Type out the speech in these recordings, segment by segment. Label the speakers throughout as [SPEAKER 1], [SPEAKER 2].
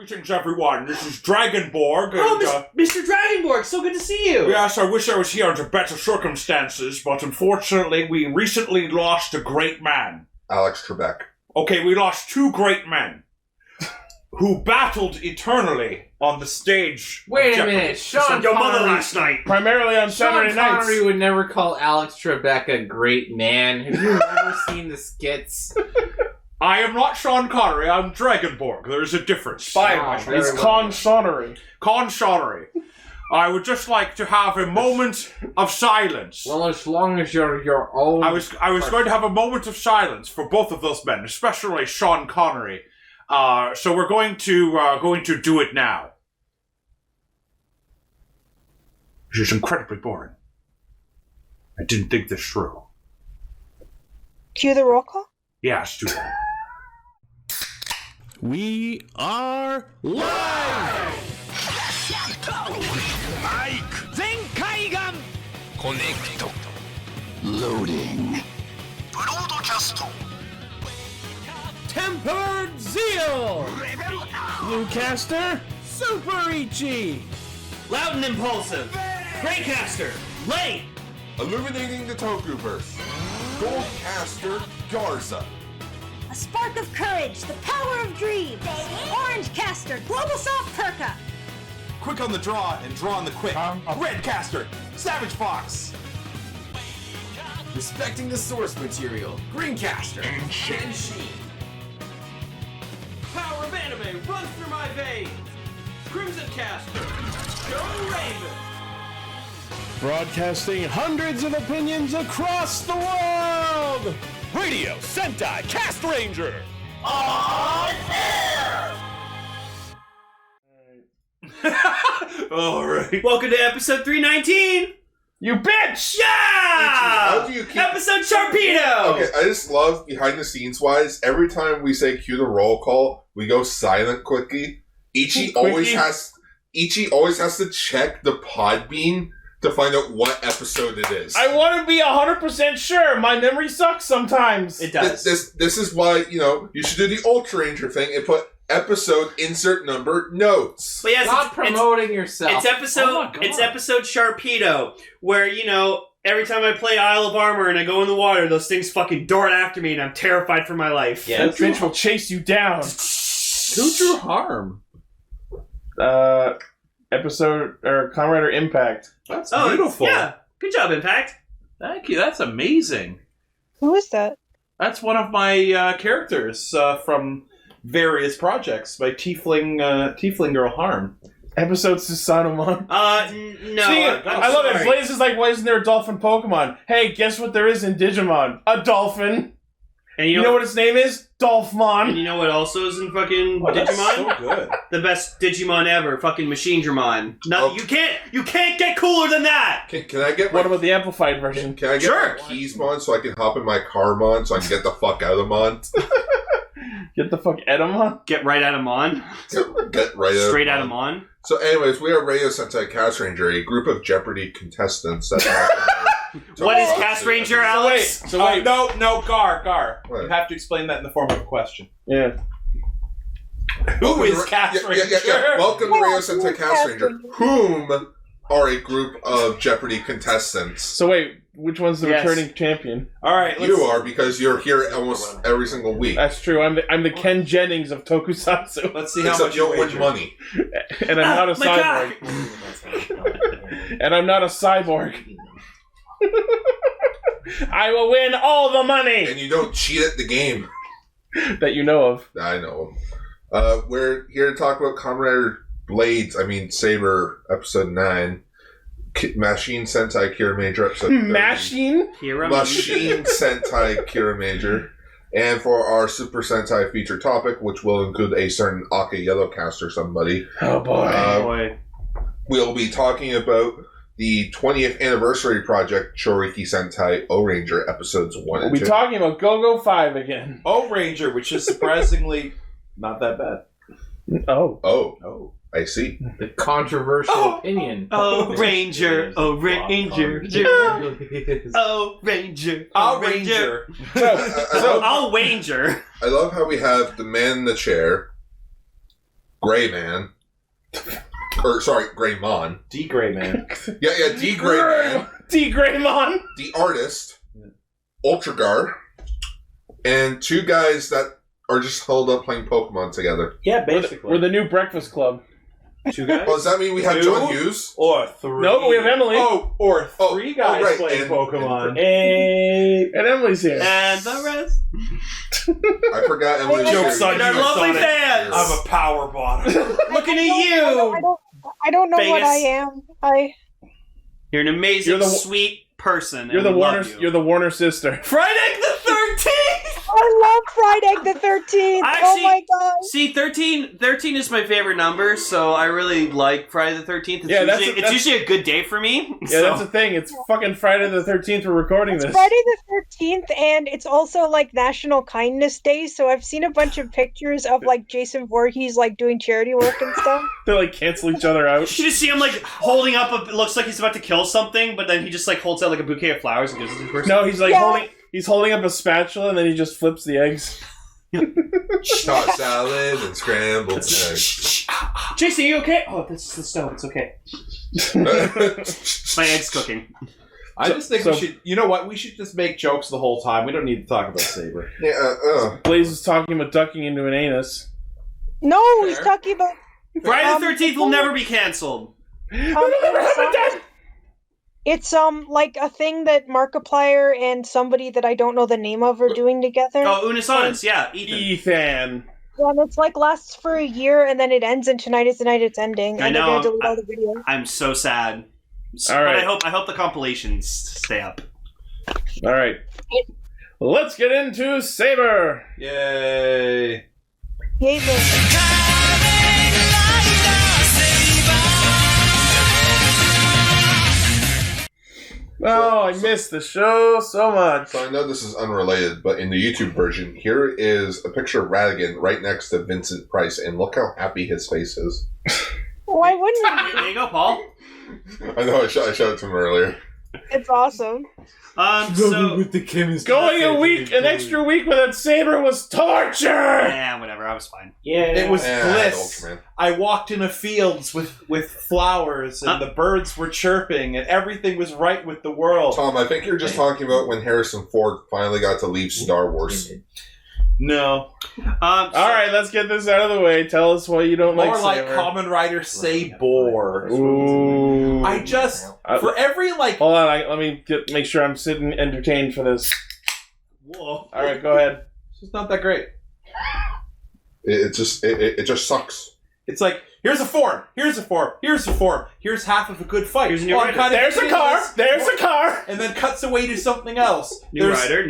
[SPEAKER 1] Greetings, everyone. This is Dragonborg.
[SPEAKER 2] Oh, Mr. Dragonborg, so good to see you.
[SPEAKER 1] Yes, I wish I was here under better circumstances, but unfortunately, we recently lost a great man.
[SPEAKER 3] Alex Trebek.
[SPEAKER 1] Okay, we lost two great men who battled eternally on the stage.
[SPEAKER 2] Wait a minute, Sean
[SPEAKER 1] your mother
[SPEAKER 2] Connery-
[SPEAKER 1] last night.
[SPEAKER 4] Primarily on Saturday
[SPEAKER 2] Sean
[SPEAKER 4] nights.
[SPEAKER 2] Connery would never call Alex Trebek a great man. Have you ever seen the skits?
[SPEAKER 1] I am not Sean Connery, I'm Dragonborg. There's a difference.
[SPEAKER 4] It's Consonery.
[SPEAKER 1] Consonery. I would just like to have a moment of silence.
[SPEAKER 2] Well, as long as you're your own...
[SPEAKER 1] I was going to have a moment of silence for both of those men, especially Sean Connery. So we're going to do it now. This is incredibly boring. I didn't think this through.
[SPEAKER 5] Cue the roll call?
[SPEAKER 1] Yeah, let's do that.
[SPEAKER 6] We are live!
[SPEAKER 7] Connect.
[SPEAKER 6] Loading.
[SPEAKER 7] Broadcast.
[SPEAKER 6] Tempered Zeal! Bluecaster, Super Ichi!
[SPEAKER 2] Loud and impulsive. Greycaster. Late.
[SPEAKER 3] Illuminating the Tokuverse. Goldcaster Garza.
[SPEAKER 8] A spark of courage, the power of dreams. Orange caster, global soft perka.
[SPEAKER 9] Quick on the draw and draw on the quick. Red caster, Savage Fox. Respecting the source material, Green caster, Shin.
[SPEAKER 2] Power of anime runs through my veins. Crimson caster. Go Raven.
[SPEAKER 6] Broadcasting hundreds of opinions across the world!
[SPEAKER 7] Radio Sentai Castranger.
[SPEAKER 1] All right.
[SPEAKER 2] Welcome to episode 319.
[SPEAKER 4] You bitch!
[SPEAKER 2] Yeah!
[SPEAKER 3] How do you keep...
[SPEAKER 2] Episode Sharpedo!
[SPEAKER 3] Okay, I just love, behind the scenes wise, every time we say cue the roll call, we go silent quickly. Ichi always has to check the Podbean to find out what episode it is.
[SPEAKER 4] I want to be 100% sure. My memory sucks sometimes.
[SPEAKER 2] It does.
[SPEAKER 3] This is why, you should do the Ohranger thing and put episode insert number notes.
[SPEAKER 2] But yes,
[SPEAKER 10] Stop promoting yourself.
[SPEAKER 2] It's episode Sharpedo, where, every time I play Isle of Armor and I go in the water, those things fucking dart after me and I'm terrified for my life.
[SPEAKER 4] Yeah, that bitch will chase you down.
[SPEAKER 10] Who drew Harm?
[SPEAKER 4] Episode, or Kamen Rider Impact.
[SPEAKER 10] That's beautiful.
[SPEAKER 2] Yeah, good job, Impact.
[SPEAKER 10] Thank you, that's amazing.
[SPEAKER 5] Who is that?
[SPEAKER 10] That's one of my characters from various projects, my tiefling girl Harm.
[SPEAKER 4] Episode Susanoo-mon.
[SPEAKER 2] No.
[SPEAKER 4] I love it. Blaze is like, why isn't there a dolphin Pokemon? Hey, guess what there is in Digimon? A dolphin.
[SPEAKER 2] And
[SPEAKER 4] you know what its name is? Dolphmon.
[SPEAKER 2] And you know what also is in fucking Digimon?
[SPEAKER 10] That's so good.
[SPEAKER 2] The best Digimon ever, fucking Machinedramon. No, you can't get cooler than that.
[SPEAKER 3] Can I get
[SPEAKER 4] what about the amplified version?
[SPEAKER 3] Can I get my Keysmon so I can hop in my Carmon so I can get the fuck out of Mon?
[SPEAKER 4] Get the fuck out of Mon?
[SPEAKER 2] Get right out of Mon?
[SPEAKER 3] Get right out
[SPEAKER 2] Straight out of Mon?
[SPEAKER 3] So anyways, we are Radio Sentai Castranger, a group of Jeopardy contestants that
[SPEAKER 2] What is Castranger, Alex?
[SPEAKER 10] So wait, no, Gar.
[SPEAKER 3] What?
[SPEAKER 10] You have to explain that in the form of a question.
[SPEAKER 4] Yeah.
[SPEAKER 10] Who is Castranger?
[SPEAKER 3] Yeah. Welcome to Radio Sentai Castranger. Whom are a group of Jeopardy contestants?
[SPEAKER 4] So wait, which one's the returning champion?
[SPEAKER 10] All right,
[SPEAKER 3] you are, because you're here almost every single week.
[SPEAKER 4] That's true. I'm the Ken Jennings of Tokusatsu.
[SPEAKER 10] Let's see how
[SPEAKER 3] Except
[SPEAKER 10] much
[SPEAKER 3] you don't win
[SPEAKER 10] wager.
[SPEAKER 3] money.
[SPEAKER 4] And I'm not a cyborg. And I'm not a cyborg. I will win all the money
[SPEAKER 3] And you don't cheat at the game.
[SPEAKER 4] that you know of.
[SPEAKER 3] I know. We're here to talk about Kamen Rider Saber, episode 9. Mashin Sentai Kiramager, episode 30.
[SPEAKER 4] Mashin
[SPEAKER 3] Sentai Kiramager. And for our Super Sentai feature topic, which will include a certain Aka Yellowcast or somebody.
[SPEAKER 4] Oh boy.
[SPEAKER 3] We'll be talking about the 20th anniversary project, Choriki Sentai Ohranger, episodes 1 and 2.
[SPEAKER 4] We'll be talking about Go-Go 5 again.
[SPEAKER 10] Ohranger, which is surprisingly not that bad.
[SPEAKER 3] Oh. I see.
[SPEAKER 10] The controversial opinion.
[SPEAKER 2] Ranger.
[SPEAKER 10] Ranger.
[SPEAKER 2] I'll wager.
[SPEAKER 3] I love how we have the man in the chair, Gray Man. Or, sorry, Greymon.
[SPEAKER 10] D Gray Man.
[SPEAKER 3] Yeah, D Gray Man.
[SPEAKER 4] D Greymon.
[SPEAKER 3] The Artist. Ultragar. And 2 guys that are just held up playing Pokemon together.
[SPEAKER 10] Yeah, basically.
[SPEAKER 4] We're the new Breakfast Club.
[SPEAKER 10] 2 guys?
[SPEAKER 3] Oh, does that mean we have
[SPEAKER 10] 2?
[SPEAKER 3] John Hughes?
[SPEAKER 10] Or 3.
[SPEAKER 4] No, but we have Emily.
[SPEAKER 10] Or 3 guys
[SPEAKER 3] right,
[SPEAKER 10] playing
[SPEAKER 3] and-
[SPEAKER 10] Pokemon.
[SPEAKER 4] And Emily's here.
[SPEAKER 2] And the rest.
[SPEAKER 3] I forgot Emily's
[SPEAKER 10] Joke's
[SPEAKER 3] here.
[SPEAKER 10] on
[SPEAKER 2] Our
[SPEAKER 10] you,
[SPEAKER 2] lovely
[SPEAKER 10] Sonic.
[SPEAKER 2] fans.
[SPEAKER 10] I'm a power bottom.
[SPEAKER 2] Looking at you.
[SPEAKER 5] I don't know what
[SPEAKER 2] Vegas.
[SPEAKER 5] I am.
[SPEAKER 2] You're an amazing,
[SPEAKER 4] You're the-
[SPEAKER 2] sweet person.
[SPEAKER 4] You're
[SPEAKER 2] and
[SPEAKER 4] the
[SPEAKER 2] we love
[SPEAKER 4] Warner.
[SPEAKER 2] you.
[SPEAKER 4] You're the Warner sister.
[SPEAKER 2] Friday the 13th.
[SPEAKER 5] I love Friday the 13th. Oh my god.
[SPEAKER 2] See, 13 is my favorite number, so I really like Friday the 13th. It's usually a good day for me.
[SPEAKER 4] Yeah,
[SPEAKER 2] so.
[SPEAKER 4] that's the thing. It's fucking Friday the 13th. We're recording
[SPEAKER 5] It's
[SPEAKER 4] this.
[SPEAKER 5] Friday the 13th, and it's also like National Kindness Day, so I've seen a bunch of pictures of like Jason Voorhees like doing charity work and stuff.
[SPEAKER 4] They like cancel each other out.
[SPEAKER 2] You just see him like holding up it looks like he's about to kill something, but then he just like holds out like a bouquet of flowers and gives it to the person.
[SPEAKER 4] No, he's like
[SPEAKER 5] Yeah.
[SPEAKER 4] He's holding up a spatula and then he just flips the eggs.
[SPEAKER 3] Tossed salad and scrambled eggs.
[SPEAKER 2] Jason, you okay? Oh, this is the stove. It's okay. My egg's cooking.
[SPEAKER 10] I just think we should... You know what? We should just make jokes the whole time. We don't need to talk about Saber.
[SPEAKER 3] Yeah,
[SPEAKER 4] Blaze is talking about ducking into an anus.
[SPEAKER 5] No, he's talking about
[SPEAKER 2] Friday the 13th will never be canceled.
[SPEAKER 5] it's like a thing that Markiplier and somebody that I don't know the name of are doing together.
[SPEAKER 2] Oh, Unisonus, yeah, Ethan.
[SPEAKER 5] And it's like lasts for a year and then it ends, and tonight is the night it's ending. And
[SPEAKER 2] I know.
[SPEAKER 5] they're gonna delete all the videos.
[SPEAKER 2] I'm so sad.
[SPEAKER 4] All right.
[SPEAKER 2] But I hope the compilations stay up.
[SPEAKER 4] All right. Let's get into Saber.
[SPEAKER 10] Yay.
[SPEAKER 5] Yay,
[SPEAKER 4] Oh, I missed the show so much.
[SPEAKER 3] So I know this is unrelated, but in the YouTube version, here is a picture of Radigan right next to Vincent Price, and look how happy his face is.
[SPEAKER 5] Why wouldn't
[SPEAKER 2] There you go, Paul.
[SPEAKER 3] I know, I showed it to him earlier.
[SPEAKER 5] It's awesome.
[SPEAKER 2] So
[SPEAKER 10] with the chemist.
[SPEAKER 4] Going an extra week without Saber was torture.
[SPEAKER 2] yeah, whatever. I was fine.
[SPEAKER 10] Yeah, it was
[SPEAKER 3] Bliss.
[SPEAKER 10] bliss. I walked in the fields with flowers, and the birds were chirping, and everything was right with the world.
[SPEAKER 3] Tom, I think you're just talking about when Harrison Ford finally got to leave Star Wars.
[SPEAKER 10] No.
[SPEAKER 4] All right, let's get this out of the way. Tell us why you don't
[SPEAKER 10] More
[SPEAKER 4] like
[SPEAKER 10] like
[SPEAKER 4] Saber.
[SPEAKER 10] Kamen Rider Saber.
[SPEAKER 4] Ooh.
[SPEAKER 10] I just for every like.
[SPEAKER 4] Hold on, let me make sure I'm sitting entertained for this.
[SPEAKER 2] Whoa.
[SPEAKER 4] All right, go ahead.
[SPEAKER 10] It's just not that great.
[SPEAKER 3] It just sucks.
[SPEAKER 10] It's like, here's a form, here's a form, here's a form, here's half of a good fight.
[SPEAKER 2] Here's a new
[SPEAKER 10] I'm
[SPEAKER 2] rider.
[SPEAKER 10] kind of
[SPEAKER 4] There's a
[SPEAKER 10] into
[SPEAKER 4] car.
[SPEAKER 10] this.
[SPEAKER 4] There's a car.
[SPEAKER 10] And then cuts away to something else.
[SPEAKER 2] New rider.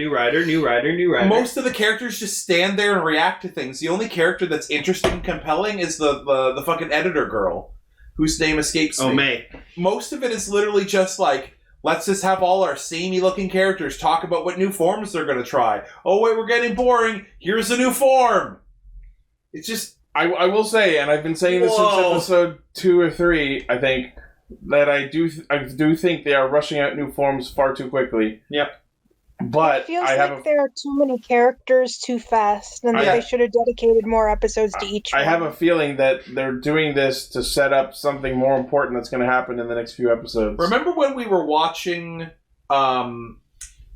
[SPEAKER 10] Most of the characters just stand there and react to things. The only character that's interesting and compelling is the fucking editor girl, whose name escapes me.
[SPEAKER 2] Oh, May.
[SPEAKER 10] Most of it is literally just like, let's just have all our samey looking characters talk about what new forms they're going to try. Oh wait, we're getting boring. Here's a new form. It's just...
[SPEAKER 4] I will say, and I've been saying this since episode 2 or 3, I think, that I do think they are rushing out new forms far too quickly.
[SPEAKER 10] Yep.
[SPEAKER 4] But
[SPEAKER 5] It feels like there are too many characters too fast, and that they should have dedicated more episodes to each one.
[SPEAKER 4] I have a feeling that they're doing this to set up something more important that's going to happen in the next few episodes.
[SPEAKER 10] Remember when we were watching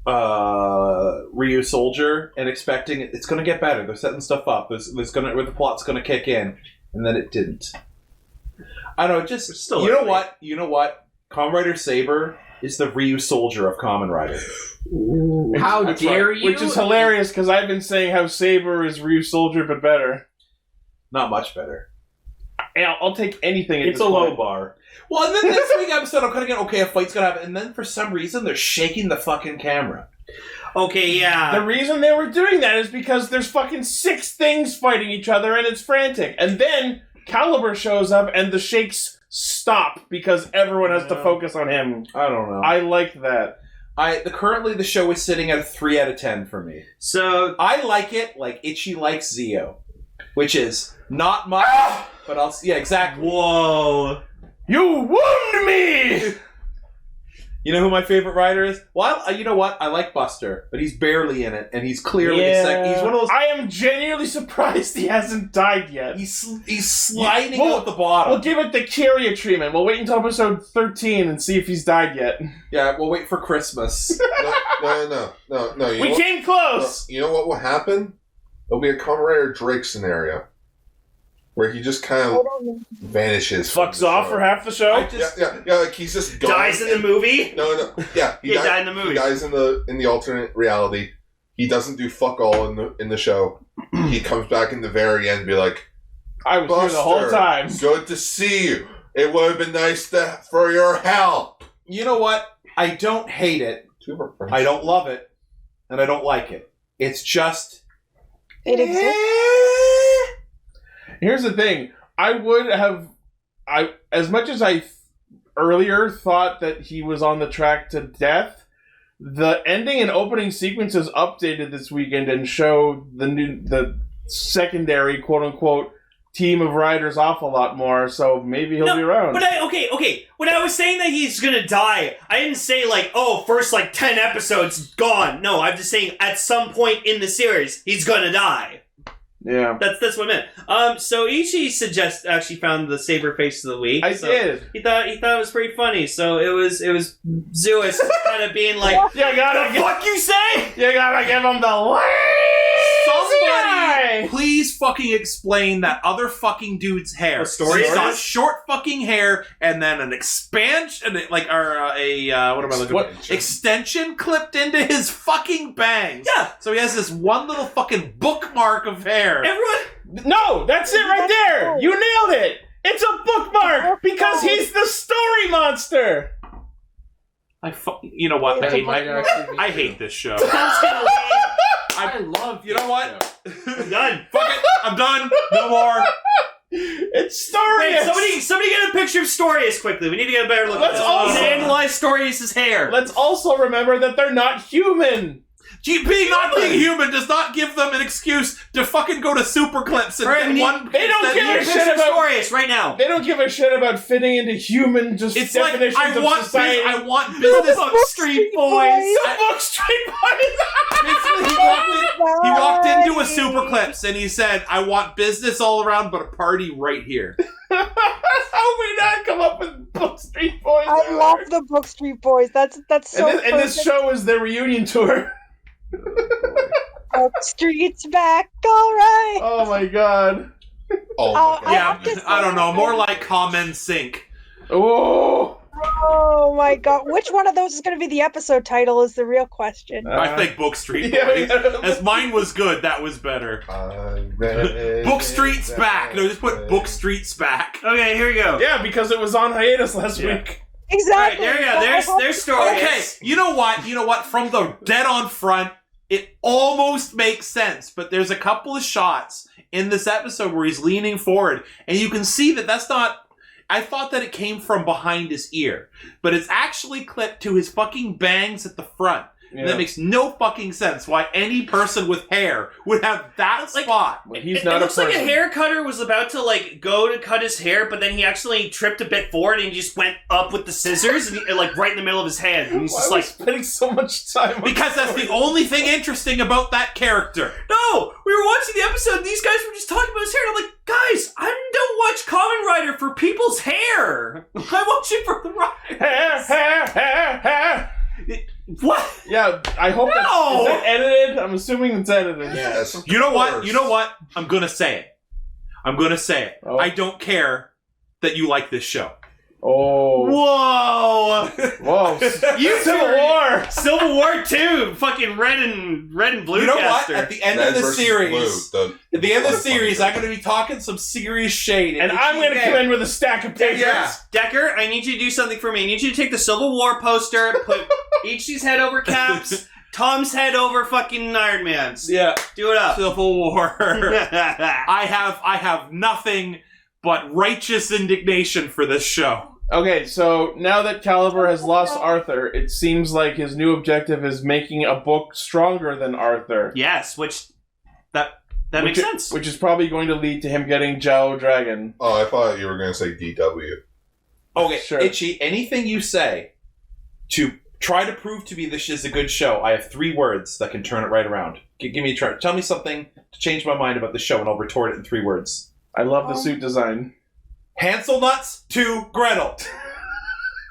[SPEAKER 10] Ryu Soldier and expecting it's going to get better? They're setting stuff up. There's going to, where the plot's going to kick in, and then it didn't. I don't know. Just
[SPEAKER 2] still
[SPEAKER 10] you know what? You know what? Kamen Rider Saber is the Ryu Soldier of Kamen Rider.
[SPEAKER 2] How
[SPEAKER 4] That's
[SPEAKER 2] dare
[SPEAKER 4] right.
[SPEAKER 2] you?
[SPEAKER 4] Which is hilarious because I've been saying how Saber is Ryu Soldier but better.
[SPEAKER 10] Not much better.
[SPEAKER 4] I'll take anything. At
[SPEAKER 2] It's
[SPEAKER 4] this
[SPEAKER 2] a low
[SPEAKER 4] point.
[SPEAKER 10] Bar. Well, and then next week episode, I'm kind of getting, okay, a fight's gonna happen, and then for some reason they're shaking the fucking camera.
[SPEAKER 2] Okay, yeah.
[SPEAKER 4] The reason they were doing that is because there's fucking 6 things fighting each other and it's frantic. And then Caliber shows up and the shakes stop because everyone has to focus on him.
[SPEAKER 10] I don't know.
[SPEAKER 4] I like that.
[SPEAKER 10] Currently the show is sitting at a 3 out of 10 for me.
[SPEAKER 2] So
[SPEAKER 10] I like it like Ichi likes Zio, which is not much, but yeah, exactly.
[SPEAKER 2] Whoa.
[SPEAKER 4] You wound me!
[SPEAKER 10] You know who my favorite rider is? Well, you know what? I like Buster, but he's barely in it, and he's clearly the second. He's one of those.
[SPEAKER 4] I am genuinely surprised he hasn't died yet.
[SPEAKER 10] He's sliding out the bottom.
[SPEAKER 4] We'll give it the Kyria treatment. We'll wait until episode 13 and see if he's died yet.
[SPEAKER 10] Yeah, we'll wait for Christmas.
[SPEAKER 3] No.
[SPEAKER 4] We came close!
[SPEAKER 3] You know what will happen? There'll be a Kamen Rider Drake scenario. Where he just kind of vanishes.
[SPEAKER 4] Fucks off for half the show?
[SPEAKER 3] Yeah, like he's just gone.
[SPEAKER 2] Dies in the movie?
[SPEAKER 3] No. Yeah,
[SPEAKER 2] he died in the movie.
[SPEAKER 3] He dies in the alternate reality. He doesn't do fuck all in the show. He comes back in the very end and be like,
[SPEAKER 4] I was here the whole time.
[SPEAKER 3] Good to see you. It would have been nice for your help.
[SPEAKER 10] You know what? I don't hate it. I don't love it. And I don't like it. It's just...
[SPEAKER 5] It exists.
[SPEAKER 4] Here's the thing. As much as I earlier thought that he was on the track to death, the ending and opening sequences updated this weekend and show the secondary quote unquote team of riders off a lot more, so maybe he'll be around.
[SPEAKER 2] But okay. When I was saying that he's gonna die, I didn't say first 10 episodes gone. No, I'm just saying at some point in the series he's gonna die.
[SPEAKER 4] Yeah,
[SPEAKER 2] that's what I meant. So Ichi actually found the Saber face of the week.
[SPEAKER 4] I did.
[SPEAKER 2] He thought it was pretty funny. So it was Zeus kind of being like,
[SPEAKER 4] "You gotta
[SPEAKER 2] fuck you say?
[SPEAKER 4] You gotta give him the
[SPEAKER 10] Somebody, please fucking explain that other fucking dude's hair.
[SPEAKER 2] A story?
[SPEAKER 10] He's got short fucking hair and then an expansion, what am I looking for? Extension clipped into his fucking bangs.
[SPEAKER 2] Yeah.
[SPEAKER 10] So he has this one little fucking bookmark of hair.
[SPEAKER 4] No, that's it right there. You nailed it. It's a bookmark because he's the story monster.
[SPEAKER 1] You know what? I hate this show.
[SPEAKER 10] I love. You know what?
[SPEAKER 2] I'm done.
[SPEAKER 10] Fuck it. I'm done. No more.
[SPEAKER 4] It's Storius.
[SPEAKER 2] Wait, somebody get a picture of Storius quickly. We need to get a better look.
[SPEAKER 4] Let's also
[SPEAKER 2] analyze Storius' hair.
[SPEAKER 4] Let's also remember that they're not human.
[SPEAKER 10] Not being human does not give them an excuse to fucking go to Super Clips and get one.
[SPEAKER 4] They don't give a shit about
[SPEAKER 2] Storius right now.
[SPEAKER 4] They don't give a shit about fitting into human definitions of society.
[SPEAKER 10] I want business.
[SPEAKER 2] Bookstreet boys.
[SPEAKER 4] The Bookstreet boys.
[SPEAKER 10] Basically, he walked into a Super Clips and he said, "I want business all around, but a party right here."
[SPEAKER 4] How we not come up with Bookstreet boys?
[SPEAKER 5] I love the Bookstreet boys. That's so.
[SPEAKER 4] And this show is their reunion tour.
[SPEAKER 5] Bookstreet's back, alright.
[SPEAKER 4] Oh my god.
[SPEAKER 10] I don't know. More like Kamen Sync.
[SPEAKER 4] Oh
[SPEAKER 5] my god. Which one of those is going to be the episode title is the real question.
[SPEAKER 1] I think Bookstreet Boys. As mine was good, that was better.
[SPEAKER 10] Bookstreet's back. No, just put Bookstreet's back.
[SPEAKER 2] Okay, here we go.
[SPEAKER 4] Yeah, because it was on hiatus last week.
[SPEAKER 5] Exactly.
[SPEAKER 2] Right, there you go. There's Storius.
[SPEAKER 10] Okay, you know what? From the dead on front, it almost makes sense, but there's a couple of shots in this episode where he's leaning forward, and you can see that that's not... I thought that it came from behind his ear, but it's actually clipped to his fucking bangs at the front. Yeah. And that makes no fucking sense why any person with hair would have that spot.
[SPEAKER 4] Well, he's
[SPEAKER 2] it
[SPEAKER 4] not
[SPEAKER 2] looks like a hair cutter was about to go to cut his hair, but then he actually tripped a bit forward and he just went up with the scissors and right in the middle of his head. And he's
[SPEAKER 4] why
[SPEAKER 2] just
[SPEAKER 4] spending so much time on
[SPEAKER 10] because that's the only thing interesting about that character.
[SPEAKER 2] No, we were watching the episode and these guys were just talking about his hair. And I'm like, guys, I don't watch Kamen Rider for people's hair. I watch it for the riders.
[SPEAKER 4] Hair.
[SPEAKER 2] What?
[SPEAKER 4] Yeah, I hope is that edited? I'm assuming it's edited.
[SPEAKER 3] Yes.
[SPEAKER 10] You know what? I'm gonna say it.
[SPEAKER 4] Oh.
[SPEAKER 10] I don't care that you like this show.
[SPEAKER 4] Oh.
[SPEAKER 2] Whoa.
[SPEAKER 4] You
[SPEAKER 2] Civil War 2. Fucking red and blue.
[SPEAKER 10] You know
[SPEAKER 2] caster.
[SPEAKER 10] what? At the end of the series, I'm going to be talking some serious shade.
[SPEAKER 4] And I'm going to come in with a stack of papers.
[SPEAKER 2] Yeah. Decker, I need you to do something for me. I need you to take the Civil War poster, put Ichi's head over Cap's, Tom's head over fucking Iron Man's.
[SPEAKER 10] Yeah.
[SPEAKER 2] Do it up.
[SPEAKER 10] Civil War. I have nothing but righteous indignation for this show.
[SPEAKER 4] Okay, so now that Caliber has lost Arthur, it seems like his new objective is making a book stronger than Arthur.
[SPEAKER 2] Yes, which that makes sense.
[SPEAKER 4] Which is probably going to lead to him getting Zhao Dragon.
[SPEAKER 3] Oh, I thought you were going to say DW.
[SPEAKER 10] Okay,
[SPEAKER 4] sure.
[SPEAKER 10] Ichi, anything you say to try to prove to me this is a good show, I have 3 words that can turn it right around. Give me a try. Tell me something to change my mind about the show, and I'll retort it in 3 words.
[SPEAKER 4] I love the suit design.
[SPEAKER 10] Hansel nuts to Gretel.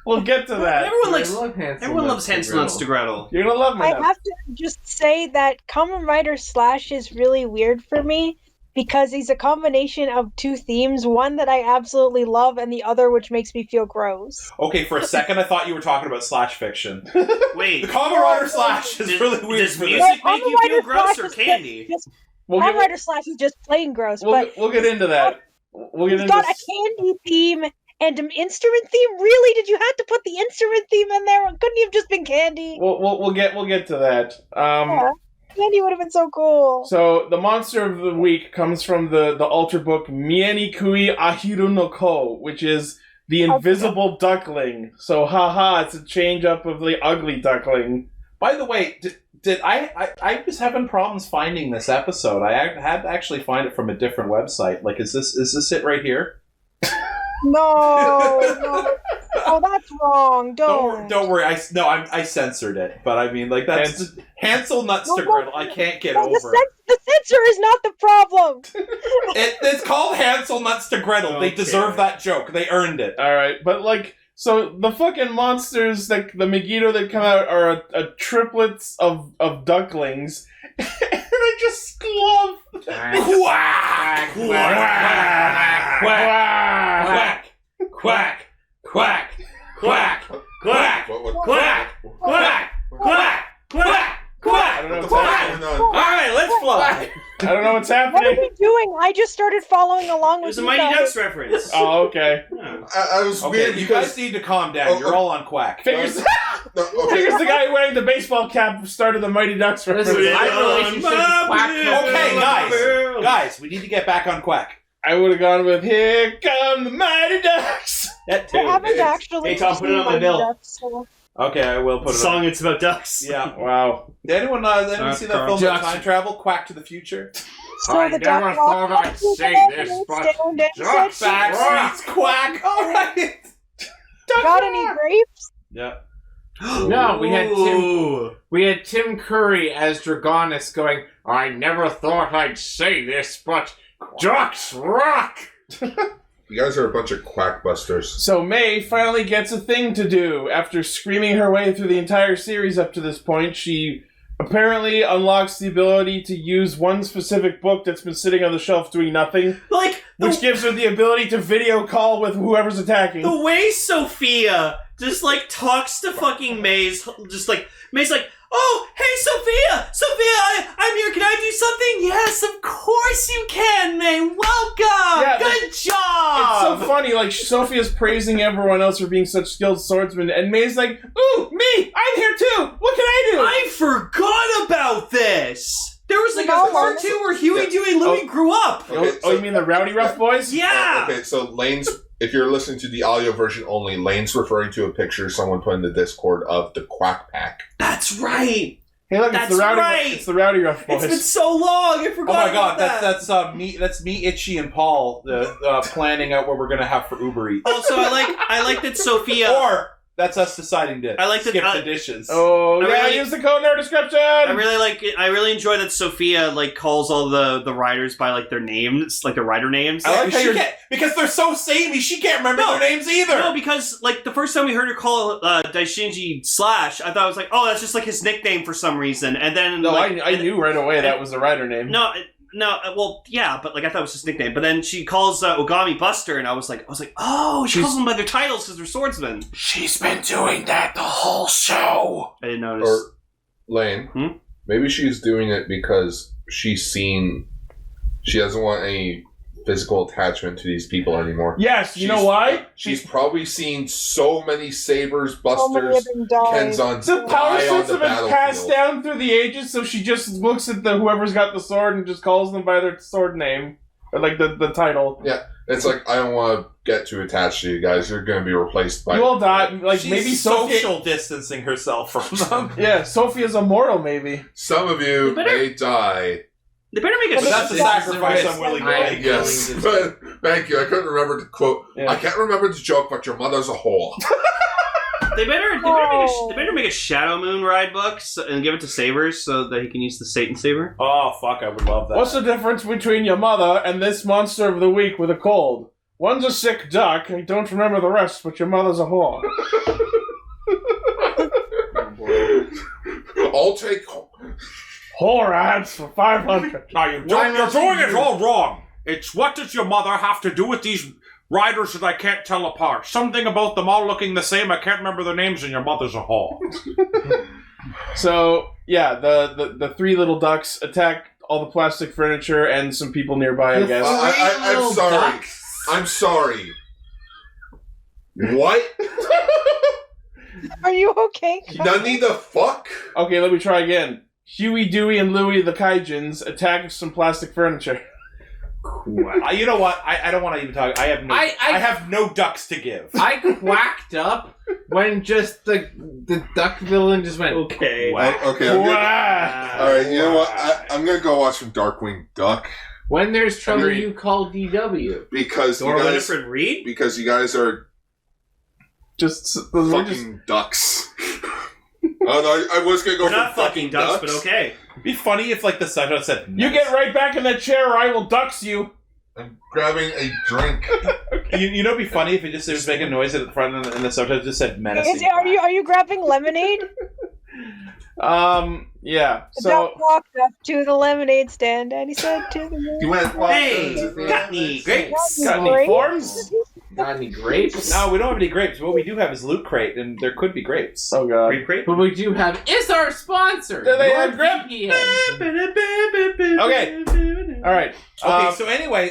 [SPEAKER 4] We'll get to that.
[SPEAKER 2] Everyone loves Hansel nuts to Gretel.
[SPEAKER 4] You're gonna love my
[SPEAKER 5] I
[SPEAKER 4] nuts.
[SPEAKER 5] have to just say that Kamen Rider Slash is really weird for me because he's a combination of 2 themes, one that I absolutely love and the other which makes me feel gross.
[SPEAKER 10] Okay, for a second I thought you were talking about Slash fiction.
[SPEAKER 2] Wait,
[SPEAKER 10] The Kamen Rider Slash is really weird.
[SPEAKER 2] Does
[SPEAKER 10] for
[SPEAKER 2] music
[SPEAKER 10] this.
[SPEAKER 2] make you feel gross or candy?
[SPEAKER 5] Kamen Rider Slash is just plain gross, but
[SPEAKER 4] We'll get into that. We'll get
[SPEAKER 5] he's
[SPEAKER 4] into
[SPEAKER 5] got a candy theme and an instrument theme. Really? Did you have to put the instrument theme in there? Couldn't you have just been candy?
[SPEAKER 4] We'll get to that.
[SPEAKER 5] Yeah, candy would have been so cool.
[SPEAKER 4] So the monster of the week comes from the altar book Mieni Kui Ahiru no Ko, which is the invisible duckling. So haha, it's a change up of the ugly duckling.
[SPEAKER 10] By the way, did I was having problems finding this episode. I had to actually find it from a different website. Like, is this it right here?
[SPEAKER 5] No. Oh, that's wrong.
[SPEAKER 10] Don't worry. I censored it, but I mean, like, that's Hansel nuts to Gretel. I can't get over.
[SPEAKER 5] The censor is not the problem.
[SPEAKER 10] It's called Hansel nuts to Gretel.
[SPEAKER 2] Okay.
[SPEAKER 10] They deserve that joke. They earned it.
[SPEAKER 4] All right, but like, so the fucking monsters, like the Megiddo that come out, are a triplets of ducklings, and I just love
[SPEAKER 10] Quack! Quack! Quack! Quack! Quack! Quack! Quack! Quack! Quack! Quack! Quack!
[SPEAKER 4] I don't know what's happening.
[SPEAKER 10] All right, let's fly.
[SPEAKER 4] I don't know what's
[SPEAKER 5] What are
[SPEAKER 4] happening.
[SPEAKER 5] you doing? I just started following along
[SPEAKER 2] It
[SPEAKER 5] with
[SPEAKER 2] was a
[SPEAKER 5] you
[SPEAKER 2] Mighty
[SPEAKER 5] guys.
[SPEAKER 2] Ducks reference.
[SPEAKER 4] Oh, okay.
[SPEAKER 3] I was
[SPEAKER 10] Okay,
[SPEAKER 3] weird
[SPEAKER 10] you
[SPEAKER 3] because
[SPEAKER 10] guys need to calm down. You're all on Quack.
[SPEAKER 4] Figures
[SPEAKER 3] okay,
[SPEAKER 4] figures the guy wearing the baseball cap started the Mighty Ducks reference.
[SPEAKER 10] Okay, guys, we need to get back on Quack.
[SPEAKER 4] I would have gone with "Here Come the Mighty Ducks."
[SPEAKER 2] That
[SPEAKER 5] I
[SPEAKER 2] too.
[SPEAKER 5] haven't actually
[SPEAKER 2] Hey, Tom, put it on my
[SPEAKER 5] seen
[SPEAKER 2] bill.
[SPEAKER 5] Mighty Ducks, so-
[SPEAKER 10] Okay, I will put it
[SPEAKER 2] Song
[SPEAKER 10] on.
[SPEAKER 2] it's about ducks.
[SPEAKER 10] Yeah.
[SPEAKER 4] Wow.
[SPEAKER 10] Did anyone see that film about time travel? Quack to the Future?
[SPEAKER 5] So the duck
[SPEAKER 6] thought I'd say this, but
[SPEAKER 10] Back streets, Quack. All right.
[SPEAKER 5] Got any grapes?
[SPEAKER 10] Yeah.
[SPEAKER 6] No, we had Tim Curry as Dragonis going, I never thought I'd say this, but ducks rock!
[SPEAKER 3] you guys are a bunch of quackbusters.
[SPEAKER 4] So May finally gets a thing to do. After screaming her way through the entire series up to this point, she apparently unlocks the ability to use one specific book that's been sitting on the shelf doing nothing,
[SPEAKER 2] Like,
[SPEAKER 4] which gives her the ability to video call with whoever's attacking.
[SPEAKER 2] the way Sophia just, like, talks to fucking May's like, oh, hey, Sophia, I'm here, can I do something? Yes, of course you can, May, welcome,
[SPEAKER 4] Yeah,
[SPEAKER 2] good
[SPEAKER 4] It's
[SPEAKER 2] job!
[SPEAKER 4] so funny, like, Sophia's praising everyone else for being such skilled swordsmen, and May's like, ooh, me, I'm here too, what can I do?
[SPEAKER 2] I forgot about this! There was, like,
[SPEAKER 5] No,
[SPEAKER 2] a part 2 where Huey,
[SPEAKER 3] Yeah.
[SPEAKER 2] Dewey, and Louie grew up!
[SPEAKER 3] Okay,
[SPEAKER 4] Oh, you mean the Rowdy Rough Boys?
[SPEAKER 2] Yeah!
[SPEAKER 3] Okay, so Lane's, if you're listening to the audio version only, Lane's referring to a picture someone put in the Discord of the Quack Pack.
[SPEAKER 2] That's right!
[SPEAKER 4] Hey, look,
[SPEAKER 2] That's
[SPEAKER 4] it's the Rowdy,
[SPEAKER 2] right.
[SPEAKER 4] it's the Rowdy Rough Boys.
[SPEAKER 2] It's been so long, I
[SPEAKER 10] Oh
[SPEAKER 2] forgot
[SPEAKER 10] my
[SPEAKER 2] about
[SPEAKER 10] god,
[SPEAKER 2] that!
[SPEAKER 10] that's me, Ichi, and Paul planning out what we're gonna have for Uber Eats.
[SPEAKER 2] Also, I like that Sophia...
[SPEAKER 10] Or that's us deciding to
[SPEAKER 2] I like that-
[SPEAKER 10] skip the dishes.
[SPEAKER 4] Oh,
[SPEAKER 2] I
[SPEAKER 4] yeah,
[SPEAKER 2] really-
[SPEAKER 4] use the code in our description!
[SPEAKER 2] I really like it. I really enjoy that Sophia like calls all the riders by like their names, like their rider names.
[SPEAKER 10] I like how because they're so samey, she can't remember their names either.
[SPEAKER 2] No, because like the first time we heard her call Daishinji Slash, I thought it was like, oh, that's just like his nickname for some reason. And then
[SPEAKER 4] No,
[SPEAKER 2] like,
[SPEAKER 4] I knew right away that was the rider name.
[SPEAKER 2] no, well, yeah, but like I thought it was his nickname. But then she calls Ogami Buster, and I was like, oh, she calls them by their titles because they're swordsmen.
[SPEAKER 6] She's been doing that the whole show!
[SPEAKER 2] I didn't notice.
[SPEAKER 3] Or, Lane, maybe she's doing it because she doesn't want any physical attachment to these people anymore.
[SPEAKER 4] Yes, you know why?
[SPEAKER 3] She's probably seen so many sabers,
[SPEAKER 5] So many of
[SPEAKER 3] busters,
[SPEAKER 5] them died.
[SPEAKER 3] Kenzons
[SPEAKER 4] The power
[SPEAKER 3] die on
[SPEAKER 4] suits
[SPEAKER 3] the
[SPEAKER 4] have been passed
[SPEAKER 3] battlefield.
[SPEAKER 4] down through the ages, so she just looks at whoever's got the sword and just calls them by their sword name. Or like the title.
[SPEAKER 3] Yeah, it's like, I don't want to get too attached to you guys. You're going to be replaced by...
[SPEAKER 4] You all die. Like,
[SPEAKER 10] She's
[SPEAKER 4] maybe Sophia...
[SPEAKER 10] social distancing herself from them.
[SPEAKER 4] Yeah, Sophia's immortal, maybe.
[SPEAKER 3] Some of you may die.
[SPEAKER 2] They better make it.
[SPEAKER 10] But that's a sacrifice I'm willing to make.
[SPEAKER 3] Yes, but thank you. I couldn't remember the quote.
[SPEAKER 4] Yeah.
[SPEAKER 3] I can't remember the joke, but your mother's a whore.
[SPEAKER 2] They better make a Shadow Moon ride book and give it to Saber so that he can use the Satan Saber.
[SPEAKER 1] Oh, fuck, I would love that.
[SPEAKER 4] What's the difference between your mother and this monster of the week with a cold? One's a sick duck. I don't remember the rest, but your mother's a whore.
[SPEAKER 3] I'll take
[SPEAKER 4] whore ads for 500.
[SPEAKER 1] No, you're doing it all wrong. It's what does your mother have to do with these riders that I can't tell apart? Something about them all looking the same. I can't remember their names, and your mother's a whore.
[SPEAKER 4] So, yeah, the three little ducks attack all the plastic furniture and some people nearby, I guess.
[SPEAKER 3] I'm sorry.
[SPEAKER 6] Ducks.
[SPEAKER 3] I'm sorry. What?
[SPEAKER 5] Are you okay?
[SPEAKER 3] Nani the fuck?
[SPEAKER 4] Okay, let me try again. Huey, Dewey, and Louie the Kaijins attack some plastic furniture.
[SPEAKER 1] You know what? I don't want to even talk. I have no ducks to give.
[SPEAKER 6] I quacked up when just the duck villain just went,
[SPEAKER 2] Okay.
[SPEAKER 3] Okay, alright, you know what? I'm gonna go watch some Darkwing Duck.
[SPEAKER 6] when there's trouble,
[SPEAKER 3] Agreed.
[SPEAKER 6] you call DW.
[SPEAKER 3] Because
[SPEAKER 2] Or
[SPEAKER 3] you guys,
[SPEAKER 2] Winifred Reed?
[SPEAKER 3] because you guys are
[SPEAKER 4] Just
[SPEAKER 3] fucking ducks. Oh no, I was gonna go
[SPEAKER 2] We're
[SPEAKER 3] for
[SPEAKER 2] not fucking ducks, but okay.
[SPEAKER 1] It'd be funny if, like, the subtitle said,
[SPEAKER 4] You get right back in that chair or I will ducks you.
[SPEAKER 3] I'm grabbing a drink.
[SPEAKER 1] You know, it'd be funny if it was making noise at the front and the subtitle just said menacing.
[SPEAKER 5] Are you grabbing lemonade?
[SPEAKER 4] Yeah.
[SPEAKER 5] The
[SPEAKER 4] So
[SPEAKER 5] duck walked up to the lemonade stand and he said to the
[SPEAKER 3] You went
[SPEAKER 2] Hey, got any grapes?
[SPEAKER 4] got any forms?
[SPEAKER 6] Got any grapes?
[SPEAKER 1] No, we don't have any grapes. What we do have is Loot Crate, and there could be grapes.
[SPEAKER 4] Oh god.
[SPEAKER 2] Grape crate?
[SPEAKER 6] But we do have is our sponsor.
[SPEAKER 4] Do they have
[SPEAKER 6] NordVPN.
[SPEAKER 4] Okay. All right.
[SPEAKER 1] Okay, so anyway,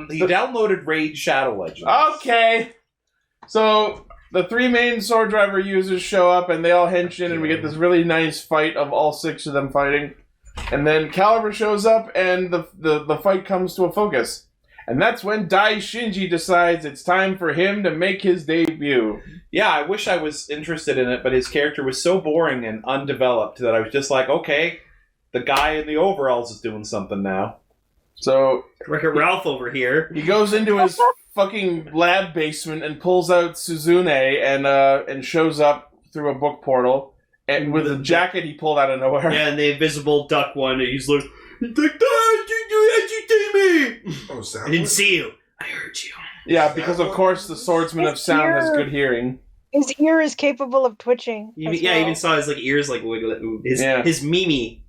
[SPEAKER 1] he downloaded Raid Shadow Legends.
[SPEAKER 4] Okay. So the three main sword driver users show up and they all hench in and we get this really nice fight of all six of them fighting. And then Caliber shows up and the fight comes to a focus. And that's when Dai Shinji decides it's time for him to make his debut.
[SPEAKER 1] Yeah, I wish I was interested in it, but his character was so boring and undeveloped that I was just like, okay, the guy in the overalls is doing something now.
[SPEAKER 4] So
[SPEAKER 2] Wreck-It Ralph over here.
[SPEAKER 4] he goes into his fucking lab basement and pulls out Suzune and shows up through a book portal. And with a jacket he pulled out of nowhere.
[SPEAKER 2] Yeah, and the invisible duck one, he's like, me!
[SPEAKER 3] Oh, is that
[SPEAKER 2] I didn't
[SPEAKER 3] what-
[SPEAKER 2] see you. I heard you.
[SPEAKER 4] Yeah, because of course the swordsman of sound has good hearing.
[SPEAKER 5] His ear is capable of twitching.
[SPEAKER 2] You,
[SPEAKER 5] as
[SPEAKER 2] yeah,
[SPEAKER 5] well.
[SPEAKER 2] I even saw his ears wiggle. His Mimi.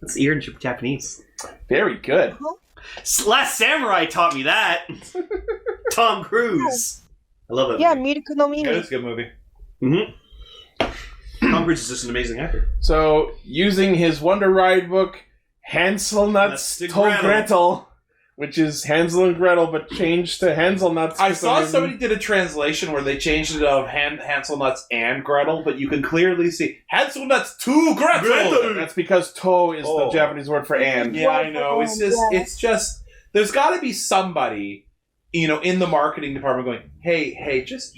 [SPEAKER 2] That's ear in Japanese.
[SPEAKER 4] Very good.
[SPEAKER 2] Last Samurai taught me that. Tom Cruise. I love that.
[SPEAKER 5] Yeah,
[SPEAKER 2] movie.
[SPEAKER 5] Miruko no
[SPEAKER 1] Yeah,
[SPEAKER 5] Mimi.
[SPEAKER 1] it's a good movie.
[SPEAKER 2] Tom Cruise is just an amazing actor.
[SPEAKER 4] So, using his Wonder Ride book, Hanselnuts
[SPEAKER 2] That's
[SPEAKER 4] told
[SPEAKER 2] Gretel.
[SPEAKER 4] Gretel, which is Hansel and Gretel, but changed to Hanselnuts.
[SPEAKER 1] I
[SPEAKER 4] for some
[SPEAKER 1] saw
[SPEAKER 4] reason.
[SPEAKER 1] somebody did a translation where they changed it of Hanselnuts and Gretel, but you can clearly see Hanselnuts to Gretel!
[SPEAKER 4] That's because to is the
[SPEAKER 1] Oh.
[SPEAKER 4] Japanese word for and.
[SPEAKER 1] Yeah, I know. It's just, there's got to be somebody, in the marketing department going, hey, just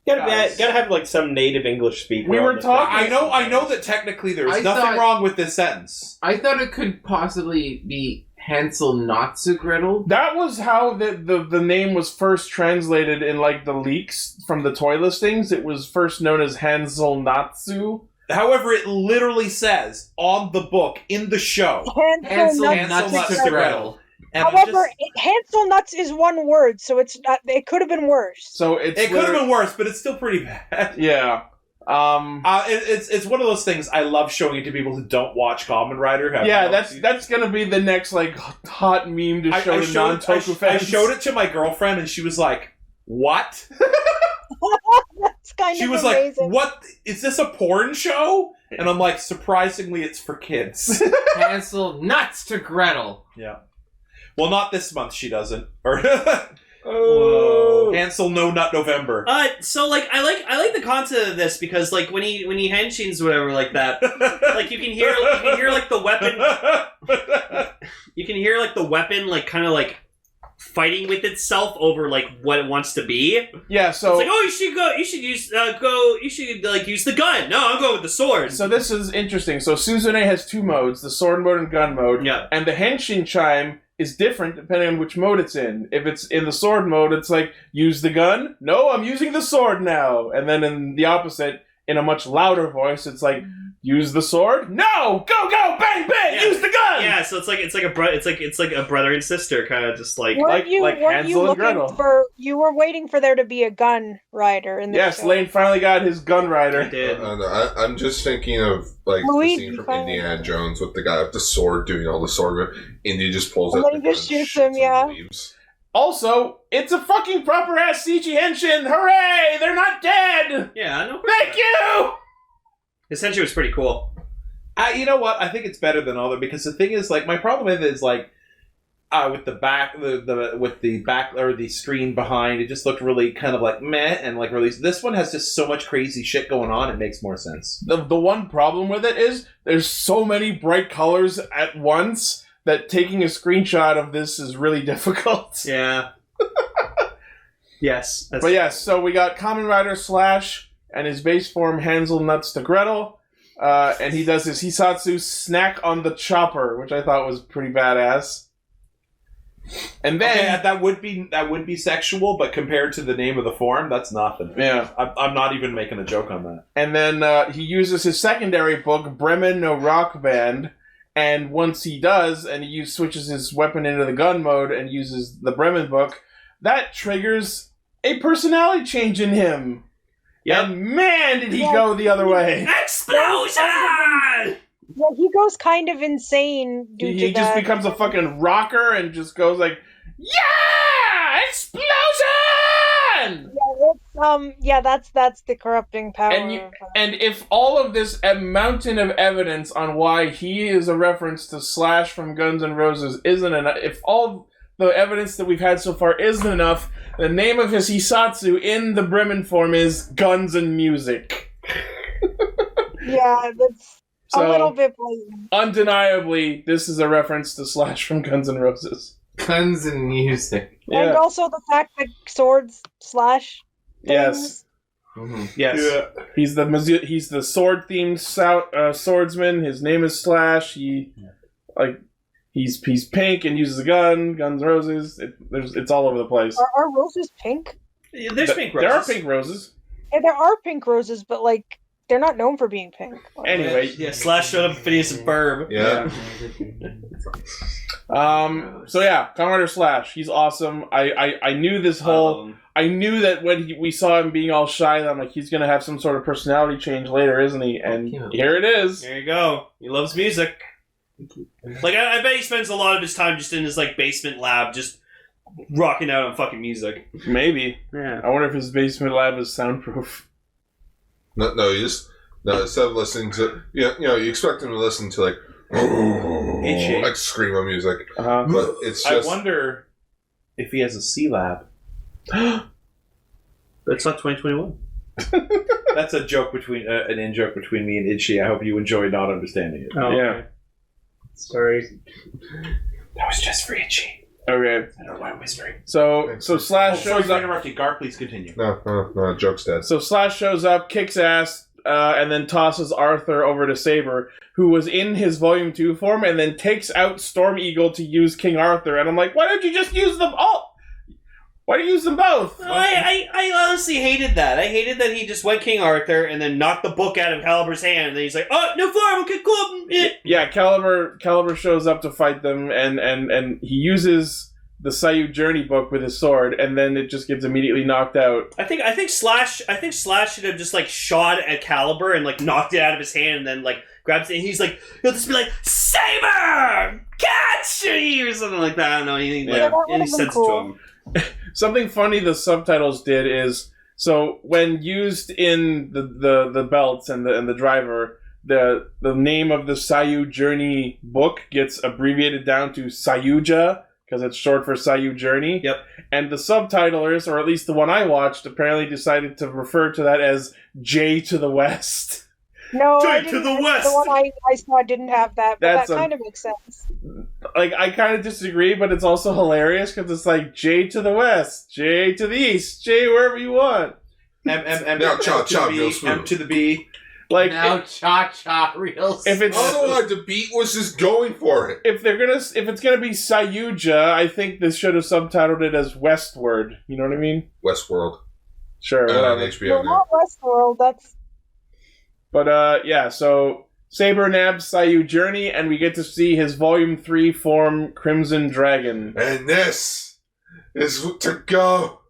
[SPEAKER 1] guys.
[SPEAKER 2] Gotta have like some native English speaker.
[SPEAKER 4] We were
[SPEAKER 2] on the
[SPEAKER 4] talking-
[SPEAKER 2] thing.
[SPEAKER 1] I know that technically there's
[SPEAKER 6] I
[SPEAKER 1] nothing
[SPEAKER 6] thought-
[SPEAKER 1] wrong with this sentence.
[SPEAKER 6] I thought it could possibly be Hansel not so Gretel.
[SPEAKER 4] That was how the name was first translated in like the leaks from the toy listings. It was first known as Hansel Natsu.
[SPEAKER 1] However, it literally says on the book, in the show,
[SPEAKER 6] Hansel
[SPEAKER 5] Nuts
[SPEAKER 6] not
[SPEAKER 1] Nuts
[SPEAKER 5] is
[SPEAKER 6] so
[SPEAKER 1] to
[SPEAKER 5] Gretel.
[SPEAKER 6] Gretel.
[SPEAKER 1] and I'm
[SPEAKER 5] However,
[SPEAKER 1] just-
[SPEAKER 5] Hansel Nuts is one word, so it's not. It could have been worse.
[SPEAKER 4] So it's
[SPEAKER 1] it could have been worse, but it's still pretty bad.
[SPEAKER 4] Yeah.
[SPEAKER 1] It's one of those things I love showing it to people who don't watch Kamen Rider.
[SPEAKER 4] Yeah, that's gonna be the next like hot meme to show to non-toku fans.
[SPEAKER 1] I showed it to my girlfriend, and she was like, "What?"
[SPEAKER 5] That's kind
[SPEAKER 1] She
[SPEAKER 5] of
[SPEAKER 1] was
[SPEAKER 5] amazing.
[SPEAKER 1] like, "What? Is this a porn show?" And I'm like, "Surprisingly, it's for kids."
[SPEAKER 6] Hansel nuts to Gretel.
[SPEAKER 1] Yeah. Well, not this month. She doesn't. Or
[SPEAKER 2] Oh.
[SPEAKER 1] Hansel No Nut November.
[SPEAKER 2] So like I like the concept of this because like when he henshins whatever like that, like you can hear like the weapon. You can hear like the weapon like kind of like fighting with itself over like what it wants to be.
[SPEAKER 4] Yeah, so
[SPEAKER 2] It's like, you should use the gun. No, I'm going with the sword.
[SPEAKER 4] So this is interesting. So Suzune has two modes, the sword mode and gun mode.
[SPEAKER 2] Yeah.
[SPEAKER 4] And the henshin chime is different depending on which mode it's in. If it's in the sword mode, it's like, use the gun? No, I'm using the sword now. And then in the opposite, in a much louder voice. It's like, use the sword? No! Go, bang, bang! Use the gun!
[SPEAKER 2] Yeah, so it's like a brother and sister kind of just like
[SPEAKER 5] Weren't you
[SPEAKER 4] Hansel and Gretel.
[SPEAKER 5] You were waiting for there to be a gun rider in the
[SPEAKER 4] Yes,
[SPEAKER 5] show.
[SPEAKER 4] Lane finally got his gun rider.
[SPEAKER 2] I did.
[SPEAKER 3] I'm just thinking of like
[SPEAKER 5] Luigi
[SPEAKER 3] the scene from
[SPEAKER 5] finally-
[SPEAKER 3] Indiana Jones with the guy with the sword doing all the sword. Indy just pulls
[SPEAKER 5] And
[SPEAKER 3] out
[SPEAKER 5] then
[SPEAKER 3] the
[SPEAKER 5] he just
[SPEAKER 3] gun and
[SPEAKER 5] shoots him,
[SPEAKER 3] shoots
[SPEAKER 5] yeah.
[SPEAKER 3] and leaves.
[SPEAKER 4] Also, it's a fucking proper ass CG henshin! Hooray! They're not dead!
[SPEAKER 2] Yeah, I know.
[SPEAKER 4] Thank you!
[SPEAKER 2] His henchman was pretty cool.
[SPEAKER 10] You know what? I think it's better than other because the thing is, like, my problem with it is like with the back, with the back or the screen behind, it just looked really kind of like meh and like really. This one has just so much crazy shit going on. It makes more sense.
[SPEAKER 4] The one problem with it is there's so many bright colors at once that taking a screenshot of this is really difficult.
[SPEAKER 2] Yeah. Yes.
[SPEAKER 4] But yes, so we got Kamen Rider Slash and his base form Hansel Nuts to Gretel. And he does his Hisatsu snack on the chopper, which I thought was pretty badass. And then
[SPEAKER 10] that would be sexual, but compared to the name of the form, that's nothing.
[SPEAKER 4] Yeah.
[SPEAKER 10] I'm not even making a joke on that.
[SPEAKER 4] And then he uses his secondary book, Bremen no Rock Band. And once he does, and he switches his weapon into the gun mode and uses the Bremen book, that triggers a personality change in him.
[SPEAKER 2] Yep.
[SPEAKER 4] And man, did he go the other way.
[SPEAKER 2] Explosion!
[SPEAKER 5] Yeah, he goes kind of insane due to
[SPEAKER 4] He
[SPEAKER 5] that.
[SPEAKER 4] just becomes a fucking rocker and just goes like, yeah! Explosion!
[SPEAKER 5] That's the corrupting power.
[SPEAKER 4] And if all of this mountain of evidence on why he is a reference to Slash from Guns N' Roses isn't enough, if all the evidence that we've had so far isn't enough, the name of his Hisatsu in the Bremen form is Guns and Music.
[SPEAKER 5] Yeah, that's
[SPEAKER 4] So,
[SPEAKER 5] a little bit blatant.
[SPEAKER 4] Undeniably, this is a reference to Slash from Guns N' Roses.
[SPEAKER 6] Guns and music.
[SPEAKER 5] And
[SPEAKER 4] Yeah.
[SPEAKER 5] also the fact that swords slash
[SPEAKER 4] Yes.
[SPEAKER 5] things.
[SPEAKER 2] Mm-hmm. Yes.
[SPEAKER 4] Yeah. He's the sword themed swordsman. His name is Slash. He's pink and uses a gun. Guns N' Roses. It's all over the place.
[SPEAKER 5] Are roses pink?
[SPEAKER 2] There's pink roses.
[SPEAKER 4] There are pink roses.
[SPEAKER 5] Yeah, there are pink roses, but like they're not known for being pink.
[SPEAKER 4] Anyway,
[SPEAKER 2] Yeah, Slash showed up in Phineas and Ferb.
[SPEAKER 3] Yeah.
[SPEAKER 4] So yeah, Kamen Rider Slash. He's awesome. I knew this whole. I knew that when we saw him being all shy, that I'm like, he's gonna have some sort of personality change later, isn't he? And here it is.
[SPEAKER 2] There you go. He loves music. Like I bet he spends a lot of his time just in his like basement lab, just rocking out on fucking music.
[SPEAKER 4] Maybe.
[SPEAKER 2] Yeah.
[SPEAKER 4] I wonder if his basement lab is soundproof.
[SPEAKER 3] No, instead of listening to, you expect him to listen to like,
[SPEAKER 10] Ichi.
[SPEAKER 3] like screamo music,
[SPEAKER 4] Uh-huh.
[SPEAKER 3] but it's
[SPEAKER 10] I
[SPEAKER 3] just.
[SPEAKER 10] wonder if he has a C lab.
[SPEAKER 2] That's not 2021.
[SPEAKER 10] That's a joke between an in joke between me and Ichi. I hope you enjoy not understanding it.
[SPEAKER 2] Oh,
[SPEAKER 4] Yeah.
[SPEAKER 2] okay. Sorry.
[SPEAKER 10] That was just for Ichi.
[SPEAKER 4] Okay.
[SPEAKER 10] I don't know why I'm whispering.
[SPEAKER 4] So Slash
[SPEAKER 10] Sorry
[SPEAKER 4] shows
[SPEAKER 10] for
[SPEAKER 4] up.
[SPEAKER 10] interrupting. Gar, please continue.
[SPEAKER 3] No, joke's dead.
[SPEAKER 4] So Slash shows up, kicks ass, and then tosses Arthur over to Saber, who was in his Volume 2 form, and then takes out Storm Eagle to use King Arthur. And I'm like, why don't you just use them all? Why do you use them both?
[SPEAKER 2] I honestly hated that. I hated that he just went King Arthur and then knocked the book out of Calibur's hand, and then he's like, "Oh, no form, okay, cool."
[SPEAKER 4] Yeah, Calibur shows up to fight them, and he uses the Sayu Journey book with his sword, and then it just gets immediately knocked out.
[SPEAKER 2] I think Slash should have just like shot at Calibur and like knocked it out of his hand, and then like grabs it, and he's like, he'll just be like, "Saber, catch me," or something like that. I don't know. And he sends it to him.
[SPEAKER 4] Something funny the subtitles did is, so when used in the belts and the driver, the name of the Sayu Journey book gets abbreviated down to Sayuja, because it's short for Sayu Journey.
[SPEAKER 2] Yep.
[SPEAKER 4] And the subtitlers, or at least the one I watched, apparently decided to refer to that as J to the West.
[SPEAKER 5] No,
[SPEAKER 2] J
[SPEAKER 5] I
[SPEAKER 2] to
[SPEAKER 5] didn't-
[SPEAKER 2] the west.
[SPEAKER 5] The one I saw didn't have that, but
[SPEAKER 4] That's
[SPEAKER 5] that kind of makes sense.
[SPEAKER 4] Like, I kind of disagree, but it's also hilarious because it's like J to the West, J to the East, J wherever you want.
[SPEAKER 3] Now, cha-cha, real smooth.
[SPEAKER 10] M to the B.
[SPEAKER 4] Like,
[SPEAKER 6] Now cha-cha real
[SPEAKER 4] if it's
[SPEAKER 3] Oh, the beat was just going for it.
[SPEAKER 4] if it's gonna be Sayuja, I think they should have subtitled it as Westward. You know what I mean?
[SPEAKER 3] Westworld.
[SPEAKER 4] Sure,
[SPEAKER 3] On
[SPEAKER 4] whatever.
[SPEAKER 3] HBO
[SPEAKER 5] No,
[SPEAKER 3] now.
[SPEAKER 5] not Westworld. That's
[SPEAKER 4] But yeah, so Saber nabs Sayu Journey, and we get to see his Volume 3 form, Crimson Dragon.
[SPEAKER 3] And this is to go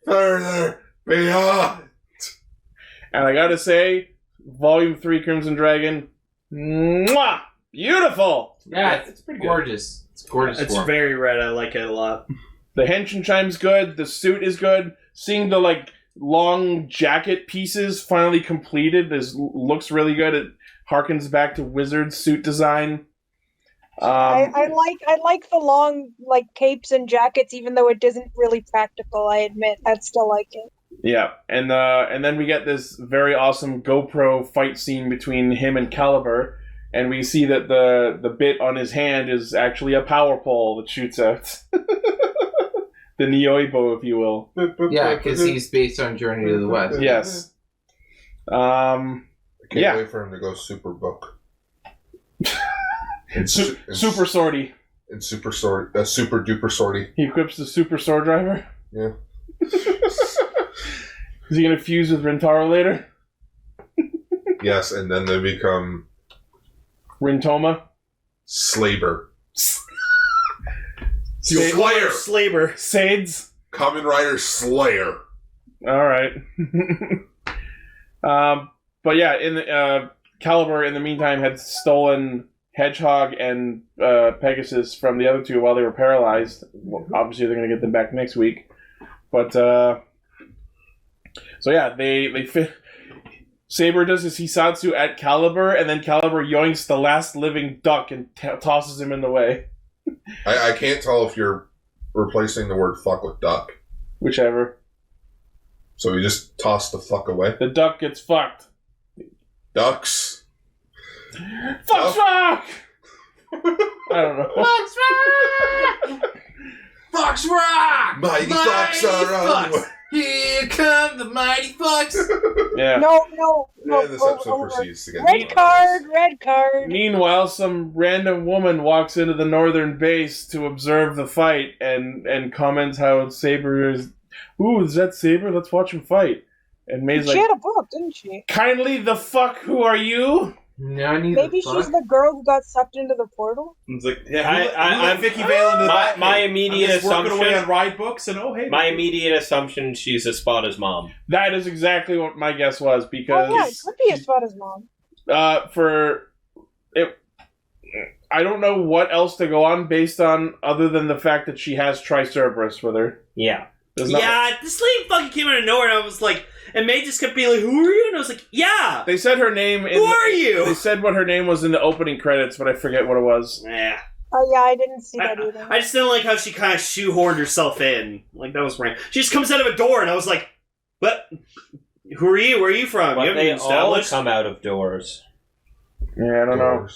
[SPEAKER 3] further beyond.
[SPEAKER 4] And I gotta say, Volume 3 Crimson Dragon, mwah! Beautiful!
[SPEAKER 6] Yeah, it's pretty gorgeous. It's gorgeous.
[SPEAKER 2] It's
[SPEAKER 6] form.
[SPEAKER 2] very red. I like it a lot.
[SPEAKER 4] The henshin chime's good, the suit is good, seeing the, like, long jacket pieces finally completed looks really good. It harkens back to Wizard's suit design.
[SPEAKER 5] I like the long like capes and jackets, even though it isn't really practical. I admit, I'd still like it.
[SPEAKER 4] Yeah, and then we get this very awesome GoPro fight scene between him and Caliber, and we see that the bit on his hand is actually a power pole that shoots out. The Nioibo, if you will.
[SPEAKER 6] Yeah, because he's based on Journey to the West.
[SPEAKER 4] Yes.
[SPEAKER 3] I can't wait for him to go super book.
[SPEAKER 4] Super sortie.
[SPEAKER 3] And super duper sortie.
[SPEAKER 4] He equips the super sword driver.
[SPEAKER 3] Yeah.
[SPEAKER 4] Is he gonna fuse with Rintaro later?
[SPEAKER 3] Yes, and then they become
[SPEAKER 4] Rintoma.
[SPEAKER 3] Slaber.
[SPEAKER 2] Slayer. Slaber.
[SPEAKER 4] Sades.
[SPEAKER 3] Kamen Rider Slayer.
[SPEAKER 4] All right. But yeah, Caliber in the meantime had stolen Hedgehog and Pegasus from the other two while they were paralyzed. Well, obviously, they're going to get them back next week. But so yeah, they Saber does his Hisatsu at Caliber, and then Caliber yoinks the last living duck and tosses him in the way.
[SPEAKER 3] I can't tell if you're replacing the word fuck with duck.
[SPEAKER 4] Whichever.
[SPEAKER 3] So you just toss the fuck away?
[SPEAKER 4] The duck gets fucked.
[SPEAKER 3] Ducks.
[SPEAKER 4] Fuck's rock! I don't know.
[SPEAKER 6] Fox Rock! Fox Rock!
[SPEAKER 3] Mighty Fox are on the way.
[SPEAKER 6] Here come the mighty Fox!
[SPEAKER 4] Yeah.
[SPEAKER 5] No.
[SPEAKER 3] And this episode proceeds to get
[SPEAKER 5] Red card.
[SPEAKER 4] Meanwhile, some random woman walks into the northern base to observe the fight and comments how Saber is... Ooh, is that Saber? Let's watch him fight. And May's
[SPEAKER 5] She
[SPEAKER 4] like...
[SPEAKER 5] had a book, didn't she?
[SPEAKER 4] Kindly the fuck, who are you?
[SPEAKER 5] Maybe she's the girl who got sucked into the portal?
[SPEAKER 10] It's like, yeah, I'm Vicky Vale into that.
[SPEAKER 11] My immediate
[SPEAKER 10] I'm just working
[SPEAKER 11] assumption...
[SPEAKER 10] away on ride books, and
[SPEAKER 11] my immediate assumption, she's Espada's mom.
[SPEAKER 4] That is exactly what my guess was, because...
[SPEAKER 5] Oh yeah, it could be Espada's mom.
[SPEAKER 4] I don't know what else to go on based on other than the fact that she has Tricerberus with her.
[SPEAKER 11] Yeah.
[SPEAKER 4] This
[SPEAKER 2] lady fucking came out of nowhere, and I was like, and May just kept being like, "Who are you?" And I was like, "Yeah."
[SPEAKER 4] They said her name.
[SPEAKER 2] Who are you?
[SPEAKER 4] They said what her name was in the opening credits, but I forget what it was.
[SPEAKER 2] Yeah.
[SPEAKER 5] Oh yeah, I didn't see that either.
[SPEAKER 2] I just didn't like how she kind of shoehorned herself in. Like that was random. She just comes out of a door, and I was like, "What? Who are you? Where are you from?"
[SPEAKER 11] But
[SPEAKER 2] you
[SPEAKER 11] they
[SPEAKER 2] haven't
[SPEAKER 11] all
[SPEAKER 2] established.
[SPEAKER 11] come out of doors.
[SPEAKER 4] Yeah, I don't know.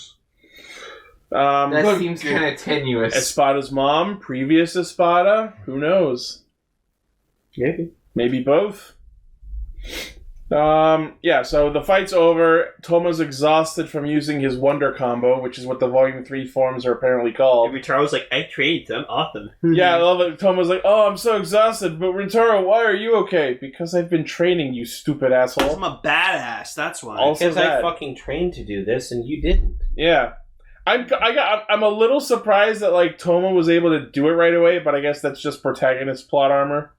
[SPEAKER 6] That seems kind of tenuous.
[SPEAKER 4] Espada's mom, previous Espada, who knows? Maybe both. Yeah, so the fight's over. Toma's exhausted from using his Wonder Combo, which is what the Volume 3 forms are apparently called.
[SPEAKER 2] Rintaro was like, "I trained them often."
[SPEAKER 4] Yeah, I love it. Toma's like, "Oh, I'm so exhausted, but Rintaro, why are you okay?" "Because I've been training, you stupid asshole."
[SPEAKER 2] I'm a badass, that's why.
[SPEAKER 4] Also
[SPEAKER 11] Because I
[SPEAKER 4] that.
[SPEAKER 11] fucking trained to do this, and you didn't.
[SPEAKER 4] Yeah. I'm a little surprised that, like, Toma was able to do it right away, but I guess that's just protagonist plot armor.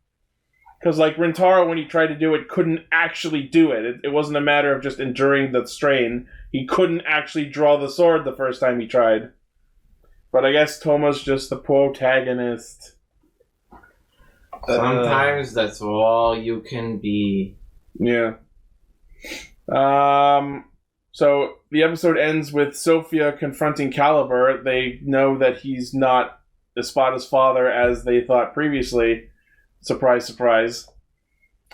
[SPEAKER 4] Because, like, Rintaro, when he tried to do it, couldn't actually do it. It wasn't a matter of just enduring the strain. He couldn't actually draw the sword the first time he tried. But I guess Toma's just the protagonist.
[SPEAKER 6] Sometimes that's all you can be.
[SPEAKER 4] Yeah. So the episode ends with Sophia confronting Caliber. They know that he's not Espada's father as they thought previously. Surprise, surprise.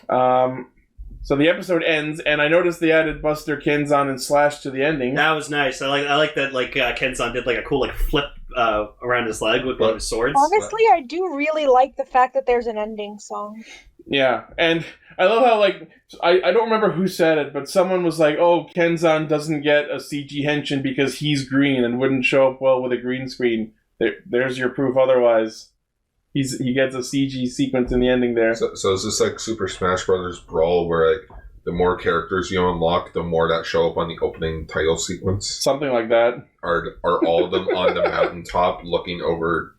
[SPEAKER 4] So the episode ends, and I noticed they added Buster, Kenzan, and Slash to the ending.
[SPEAKER 2] That was nice. I like that. Like Kenzan did like a cool like flip around his leg with one of his swords.
[SPEAKER 5] Honestly, I do really like the fact that there's an ending song.
[SPEAKER 4] Yeah, and I love how, like, I don't remember who said it, but someone was like, "Oh, Kenzan doesn't get a CG henshin because he's green and wouldn't show up well with a green screen." There's your proof otherwise. He gets a CG sequence in the ending there.
[SPEAKER 3] So is this like Super Smash Brothers Brawl, where like the more characters you unlock, the more that show up on the opening title sequence.
[SPEAKER 4] Something like that.
[SPEAKER 3] Are all of them on the mountaintop looking over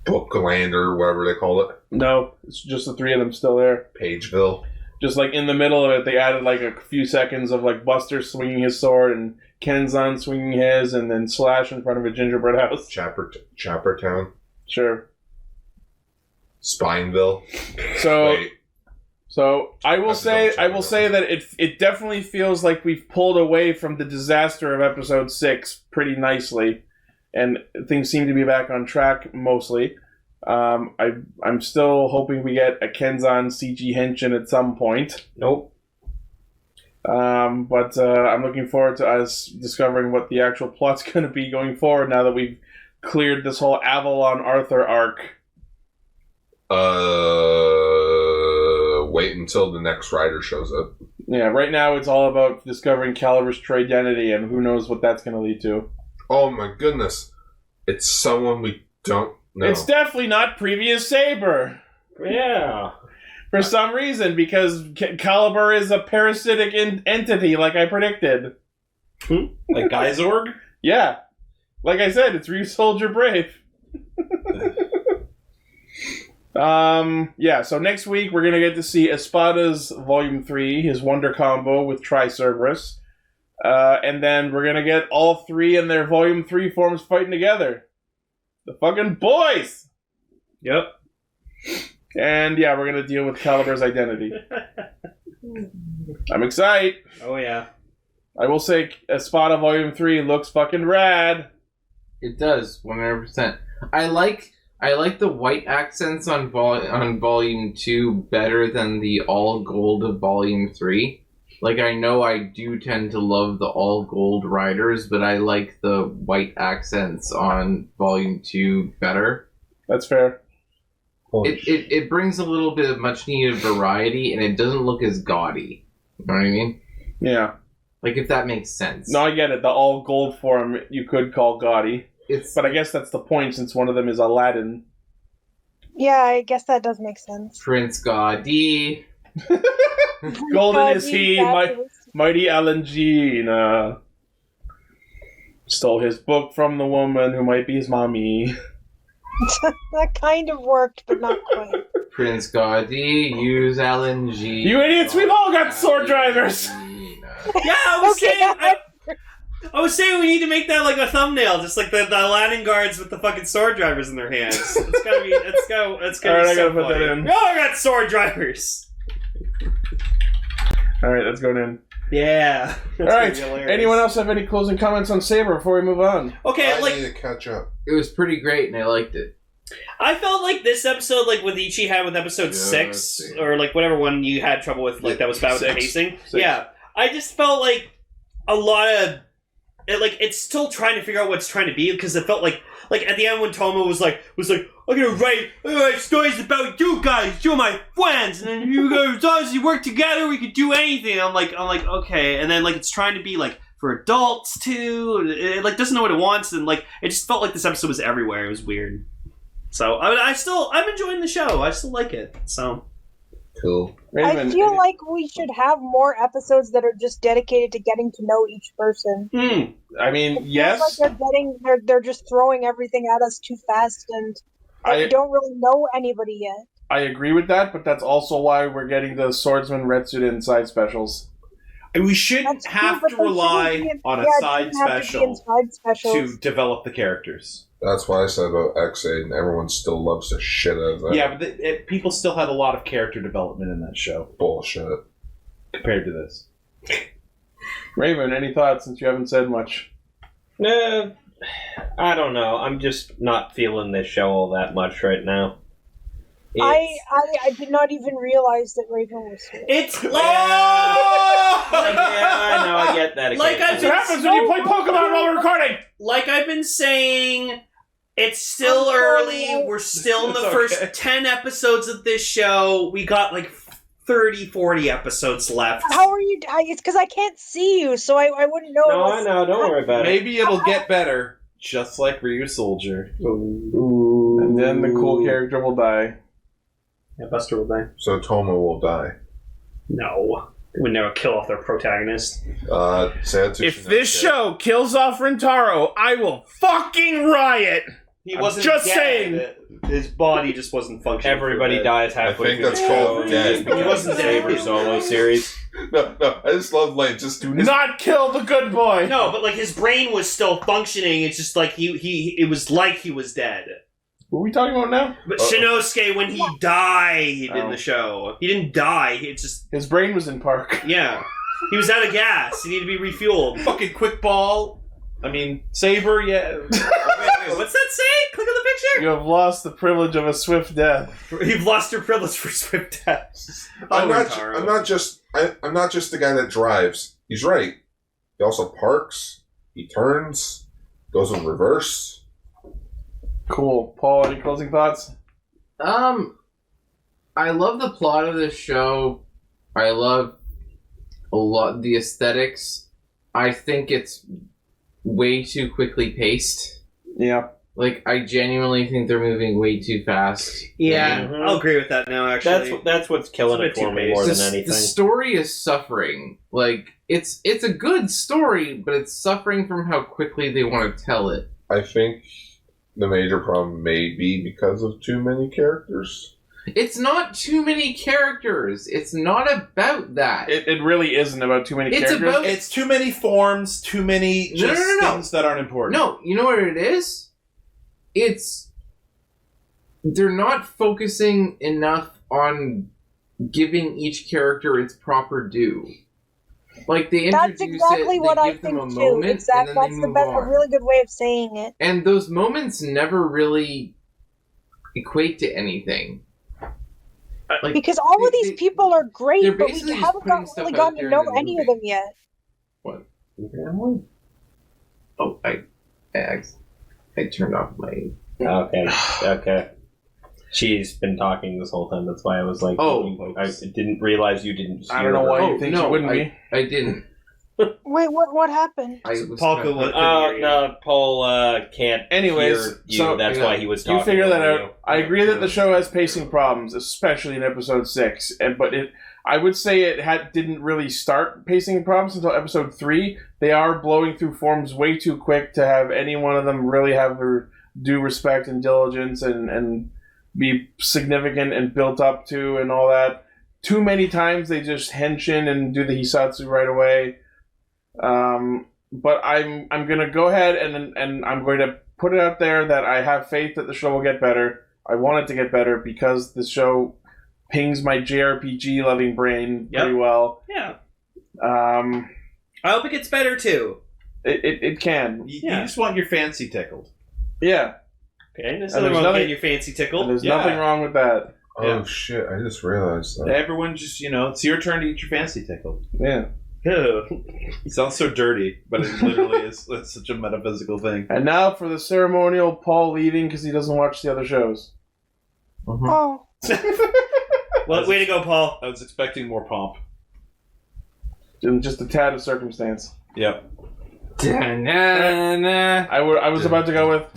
[SPEAKER 3] Bookland or whatever they call it?
[SPEAKER 4] No, it's just the three of them still there.
[SPEAKER 3] Pageville.
[SPEAKER 4] Just like in the middle of it, they added like a few seconds of like Buster swinging his sword and Kenzan swinging his, and then Slash in front of a gingerbread house.
[SPEAKER 3] Chappertown.
[SPEAKER 4] Sure.
[SPEAKER 3] Spineville.
[SPEAKER 4] So I will say that it definitely feels like we've pulled away from the disaster of episode 6 pretty nicely, and things seem to be back on track mostly. I'm still hoping we get a Kenzan CG Henshin at some point.
[SPEAKER 11] Nope.
[SPEAKER 4] But I'm looking forward to us discovering what the actual plot's going to be going forward now that we've cleared this whole Avalon Arthur arc.
[SPEAKER 3] Wait until the next rider shows up.
[SPEAKER 4] Yeah, right now it's all about discovering Caliber's true identity, and who knows what that's going to lead to.
[SPEAKER 3] Oh my goodness. It's someone we don't know.
[SPEAKER 4] It's definitely not previous Saber.
[SPEAKER 11] Yeah.
[SPEAKER 4] For some reason, because Caliber is a parasitic entity, like I predicted.
[SPEAKER 10] Like Geysorg?
[SPEAKER 4] Yeah. Like I said, it's Ryu Soldier Brave. Yeah, so next week we're going to get to see Espada's Volume 3, his Wonder Combo with Tri-Cerberus. And then we're going to get all three in their Volume 3 forms fighting together. The fucking boys!
[SPEAKER 2] Yep.
[SPEAKER 4] And yeah, we're going to deal with Caliber's identity. I'm excited.
[SPEAKER 2] Oh, yeah.
[SPEAKER 4] I will say Espada Volume 3 looks fucking rad.
[SPEAKER 6] It does, 100%. I like the white accents on Volume 2 better than the all gold of Volume 3. Like, I know I do tend to love the all gold riders, but I like the white accents on Volume 2 better.
[SPEAKER 4] That's fair.
[SPEAKER 6] It brings a little bit of much needed variety, and it doesn't look as gaudy. You know what I mean?
[SPEAKER 4] Yeah.
[SPEAKER 6] Like, if that makes sense.
[SPEAKER 4] No, I get it. The all gold form you could call gaudy. But I guess that's the point, since one of them is Aladdin.
[SPEAKER 5] Yeah, I guess that does make sense.
[SPEAKER 6] Prince Gaudi.
[SPEAKER 4] Golden is he, mighty Alangina. Stole his book from the woman who might be his mommy.
[SPEAKER 5] That kind of worked, but not quite.
[SPEAKER 6] Prince Gaudi, use LNG.
[SPEAKER 4] You idiots, we've all got sword drivers!
[SPEAKER 2] Yeah, I was saying we need to make that like a thumbnail, just like the Aladdin guards with the fucking sword drivers in their hands. It's gotta be. It's gonna
[SPEAKER 4] Alright,
[SPEAKER 2] be
[SPEAKER 4] I
[SPEAKER 2] so
[SPEAKER 4] gotta put
[SPEAKER 2] funny.
[SPEAKER 4] that in.
[SPEAKER 2] Oh, I got sword drivers.
[SPEAKER 4] Alright, that's going in.
[SPEAKER 2] Yeah.
[SPEAKER 4] Alright, anyone else have any closing comments on Saber before we move on?
[SPEAKER 2] Okay,
[SPEAKER 3] I
[SPEAKER 2] like
[SPEAKER 3] need to catch up.
[SPEAKER 6] It was pretty great, and I liked it.
[SPEAKER 2] I felt like this episode, like what Ichi had with episode 6, or like whatever one you had trouble with, like that was about the pacing.
[SPEAKER 4] 6.
[SPEAKER 2] Yeah, I just felt like a lot of it's still trying to figure out what it's trying to be, because it felt like at the end when Toma was like I'm gonna write stories about you guys, you're my friends, and then you guys, as long as you work together, we could do anything. I'm like okay, and then like it's trying to be like for adults too. It like doesn't know what it wants, and like it just felt like this episode was everywhere. It was weird. So I'm enjoying the show. I still like it. So
[SPEAKER 3] cool.
[SPEAKER 5] I feel like we should have more episodes that are just dedicated to getting to know each person.
[SPEAKER 4] I mean, yes.
[SPEAKER 5] Like they're just throwing everything at us too fast, and we don't really know anybody yet.
[SPEAKER 4] I agree with that, but that's also why we're getting the Swordsman Retsuden side specials.
[SPEAKER 10] And we shouldn't have to rely on a side special to develop the characters.
[SPEAKER 3] That's why I said about X8, and everyone still loves the shit out of that.
[SPEAKER 10] Yeah, but people still had a lot of character development in that show.
[SPEAKER 3] Bullshit.
[SPEAKER 10] Compared to this.
[SPEAKER 4] Raven, any thoughts since you haven't said much?
[SPEAKER 11] I don't know. I'm just not feeling this show all that much right now.
[SPEAKER 5] I did not even realize that Raven was here.
[SPEAKER 2] It's
[SPEAKER 11] yeah, I know. I get that.
[SPEAKER 2] Like
[SPEAKER 4] That's what happens when you play Pokemon while we're recording.
[SPEAKER 2] Like I've been saying, it's still early. We're still in the first 10 episodes of this show. We got like 30, 40 episodes left.
[SPEAKER 5] How are you? It's because I can't see you, so I wouldn't know.
[SPEAKER 11] No, I know. Don't worry about it.
[SPEAKER 10] Maybe it'll get better, just like Ryu Soldier.
[SPEAKER 4] Ooh. And then the cool character will die.
[SPEAKER 2] Yeah, Buster will die.
[SPEAKER 3] So Toma will die.
[SPEAKER 2] No.
[SPEAKER 11] Would never kill off their protagonist.
[SPEAKER 4] If this show kills off Rintaro, I will fucking riot.
[SPEAKER 11] He wasn't
[SPEAKER 4] just
[SPEAKER 11] dead.
[SPEAKER 4] saying.
[SPEAKER 11] His body just wasn't functioning.
[SPEAKER 3] Everybody dies halfway
[SPEAKER 11] I think
[SPEAKER 3] through
[SPEAKER 11] that's
[SPEAKER 3] the
[SPEAKER 11] called
[SPEAKER 3] show.
[SPEAKER 11] dead. He wasn't
[SPEAKER 3] Saber
[SPEAKER 11] dead.
[SPEAKER 3] solo
[SPEAKER 11] series.
[SPEAKER 3] No, I just love like just
[SPEAKER 4] Do not kill the good boy.
[SPEAKER 2] No, but like his brain was still functioning. It's just like it was like he was dead.
[SPEAKER 4] What are we talking about now?
[SPEAKER 2] But Shinosuke, when he died in the show, he didn't die. It's just
[SPEAKER 4] his brain was in park.
[SPEAKER 2] Yeah, he was out of gas. He needed to be refueled.
[SPEAKER 10] Fucking quick ball. I mean, Saber, yeah.
[SPEAKER 2] Wait, what's that say? Click on the picture.
[SPEAKER 4] You have lost the privilege of a swift death.
[SPEAKER 2] You've lost your privilege for swift death.
[SPEAKER 3] I'm not just the guy that drives. He's right. He also parks. He turns. Goes in reverse.
[SPEAKER 4] Cool. Paul, any closing thoughts?
[SPEAKER 6] I love the plot of this show. I love a lot the aesthetics. I think it's way too quickly paced.
[SPEAKER 4] Yeah.
[SPEAKER 6] Like, I genuinely think they're moving way too fast.
[SPEAKER 2] Yeah, I'll agree with that now, actually.
[SPEAKER 11] That's what's killing it for me more than anything.
[SPEAKER 6] The story is suffering. Like, it's a good story, but it's suffering from how quickly they want to tell it.
[SPEAKER 3] I think the major problem may be because of too many characters.
[SPEAKER 6] It's not too many characters. It's not about that.
[SPEAKER 4] It really isn't about too many characters.
[SPEAKER 10] It's too many forms, too many just things that aren't important.
[SPEAKER 6] No, you know what it is? It's... They're not focusing enough on giving each character its proper due. Like, they introduce
[SPEAKER 5] That's exactly
[SPEAKER 6] it,
[SPEAKER 5] what
[SPEAKER 6] they
[SPEAKER 5] I
[SPEAKER 6] give them
[SPEAKER 5] think
[SPEAKER 6] a
[SPEAKER 5] too.
[SPEAKER 6] moment,
[SPEAKER 5] Exactly,
[SPEAKER 6] and then
[SPEAKER 5] that's
[SPEAKER 6] they move
[SPEAKER 5] a
[SPEAKER 6] on.
[SPEAKER 5] really good way of saying it.
[SPEAKER 6] And those moments never really equate to anything. Like,
[SPEAKER 5] Because all of these people are great,
[SPEAKER 6] they're
[SPEAKER 5] but we
[SPEAKER 6] basically
[SPEAKER 5] haven't
[SPEAKER 6] just putting
[SPEAKER 5] really
[SPEAKER 6] stuff out
[SPEAKER 5] gotten to
[SPEAKER 6] there
[SPEAKER 5] know
[SPEAKER 6] in the
[SPEAKER 5] any of
[SPEAKER 6] movie.
[SPEAKER 5] them yet.
[SPEAKER 6] What? Oh, I turned off my...
[SPEAKER 11] Okay. She's been talking this whole time. That's why I was like, I didn't realize you didn't hear
[SPEAKER 4] I don't know why you think
[SPEAKER 6] no,
[SPEAKER 4] you wouldn't be.
[SPEAKER 6] I didn't.
[SPEAKER 5] Wait, what happened?
[SPEAKER 11] Paul Paul can't
[SPEAKER 4] Anyways,
[SPEAKER 11] hear you.
[SPEAKER 4] so
[SPEAKER 11] That's why he was talking.
[SPEAKER 4] You figure that
[SPEAKER 11] over
[SPEAKER 4] out.
[SPEAKER 11] you.
[SPEAKER 4] I agree that the show has pacing problems, especially in episode 6. But I would say it didn't really start pacing problems until episode 3. They are blowing through forms way too quick to have any one of them really have their due respect and diligence and be significant and built up to and all that. Too many times they just henshin and do the hisatsu right away. But I'm gonna go ahead and I'm going to put it out there that I have faith that the show will get better. I want it to get better because the show pings my JRPG loving brain pretty well.
[SPEAKER 2] Yeah.
[SPEAKER 4] I
[SPEAKER 2] hope it gets better too.
[SPEAKER 4] It can.
[SPEAKER 10] You just want your fancy tickled.
[SPEAKER 4] Yeah.
[SPEAKER 2] Okay, there's nothing wrong with getting your fancy tickled.
[SPEAKER 4] There's nothing wrong with that.
[SPEAKER 3] Oh shit! I just realized that.
[SPEAKER 10] Everyone just, it's your turn to get your fancy tickled.
[SPEAKER 4] Yeah.
[SPEAKER 10] It sounds so dirty, but it literally is. It's such a metaphysical thing.
[SPEAKER 4] And now for the ceremonial Paul leaving because he doesn't watch the other shows.
[SPEAKER 5] Oh.
[SPEAKER 2] Well, way to go, Paul.
[SPEAKER 10] I was expecting more pomp.
[SPEAKER 4] Just a tad of circumstance.
[SPEAKER 10] Yep.
[SPEAKER 4] I was about to go with.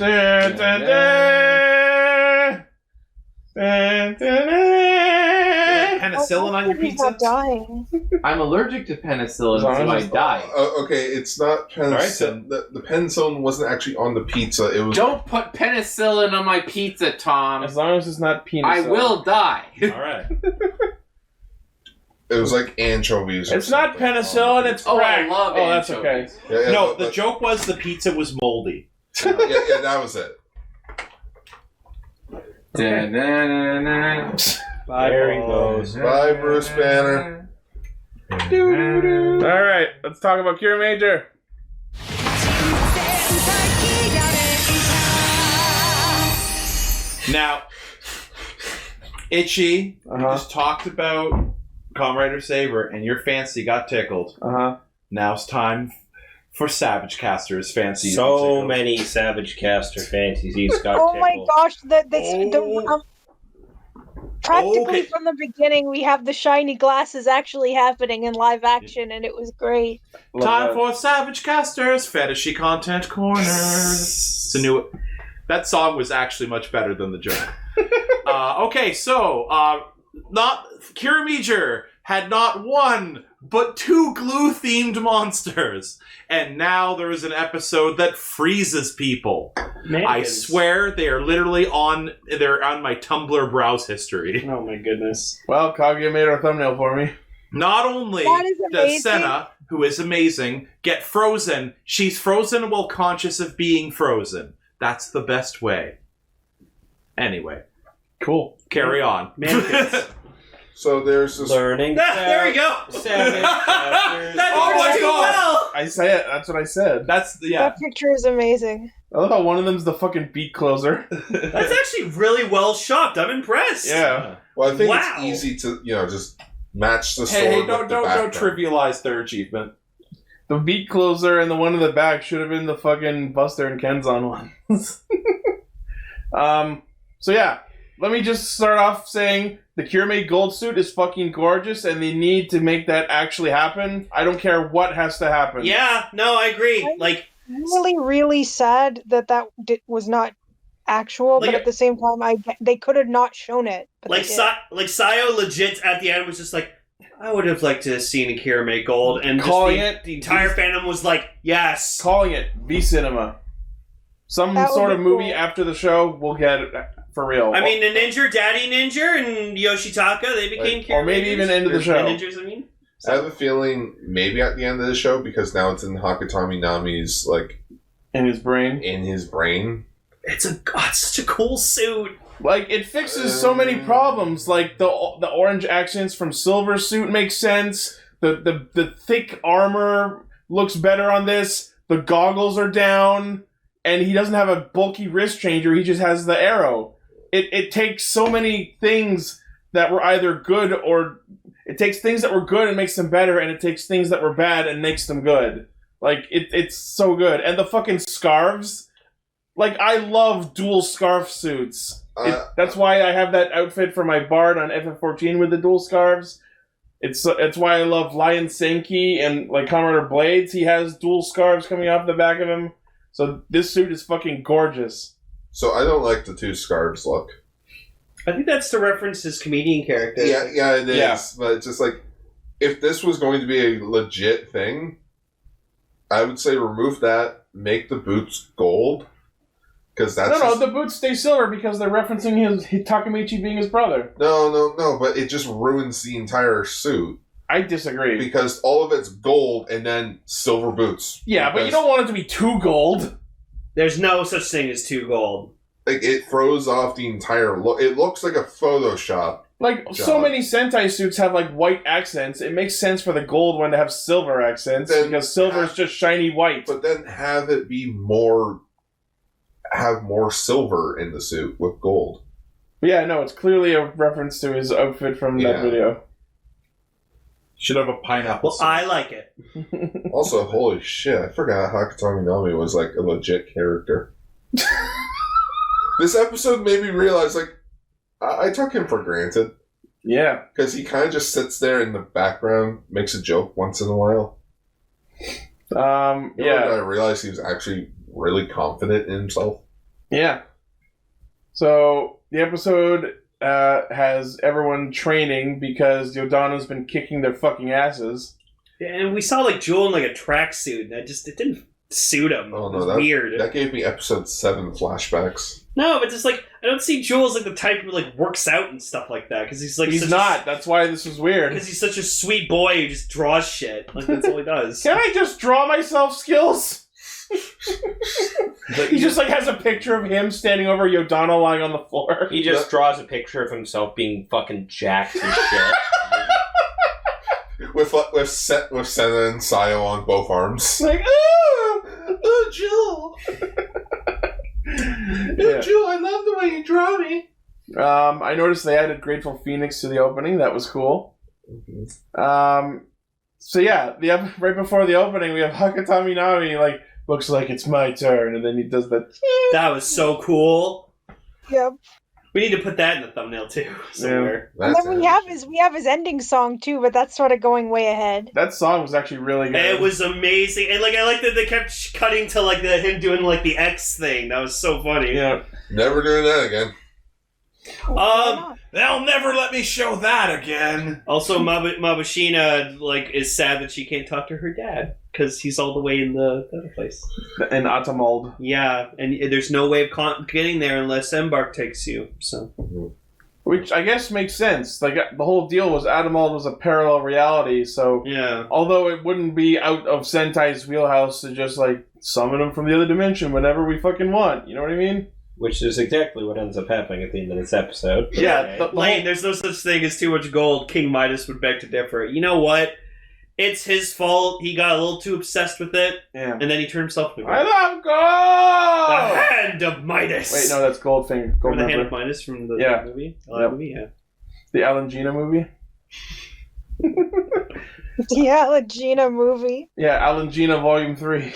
[SPEAKER 10] Penicillin on your pizza?
[SPEAKER 5] Dying.
[SPEAKER 6] I'm allergic to penicillin, so I die.
[SPEAKER 3] Okay, it's not penicillin. The penicillin wasn't actually on the pizza. It was.
[SPEAKER 6] Don't put penicillin on my pizza, Tom.
[SPEAKER 4] As long as it's not penicillin.
[SPEAKER 6] I will die.
[SPEAKER 10] All right.
[SPEAKER 3] It was like anchovies.
[SPEAKER 4] It's not penicillin. It's crack.
[SPEAKER 6] I love
[SPEAKER 4] that's
[SPEAKER 6] anchovies.
[SPEAKER 4] okay.
[SPEAKER 3] Yeah,
[SPEAKER 10] no, the joke was the pizza was moldy.
[SPEAKER 3] yeah, that was it.
[SPEAKER 11] There he goes.
[SPEAKER 3] Bye, Bruce Banner.
[SPEAKER 4] All right, let's talk about Kiramager.
[SPEAKER 10] Now, Ichi, you just talked about Kamen Rider Saber, and your fancy got tickled. Now it's time for Savage Caster's fancy.
[SPEAKER 11] So many Savage Caster fancies he's got.
[SPEAKER 5] Oh my gosh! Practically from the beginning, we have the shiny glasses actually happening in live action, and it was great.
[SPEAKER 10] Time for Savage Caster's Fetishy Content Corner. It's a new. That song was actually much better than the joke. Okay, so not Kiramager had not one, but 2 glue-themed monsters. And now there is an episode that freezes people. I swear they are literally on my Tumblr browse history.
[SPEAKER 2] Oh my goodness.
[SPEAKER 4] Well, Kaguya made our thumbnail for me.
[SPEAKER 10] Not only does Senna, who is amazing, get frozen, she's frozen while conscious of being frozen. That's the best way. Anyway.
[SPEAKER 4] Cool.
[SPEAKER 10] Carry on.
[SPEAKER 3] So there's this...
[SPEAKER 11] Learning.
[SPEAKER 2] There we go.
[SPEAKER 10] Oh my god!
[SPEAKER 4] I say it. That's what I said.
[SPEAKER 5] That picture is amazing.
[SPEAKER 4] I love how one of them's the fucking beat closer.
[SPEAKER 2] That's actually really well shot. I'm impressed.
[SPEAKER 4] Yeah.
[SPEAKER 3] Well, I think it's easy to, just match the sword.
[SPEAKER 10] Hey,
[SPEAKER 3] with
[SPEAKER 10] don't trivialize their achievement.
[SPEAKER 4] The beat closer and the one in the back should have been the fucking Buster and Kenzan ones. So yeah, let me just start off saying the KiramaGold suit is fucking gorgeous, and they need to make that actually happen. I don't care what has to happen.
[SPEAKER 2] Yeah, no, I agree.
[SPEAKER 5] I'm really, really sad that was not actual, but at the same time, they could have not shown it.
[SPEAKER 2] Like Sayo legit at the end was just like, I would have liked to have seen a KiramaGold, and the entire fandom was like, yes.
[SPEAKER 4] Calling it V-Cinema. Some sort of movie after the show, we'll get it for real.
[SPEAKER 2] I mean, the Ninja, Daddy Ninja, and Yoshitaka, they became KiramaGold.
[SPEAKER 4] Or maybe even end of the show.
[SPEAKER 2] Ninjas, I mean.
[SPEAKER 3] I have a feeling maybe at the end of the show, because now it's in Hakutami Nami's,
[SPEAKER 4] in his brain.
[SPEAKER 2] It's such a cool suit.
[SPEAKER 4] It fixes so many problems. Like, the orange accents from Silver's suit make sense. The thick armor looks better on this. The goggles are down. And he doesn't have a bulky wrist changer. He just has the arrow. It takes so many things that were either good or... It takes things that were good and makes them better, and it takes things that were bad and makes them good. It's so good. And the fucking scarves... I love dual scarf suits. That's why I have that outfit for my Bard on FF14 with the dual scarves. It's why I love Lion Senki and, Kamen Rider Blades. He has dual scarves coming off the back of him. So this suit is fucking gorgeous.
[SPEAKER 3] So I don't like the 2 scarves look.
[SPEAKER 2] I think that's to reference his comedian character.
[SPEAKER 3] Yeah, it is. Yeah. But it's just if this was going to be a legit thing, I would say remove that, make the boots gold. Because that's
[SPEAKER 4] the boots stay silver because they're referencing his Takamichi being his brother.
[SPEAKER 3] No, but it just ruins the entire suit.
[SPEAKER 4] I disagree.
[SPEAKER 3] Because all of it's gold and then silver boots.
[SPEAKER 4] Yeah, but you don't want it to be too gold.
[SPEAKER 2] There's no such thing as too gold.
[SPEAKER 3] It throws off the entire look. It looks like a Photoshop.
[SPEAKER 4] So many Sentai suits have, white accents. It makes sense for the gold one to have silver accents because silver is just shiny white.
[SPEAKER 3] But then have it be more... Have more silver in the suit with gold.
[SPEAKER 4] But yeah, no, it's clearly a reference to his outfit from that video.
[SPEAKER 10] Should have a pineapple.
[SPEAKER 2] Well, I like it.
[SPEAKER 3] Also, holy shit, I forgot Hakutami Nami was a legit character. This episode made me realize, I took him for granted.
[SPEAKER 4] Yeah.
[SPEAKER 3] Because he kind of just sits there in the background, makes a joke once in a while.
[SPEAKER 4] Yeah.
[SPEAKER 3] I realized he was actually really confident in himself.
[SPEAKER 4] Yeah. So, the episode has everyone training because Yodana's been kicking their fucking asses.
[SPEAKER 2] Yeah, and we saw Jewel in a tracksuit, and it didn't suit him.
[SPEAKER 3] Oh no,
[SPEAKER 2] it was weird.
[SPEAKER 3] That gave me episode 7 flashbacks.
[SPEAKER 2] No, but just I don't see Jewel as the type who works out and stuff like that because he's
[SPEAKER 4] he's not. That's why this was weird.
[SPEAKER 2] Because he's such a sweet boy who just draws shit. That's all he does.
[SPEAKER 4] Can I just draw myself skills? He just has a picture of him standing over Yodana lying on the floor.
[SPEAKER 11] He just draws a picture of himself being fucking jacked and shit.
[SPEAKER 3] with Senna and Sayo on both arms.
[SPEAKER 4] Jewel.
[SPEAKER 10] Jewel, I love the way you draw me.
[SPEAKER 4] I noticed they added Grateful Phoenix to the opening. That was cool. So yeah, right before the opening, we have Hakutami Nami looks like it's my turn, and then he does that.
[SPEAKER 2] That was so cool.
[SPEAKER 5] Yep.
[SPEAKER 2] We need to put that in the thumbnail too somewhere.
[SPEAKER 5] Yeah. And then we have his ending song too, but that's sort of going way ahead.
[SPEAKER 4] That song was actually really good.
[SPEAKER 2] It was amazing, and I like that they kept cutting to him doing the X thing. That was so funny.
[SPEAKER 4] Yeah.
[SPEAKER 3] Never doing that again.
[SPEAKER 10] They'll never let me show that again.
[SPEAKER 2] Also, Mabushina is sad that she can't talk to her dad because he's all the way in the other place.
[SPEAKER 4] In Atamald.
[SPEAKER 2] Yeah, and there's no way of getting there unless Embark takes you. So,
[SPEAKER 4] which I guess makes sense. Like the whole deal was Atamald was a parallel reality. So
[SPEAKER 2] yeah,
[SPEAKER 4] although it wouldn't be out of Sentai's wheelhouse to just summon him from the other dimension whenever we fucking want. You know what I mean?
[SPEAKER 11] Which is exactly what ends up happening at the end of this episode.
[SPEAKER 2] Yeah, Lane, there's no such thing as too much gold. King Midas would beg to differ. You know what? It's his fault. He got a little too obsessed with it, and then he turned himself into gold.
[SPEAKER 4] I love gold!
[SPEAKER 2] The Hand of Midas!
[SPEAKER 4] Wait, no, that's Goldfinger.
[SPEAKER 2] Remember the Hand of Midas from the movie? Movie, yeah.
[SPEAKER 4] The Alan Gina movie?
[SPEAKER 5] The Alan Gina movie.
[SPEAKER 4] Yeah, Alan Gina Volume 3.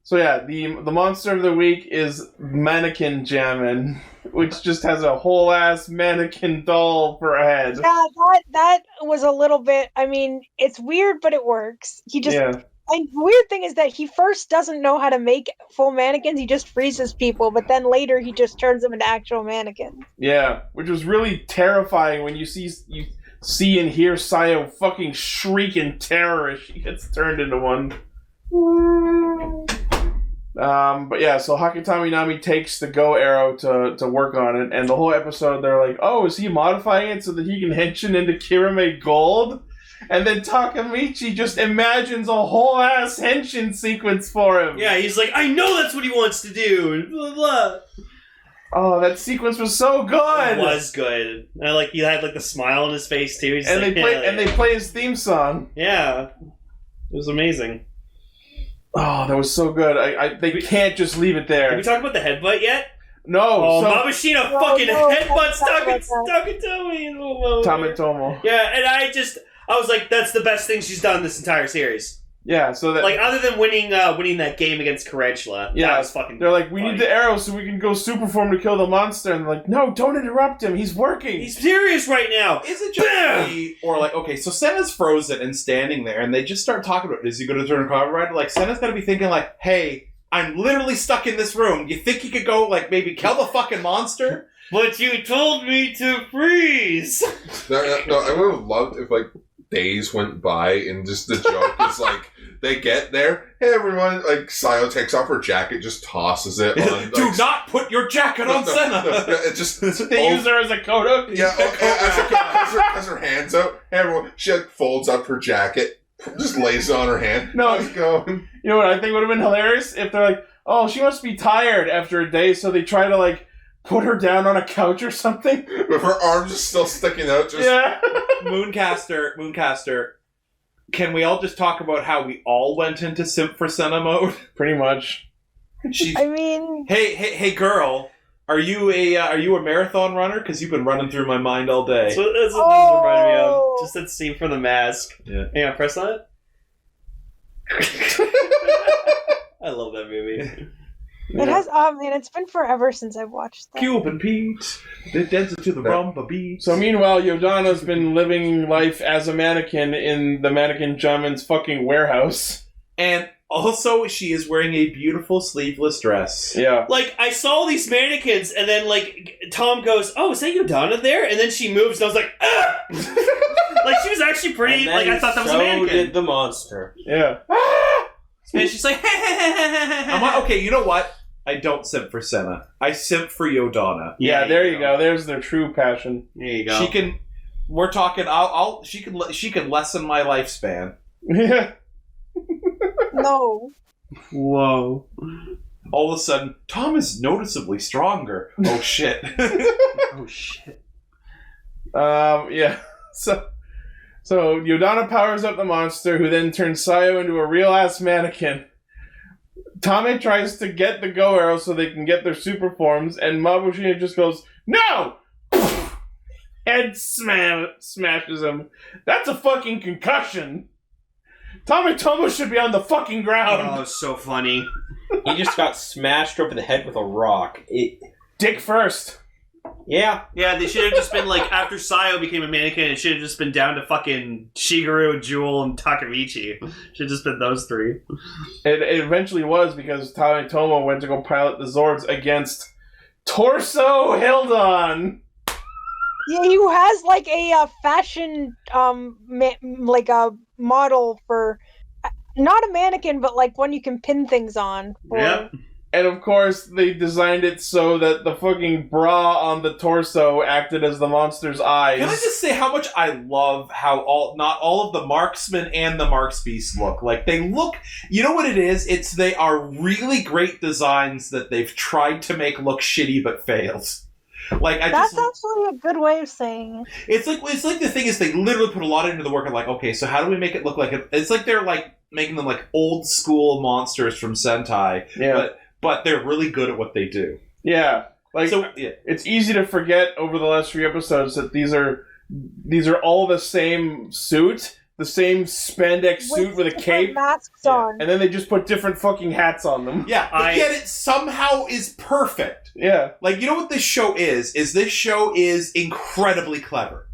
[SPEAKER 4] So yeah, the monster of the week is Mannequin Jammin', which just has a whole ass mannequin doll for a head.
[SPEAKER 5] Yeah, that was a little bit. I mean, it's weird, but it works. He just. Yeah. And the weird thing is that he first doesn't know how to make full mannequins. He just freezes people, but then later he just turns them into actual mannequins.
[SPEAKER 4] Yeah, which was really terrifying when you see and hear Sayo fucking shriek in terror as she gets turned into one. But yeah, so Hakutami Nami takes the Go Arrow to work on it, and the whole episode they're like, oh, is he modifying it so that he can henshin into KiramaGold? And then Takamichi just imagines a whole ass henshin sequence for him.
[SPEAKER 2] Yeah, he's like, I know that's what he wants to do, and blah blah.
[SPEAKER 4] Oh, that sequence was so good.
[SPEAKER 2] It was good. And he had the smile on his face too. He's
[SPEAKER 4] and they play his theme song.
[SPEAKER 2] Yeah, it was amazing.
[SPEAKER 4] Oh, that was so good. They can't just leave it there.
[SPEAKER 2] Did we talk about the headbutt yet?
[SPEAKER 4] No.
[SPEAKER 2] Oh, Mabushina fucking headbutts Takatomi.
[SPEAKER 4] Tametomo.
[SPEAKER 2] Yeah, and I was like, that's the best thing she's done this entire series.
[SPEAKER 4] Yeah, so that
[SPEAKER 2] other than winning that game against Karechla, that was fucking.
[SPEAKER 4] They're like, we need the arrow so we can go super form to kill the monster, and they're like, no, don't interrupt him. He's working.
[SPEAKER 2] He's serious right now.
[SPEAKER 10] Is it just me, or okay, so Senna's frozen and standing there, and they just start talking about, is he going to turn a Kamen Rider? Senna's got to be thinking hey, I'm literally stuck in this room. You think you could go maybe kill the fucking monster?
[SPEAKER 2] But you told me to freeze.
[SPEAKER 3] No, I would have loved if days went by and just the joke is they get there, hey everyone, Sayo takes off her jacket, just tosses it on.
[SPEAKER 10] Do not put your jacket on Senna!
[SPEAKER 3] It just
[SPEAKER 4] they use her as a coat.
[SPEAKER 3] Yeah, has her hands out. Hey everyone, she folds up her jacket, just lays it on her hand.
[SPEAKER 4] No,
[SPEAKER 3] let's go.
[SPEAKER 4] You know what I think would have been hilarious? If they're like, oh, she must be tired after a day, so they try to put her down on a couch or something.
[SPEAKER 3] With her arms just still sticking out. Just...
[SPEAKER 10] Yeah. Mooncaster, can we all just talk about how we all went into Simp for Senna mode?
[SPEAKER 4] Pretty much.
[SPEAKER 5] I mean...
[SPEAKER 10] Hey, girl. Are you a marathon runner? Because you've been running through my mind all day.
[SPEAKER 2] That's what this reminded me of. Just that scene from The Mask.
[SPEAKER 10] Yeah.
[SPEAKER 2] Hang on, press on it. I love that movie.
[SPEAKER 5] It has, man, it's been forever since I've watched that.
[SPEAKER 10] Cube and Pete, they dance to the rumba beat.
[SPEAKER 4] So meanwhile, Yodana's been living life as a mannequin in the Mannequin Jamin's fucking warehouse.
[SPEAKER 10] And also, she is wearing a beautiful sleeveless dress.
[SPEAKER 4] Yeah.
[SPEAKER 2] I saw these mannequins, and then, Tom goes, oh, is that Yodana there? And then she moves, and I was like, ah! She was actually pretty, I thought that was a mannequin.
[SPEAKER 11] So did the monster.
[SPEAKER 4] Yeah.
[SPEAKER 2] And she's like,
[SPEAKER 10] okay, you know what? I don't simp for Senna. I simp for Yodana.
[SPEAKER 4] Yeah, there you go. There's their true passion.
[SPEAKER 2] There you go.
[SPEAKER 10] She can. We're talking. She can lessen my lifespan.
[SPEAKER 4] Yeah.
[SPEAKER 5] No.
[SPEAKER 2] Whoa.
[SPEAKER 10] All of a sudden, Tom is noticeably stronger. Oh shit.
[SPEAKER 2] Oh shit.
[SPEAKER 4] Yeah. So Yodana powers up the monster, who then turns Sayo into a real-ass mannequin. Tame tries to get the Go Arrow so they can get their super forms, and Mabushina just goes, no! Head smashes him. That's a fucking concussion. Tametomo should be on the fucking ground.
[SPEAKER 2] Oh, so funny.
[SPEAKER 11] He just got smashed over the head with a rock.
[SPEAKER 4] Dick first.
[SPEAKER 11] Yeah.
[SPEAKER 2] Yeah, they should have just been after Sayo became a mannequin, it should have just been down to fucking Shigeru, Jewel, and Takamichi. Should have just been those three.
[SPEAKER 4] It eventually was because Tametomo went to go pilot the Zords against Torso Hildon.
[SPEAKER 5] Yeah, he has like a fashion like a model for not a mannequin, but like one you can pin things on.
[SPEAKER 2] Yep.
[SPEAKER 4] And of course, they designed it so that the fucking bra on the torso acted as the monster's eyes.
[SPEAKER 10] Can I just say how much I love how not all of the marksmen and the marksbeasts look? Like, they look... You know what it is? They are really great designs that they've tried to make look shitty but failed. Like,
[SPEAKER 5] That's actually a good way of saying it.
[SPEAKER 10] It's like the thing is they literally put a lot into the work of like, okay, so how do we make it look like... It's like they're like making them like old school monsters from Sentai.
[SPEAKER 4] Yeah.
[SPEAKER 10] But they're really good at what they do.
[SPEAKER 4] Yeah. Like,
[SPEAKER 10] so, yeah.
[SPEAKER 4] It's easy to forget over the last 3 episodes that these are all the same suit, the same spandex suit with a cape.
[SPEAKER 5] Masks on.
[SPEAKER 4] And then they just put different fucking hats on them.
[SPEAKER 10] Yeah, but yet it somehow is perfect.
[SPEAKER 4] Yeah.
[SPEAKER 10] Like, you know what this show is? This show is incredibly clever.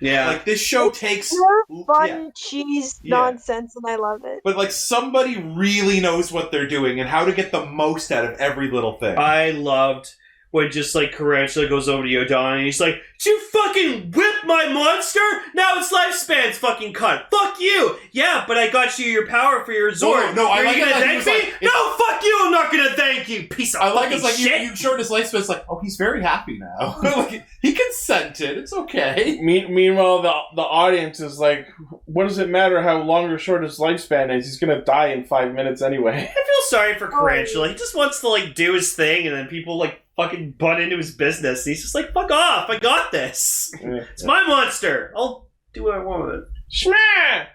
[SPEAKER 2] Yeah.
[SPEAKER 10] Like, this show takes...
[SPEAKER 5] pure fun cheese nonsense, and I love it.
[SPEAKER 10] But, like, somebody really knows what they're doing and how to get the most out of every little thing.
[SPEAKER 2] I loved when just, like, Tarantula goes over to Yodon and he's like, "Did you fucking whip my monster? Now its lifespan's fucking cut. Fuck you! Yeah, but I got you your power for your Zord.
[SPEAKER 10] No, I
[SPEAKER 2] Are
[SPEAKER 10] like
[SPEAKER 2] you
[SPEAKER 10] it
[SPEAKER 2] gonna
[SPEAKER 10] like
[SPEAKER 2] thank me?
[SPEAKER 10] like,
[SPEAKER 2] no, fuck you! I'm not gonna thank you, piece of
[SPEAKER 10] I like
[SPEAKER 2] fucking
[SPEAKER 10] it's like
[SPEAKER 2] shit!"
[SPEAKER 10] you shortened his lifespan. It's like, oh, he's very happy now. Like, he consented. It's okay.
[SPEAKER 4] Meanwhile, the audience is like, what does it matter how long or short his lifespan is? He's gonna die in 5 minutes anyway.
[SPEAKER 2] I feel sorry for Tarantula. He just wants to, like, do his thing, and then people, like, fucking butt into his business. And he's just like, fuck off, I got this.
[SPEAKER 4] Yeah.
[SPEAKER 2] It's my monster. I'll do what I want with it.
[SPEAKER 4] Schmah!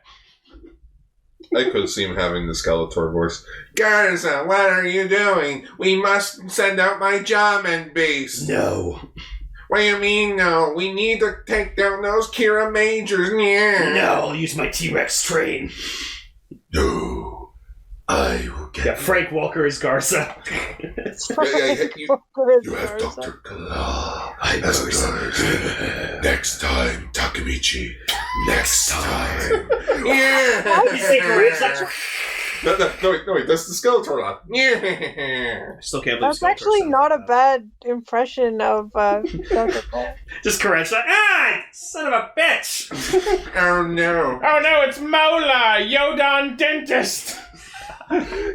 [SPEAKER 3] I could see him having the Skeletor voice. Garza, what are you doing? We must send out my Jamin beast.
[SPEAKER 2] No.
[SPEAKER 3] What do you mean, no? We need to take down those Kiramagers. Yeah.
[SPEAKER 2] No, I'll use my T-Rex train.
[SPEAKER 3] No. I will get
[SPEAKER 2] Frank Walker is Garza.
[SPEAKER 3] you have Dr. Claw.
[SPEAKER 7] I know. Next time, Takemichi. Next time.
[SPEAKER 3] Yeah.
[SPEAKER 2] You say Garza?
[SPEAKER 3] No, wait, that's the Skeletor laugh. Yeah.
[SPEAKER 2] I still can't believe
[SPEAKER 5] That's actually not a bad impression of Dr. Cole.
[SPEAKER 2] Just Tarantula. Ah, son of a bitch.
[SPEAKER 3] Oh no.
[SPEAKER 4] Oh no, it's Mola, Yodon Dentist.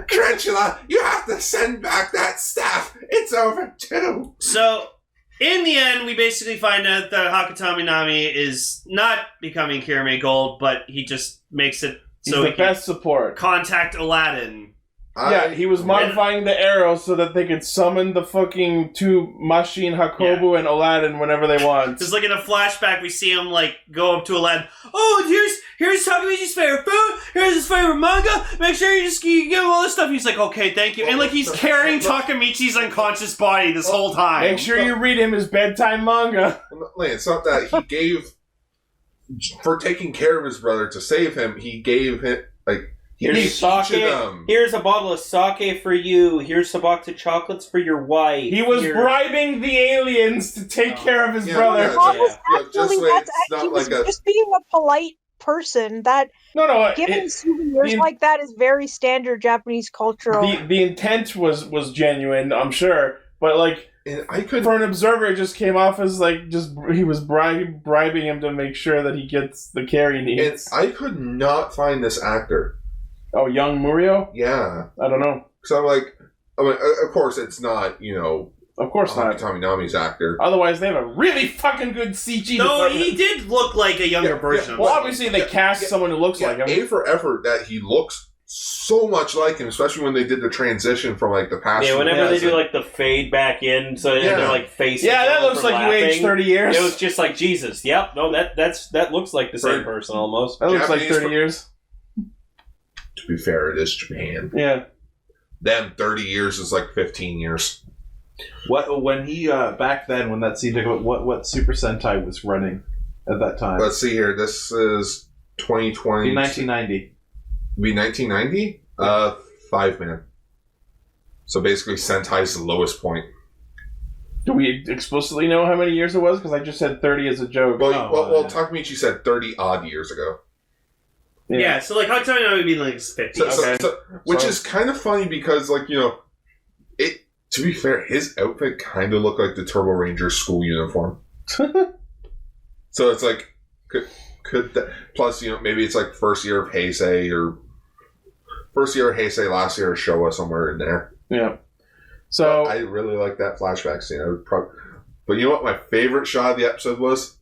[SPEAKER 3] Tarantula, you have to send back that staff. It's over too.
[SPEAKER 2] So, in the end, we basically find out that Hakutami Nami is not becoming KiramaGold, but he just makes it so
[SPEAKER 4] He's
[SPEAKER 2] he
[SPEAKER 4] the
[SPEAKER 2] can
[SPEAKER 4] best support.
[SPEAKER 2] contact Aladdin.
[SPEAKER 4] Yeah, he was modifying the arrow so that they could summon the fucking two Mashin, Hakobu, and Aladdin whenever they want.
[SPEAKER 2] Just like in a flashback, we see him like go up to Aladdin. Oh, here's Takemichi's favorite food. Here's his favorite manga. Make sure you give him all this stuff. He's like, okay, thank you. And like he's carrying Takemichi's unconscious body this whole time.
[SPEAKER 4] Make sure you read him his bedtime manga.
[SPEAKER 3] It's not that he gave for taking care of his brother to save him. He gave him like.
[SPEAKER 11] Here's sake. Here's a bottle of sake for you. Here's some box of chocolates for your wife.
[SPEAKER 4] He was bribing the aliens to take care of his brother.
[SPEAKER 5] He was just being a polite person. That giving souvenirs like that is very standard Japanese cultural.
[SPEAKER 4] The intent was genuine, I'm sure, but like. For an observer, it just came off as like he was bribing him to make sure that he gets the care he needs.
[SPEAKER 3] And I could not find this actor.
[SPEAKER 4] Oh, young Murio?
[SPEAKER 3] Yeah.
[SPEAKER 4] I don't know.
[SPEAKER 3] So I'm like, of course it's not,
[SPEAKER 4] Of course not.
[SPEAKER 3] Tommy Nami's actor.
[SPEAKER 4] Otherwise, they have a really fucking good CG
[SPEAKER 2] No,
[SPEAKER 4] department.
[SPEAKER 2] he did look like a younger version of
[SPEAKER 4] Well, obviously they cast someone who looks like him.
[SPEAKER 3] A for effort that he looks so much like him, especially when they did the transition from like the past.
[SPEAKER 11] Yeah, whenever they do like the fade back in, so they're like faces.
[SPEAKER 4] Yeah, that looks like you aged 30 years.
[SPEAKER 11] It was just like Jesus. Yep, no, that looks like the same person almost.
[SPEAKER 4] That looks like 30 years.
[SPEAKER 3] To be fair, it is Japan.
[SPEAKER 4] Yeah.
[SPEAKER 3] Then 30 years is like 15 years.
[SPEAKER 10] When he back then when that scene took what Super Sentai was running at that time?
[SPEAKER 3] Let's see here. This is 2020.
[SPEAKER 10] 1990.
[SPEAKER 3] Be 1990? 5-man. So basically, Sentai's the lowest point.
[SPEAKER 4] Do we explicitly know how many years it was? Because I just said 30 as a joke.
[SPEAKER 3] Well, Takemichi said 30 odd years ago.
[SPEAKER 2] Yeah, so like Hakutami Nami would be like 50.
[SPEAKER 3] Which is kind of funny because, like, To be fair, his outfit kind of looked like the Turbo Ranger school uniform. So it's like, could that, plus, maybe it's like first year of Heisei, or first year of Heisei, last year of Showa, somewhere in there.
[SPEAKER 4] Yeah. So
[SPEAKER 3] I really like that flashback scene. But you know what my favorite shot of the episode was?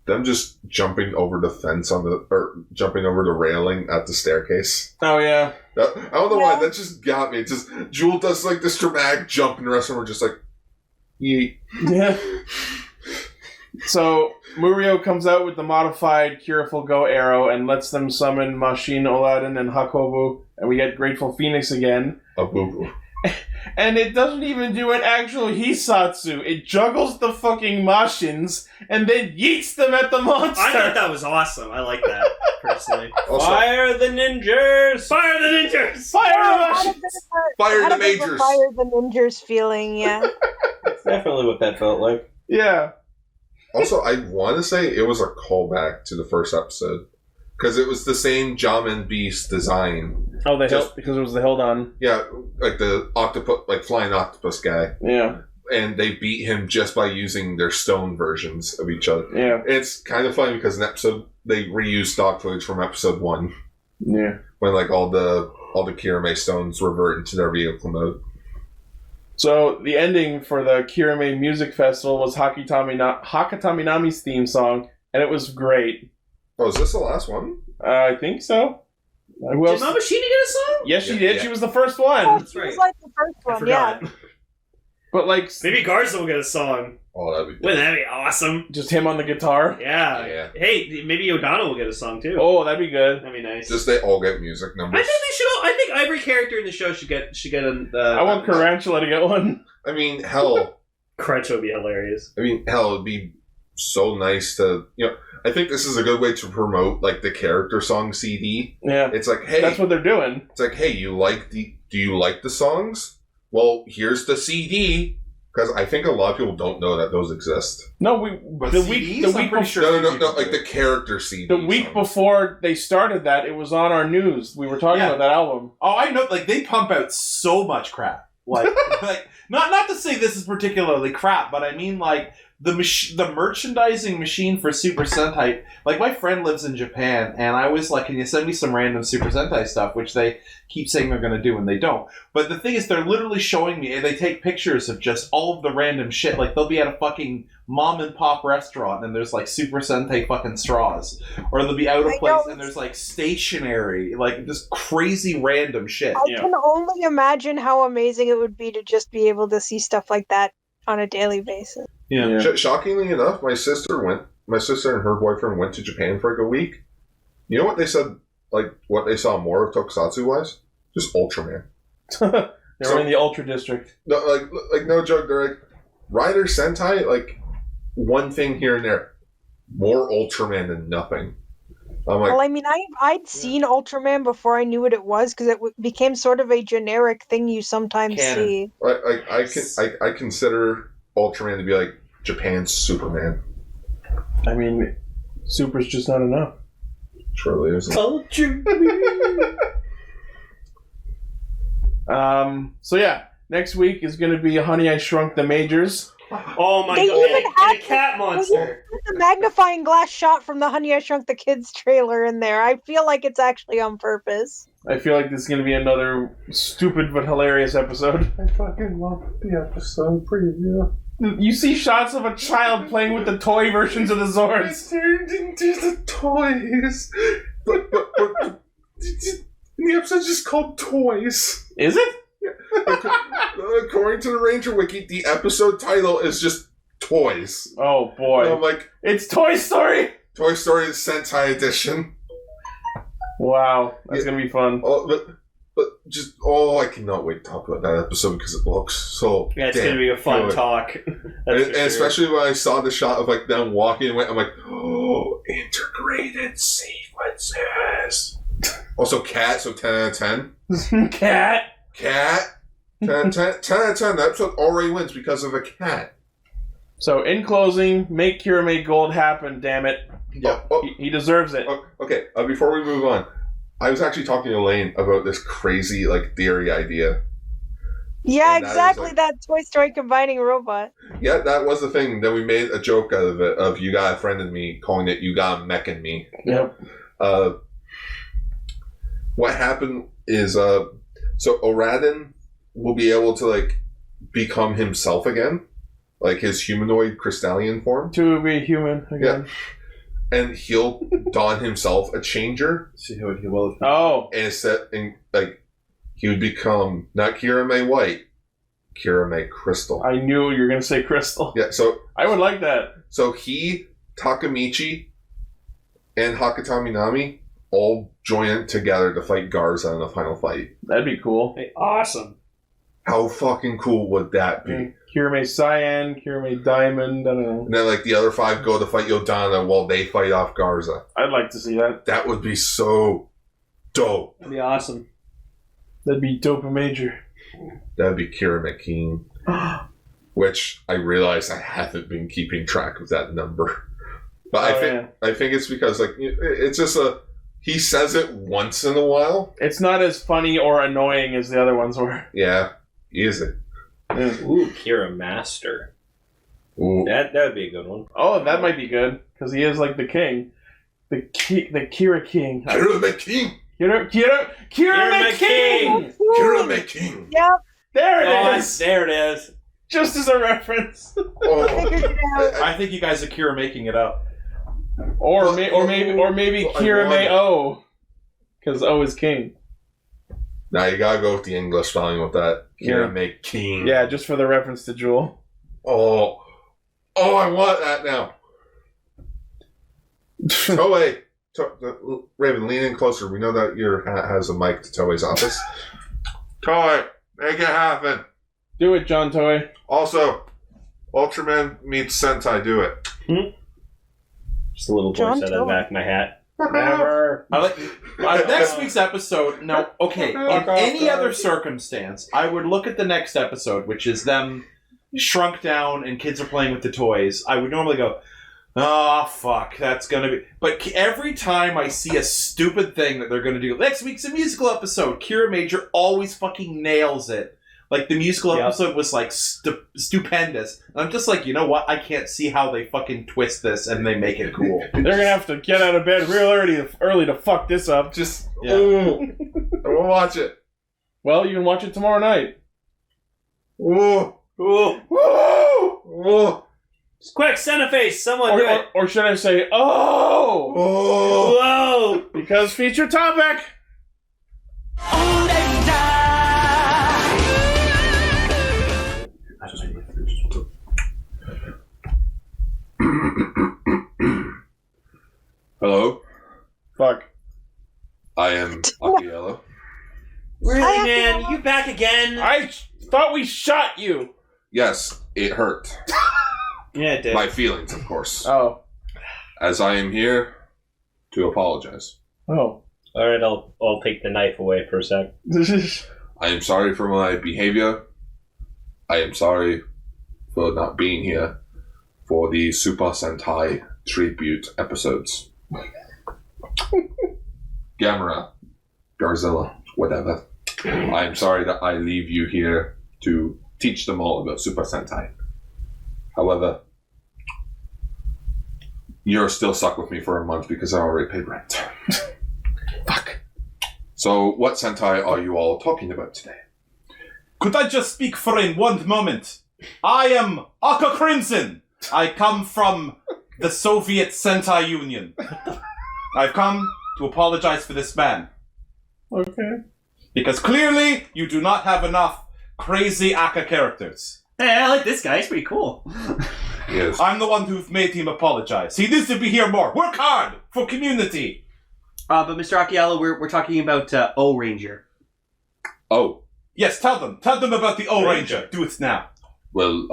[SPEAKER 3] Them just jumping over the fence or jumping over the railing at the staircase.
[SPEAKER 4] Oh yeah.
[SPEAKER 3] I don't know why, that just got me. It's just Jewel does like this dramatic jump, and the rest of them are just like, yeet.
[SPEAKER 4] Yeah. So Murio comes out with the modified Cureful Go arrow and lets them summon Mashin, Oladen, and Hakobu, and we get Grateful Phoenix again.
[SPEAKER 3] A boo-boo.
[SPEAKER 4] And it doesn't even do an actual Hisatsu. It juggles the fucking Mashins and then yeets them at the monster.
[SPEAKER 2] I thought that was awesome. I like that, personally.
[SPEAKER 11] Also, fire the ninjas!
[SPEAKER 2] Fire the ninjas!
[SPEAKER 4] Fire the Mashins!
[SPEAKER 3] Fire the majors!
[SPEAKER 5] Fire the ninjas feeling, yeah.
[SPEAKER 11] That's definitely what that felt like.
[SPEAKER 4] Yeah.
[SPEAKER 3] Also, I want to say it was a callback to the first episode. Because it was the same Jamin Beast design.
[SPEAKER 4] Oh, because it was the Hildon.
[SPEAKER 3] Yeah, like the octopus, like flying octopus guy.
[SPEAKER 4] Yeah.
[SPEAKER 3] And they beat him just by using their stone versions of each other.
[SPEAKER 4] Yeah.
[SPEAKER 3] It's kind of funny because in episode they reused stock footage from episode 1.
[SPEAKER 4] Yeah.
[SPEAKER 3] When like all the Kiramei stones revert into their vehicle mode.
[SPEAKER 4] So the ending for the Kiramei Music Festival was Hakataminami's theme song, and it was great.
[SPEAKER 3] Oh, is this the last one?
[SPEAKER 4] I think so.
[SPEAKER 2] Did Mama Sheena get a song?
[SPEAKER 4] Yes, she did. Yeah. She was the first one.
[SPEAKER 5] Oh, she was like the first one, yeah.
[SPEAKER 4] But like,
[SPEAKER 2] maybe Garza will get a song.
[SPEAKER 3] Oh, that'd be good.
[SPEAKER 2] Wouldn't that be awesome?
[SPEAKER 4] Just him on the guitar.
[SPEAKER 2] Yeah. Hey, maybe O'Donnell will get a song too.
[SPEAKER 4] Oh, that'd be good.
[SPEAKER 2] That'd be nice.
[SPEAKER 3] Just they all get music numbers.
[SPEAKER 2] I think they should. I think every character in the show should get an.
[SPEAKER 4] I want Carantula to get one.
[SPEAKER 3] I mean, hell,
[SPEAKER 2] Crunch would be hilarious.
[SPEAKER 3] I mean, hell, it'd be so nice to I think this is a good way to promote like the character song CD.
[SPEAKER 4] Yeah,
[SPEAKER 3] it's like, hey,
[SPEAKER 4] that's what they're doing.
[SPEAKER 3] It's like, hey, do you like the songs? Well, here's the CD. Because I think a lot of people don't know that those exist.
[SPEAKER 4] No, the week before,
[SPEAKER 3] no, like the character CD.
[SPEAKER 4] The week before they started that, it was on our news. We were talking about that album.
[SPEAKER 10] Oh, I know. Like they pump out so much crap. Like, not to say this is particularly crap, but I mean like the merchandising machine for Super Sentai. Like my friend lives in Japan, and I was like, "Can you send me some random Super Sentai stuff?" Which they keep saying they're going to do, and they don't. But the thing is, they're literally showing me, and they take pictures of just all of the random shit. Like they'll be at a fucking mom and pop restaurant, and there's like Super Sentai fucking straws, or they'll be out of place, and there's like stationery, like just crazy random shit.
[SPEAKER 5] I can only imagine how amazing it would be to just be able to see stuff like that on a daily basis.
[SPEAKER 3] Yeah. Shockingly enough, my sister and her boyfriend went to Japan for like a week. You know what they said? Like what they saw more of tokusatsu wise? Just Ultraman.
[SPEAKER 4] They were in the Ultra District.
[SPEAKER 3] No, like no joke. They're like Rider Sentai. Like one thing here and there. More Ultraman than nothing. I'm like,
[SPEAKER 5] well, I mean, I'd seen Ultraman before I knew what it was because it became sort of a generic thing you sometimes see.
[SPEAKER 3] I consider Ultraman to be like Japan's Superman.
[SPEAKER 4] I mean, Super's just not enough.
[SPEAKER 3] Truly isn't.
[SPEAKER 2] Ultraman.
[SPEAKER 4] So yeah, next week is going to be Honey, I Shrunk the Majors.
[SPEAKER 2] Oh my god!
[SPEAKER 5] Even
[SPEAKER 2] and a cat monster.
[SPEAKER 5] The magnifying glass shot from the Honey, I Shrunk the Kids trailer in there. I feel like it's actually on purpose.
[SPEAKER 4] I feel like this is going to be another stupid but hilarious episode.
[SPEAKER 3] I fucking love the episode. Pretty real.
[SPEAKER 4] You see shots of a child playing with the toy versions of the Zords.
[SPEAKER 3] They turned into the toys. But the episode's just called Toys.
[SPEAKER 4] Is it?
[SPEAKER 3] According to the Ranger Wiki, the episode title is just Toys.
[SPEAKER 4] Oh boy.
[SPEAKER 3] And I'm like,
[SPEAKER 4] it's Toy Story!
[SPEAKER 3] Toy Story Sentai Edition.
[SPEAKER 4] Wow, that's gonna be fun.
[SPEAKER 3] I cannot wait to talk about that episode because it looks so.
[SPEAKER 2] Yeah, it's gonna be a fun talk.
[SPEAKER 3] And especially when I saw the shot of like them walking away, I'm like, oh, integrated sequences. Also, cat. So 10 out of 10.
[SPEAKER 4] Cat.
[SPEAKER 3] 10 out of 10. The episode already wins because of a cat.
[SPEAKER 4] So, in closing, make Kiramei Gold happen, damn it.
[SPEAKER 3] Yeah.
[SPEAKER 4] He deserves it.
[SPEAKER 3] Okay, before we move on, I was actually talking to Elaine about this crazy, like, theory idea.
[SPEAKER 5] Yeah,
[SPEAKER 3] And that is
[SPEAKER 5] exactly.
[SPEAKER 3] like-
[SPEAKER 5] That Toy Story combining robot.
[SPEAKER 3] Yeah, that was the thing. Then we made a joke out of it, of You Got a Friend in Me, calling it You Got a Mech in Me.
[SPEAKER 4] Yep.
[SPEAKER 3] What happened is, so Ohranger will be able to, like, become himself again. Like his humanoid crystallian form.
[SPEAKER 4] To be a human again.
[SPEAKER 3] Yeah. And he'll don himself a changer.
[SPEAKER 10] See how he will.
[SPEAKER 4] Oh.
[SPEAKER 3] And instead, like, he would become not Kiramei White, Kiramei Crystal.
[SPEAKER 4] I knew you were going to say Crystal.
[SPEAKER 3] Yeah, so...
[SPEAKER 4] I would like that.
[SPEAKER 3] So he, Takamichi, and Hakatami Nami all join together to fight Garza in the final fight.
[SPEAKER 4] That'd be cool.
[SPEAKER 2] Hey, awesome.
[SPEAKER 3] How fucking cool would that be?
[SPEAKER 4] Kiramei Cyan, Kiramei Diamond, I don't know.
[SPEAKER 3] And then, like, the other 5 go to fight Yodana while they fight off Garza.
[SPEAKER 4] I'd like to see that.
[SPEAKER 3] That would be so dope.
[SPEAKER 2] That'd be awesome.
[SPEAKER 4] That'd be dope and major.
[SPEAKER 3] That'd be Kiramei King. Which I realize I haven't been keeping track of that number. But I think it's because, like, it's just he says it once in a while.
[SPEAKER 4] It's not as funny or annoying as the other ones were.
[SPEAKER 3] Yeah, is it?
[SPEAKER 11] Ooh, Kiramaster.
[SPEAKER 3] Ooh.
[SPEAKER 11] That would be a good one.
[SPEAKER 4] Oh, that might be good because he is like the king, the Kira King.
[SPEAKER 3] Kiramei King.
[SPEAKER 4] Kiramei King.
[SPEAKER 3] Kiramei King.
[SPEAKER 5] Yep.
[SPEAKER 4] There it is.
[SPEAKER 2] There it is.
[SPEAKER 4] Just as a reference.
[SPEAKER 3] Oh.
[SPEAKER 10] I think you guys are making it up.
[SPEAKER 4] Or maybe Kiramei O, because O is king.
[SPEAKER 3] Now you gotta go with the English spelling with that. Kiramei King.
[SPEAKER 4] Yeah, just for the reference to Jewel.
[SPEAKER 3] Oh, I want that now. Toei, Raven, lean in closer. We know that your hat has a mic to Toei's office. Toei, make it happen.
[SPEAKER 4] Do it, John Toei.
[SPEAKER 3] Also, Ultraman meets Sentai. Do it.
[SPEAKER 11] Just a little voice out of the back of my hat.
[SPEAKER 2] Never.
[SPEAKER 10] I like next week's episode. No, okay. In any other circumstance, I would look at the next episode, which is them shrunk down and kids are playing with the toys. I would normally go, "Oh fuck, that's gonna be." But every time I see a stupid thing that they're gonna do, next week's a musical episode. Kiramager always fucking nails it. Like, the musical episode was, like, stupendous. And I'm just like, you know what? I can't see how they fucking twist this and they make it cool.
[SPEAKER 4] They're gonna have to get out of bed real early to fuck this up.
[SPEAKER 3] Just, we'll watch it.
[SPEAKER 4] Well, you can watch it tomorrow night.
[SPEAKER 3] Ooh.
[SPEAKER 2] Just quick, send a face. Someone do it.
[SPEAKER 4] Or should I say, oh!
[SPEAKER 2] Whoa!
[SPEAKER 4] Because feature topic!
[SPEAKER 3] Hello?
[SPEAKER 4] Fuck.
[SPEAKER 3] I am Akiello.
[SPEAKER 2] Really, man? You back again?
[SPEAKER 4] I thought we shot you!
[SPEAKER 3] Yes, it hurt.
[SPEAKER 2] Yeah, it did.
[SPEAKER 3] My feelings, of course.
[SPEAKER 4] Oh.
[SPEAKER 3] As I am here to apologize.
[SPEAKER 4] Oh.
[SPEAKER 11] Alright, I'll take the knife away for a sec.
[SPEAKER 3] I am sorry for my behavior. I am sorry for not being here for the Super Sentai tribute episodes. Gamera, Garzilla, whatever. I am sorry that I leave you here to teach them all about Super Sentai. However, you're still stuck with me for a month because I already paid rent. Fuck. So, what Sentai are you all talking about today?
[SPEAKER 10] Could I just speak for one moment? I am Aka Crimson. I come from the Soviet Sentai Union. I've come to apologize for this man.
[SPEAKER 4] Okay.
[SPEAKER 10] Because clearly you do not have enough crazy Aka characters.
[SPEAKER 2] Hey, I like this guy. He's pretty cool.
[SPEAKER 3] Yes.
[SPEAKER 10] I'm the one who's made him apologize. He needs to be here more. Work hard for community.
[SPEAKER 2] But Mr. Akiello, we're talking about Ohranger.
[SPEAKER 3] Oh.
[SPEAKER 10] Yes, tell them. Tell them about the Ohranger. Do it now.
[SPEAKER 3] Well,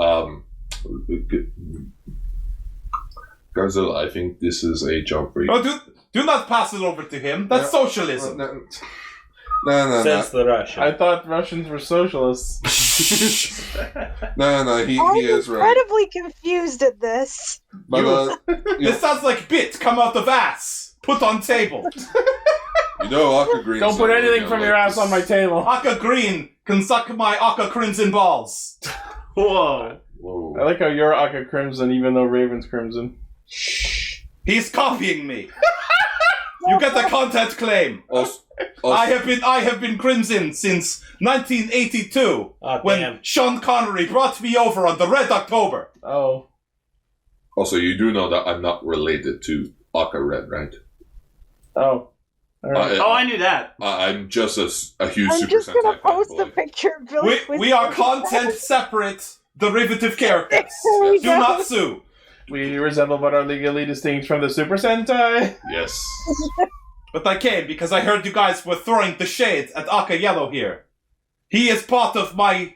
[SPEAKER 3] Garzilla, I think this is a job for you.
[SPEAKER 10] Oh, do not pass it over to him. That's socialism.
[SPEAKER 3] No.
[SPEAKER 11] Since the Russian.
[SPEAKER 4] I thought Russians were socialists.
[SPEAKER 3] No, he is right.
[SPEAKER 5] I'm incredibly confused at this.
[SPEAKER 3] But,
[SPEAKER 10] This sounds like bit come out of ass. Put on table.
[SPEAKER 3] You know, Aka Green.
[SPEAKER 4] Don't put anything from your ass on my table.
[SPEAKER 10] Aka Green can suck my Aka Crimson balls.
[SPEAKER 2] Whoa.
[SPEAKER 3] Whoa.
[SPEAKER 4] I like how you're Aka Crimson, even though Raven's Crimson.
[SPEAKER 10] He's copying me. You get the content claim. I have been Crimson since 1982, when Sean Connery brought me over on the Red October.
[SPEAKER 4] Oh.
[SPEAKER 3] Also, you do know that I'm not related to Aka Red, right?
[SPEAKER 4] Oh. Right.
[SPEAKER 2] I knew that.
[SPEAKER 3] I'm just a huge
[SPEAKER 5] I'm
[SPEAKER 3] Super
[SPEAKER 5] just gonna
[SPEAKER 3] Sentai
[SPEAKER 5] post
[SPEAKER 3] fan,
[SPEAKER 5] the picture of Billy.
[SPEAKER 10] We are content separate, derivative characters.
[SPEAKER 5] We
[SPEAKER 10] Do
[SPEAKER 5] go.
[SPEAKER 10] not sue.
[SPEAKER 4] We resemble but are legally distinct from the Super Sentai.
[SPEAKER 3] Yes.
[SPEAKER 10] But I came because I heard you guys were throwing the shade at Aka Yellow here. He is part of my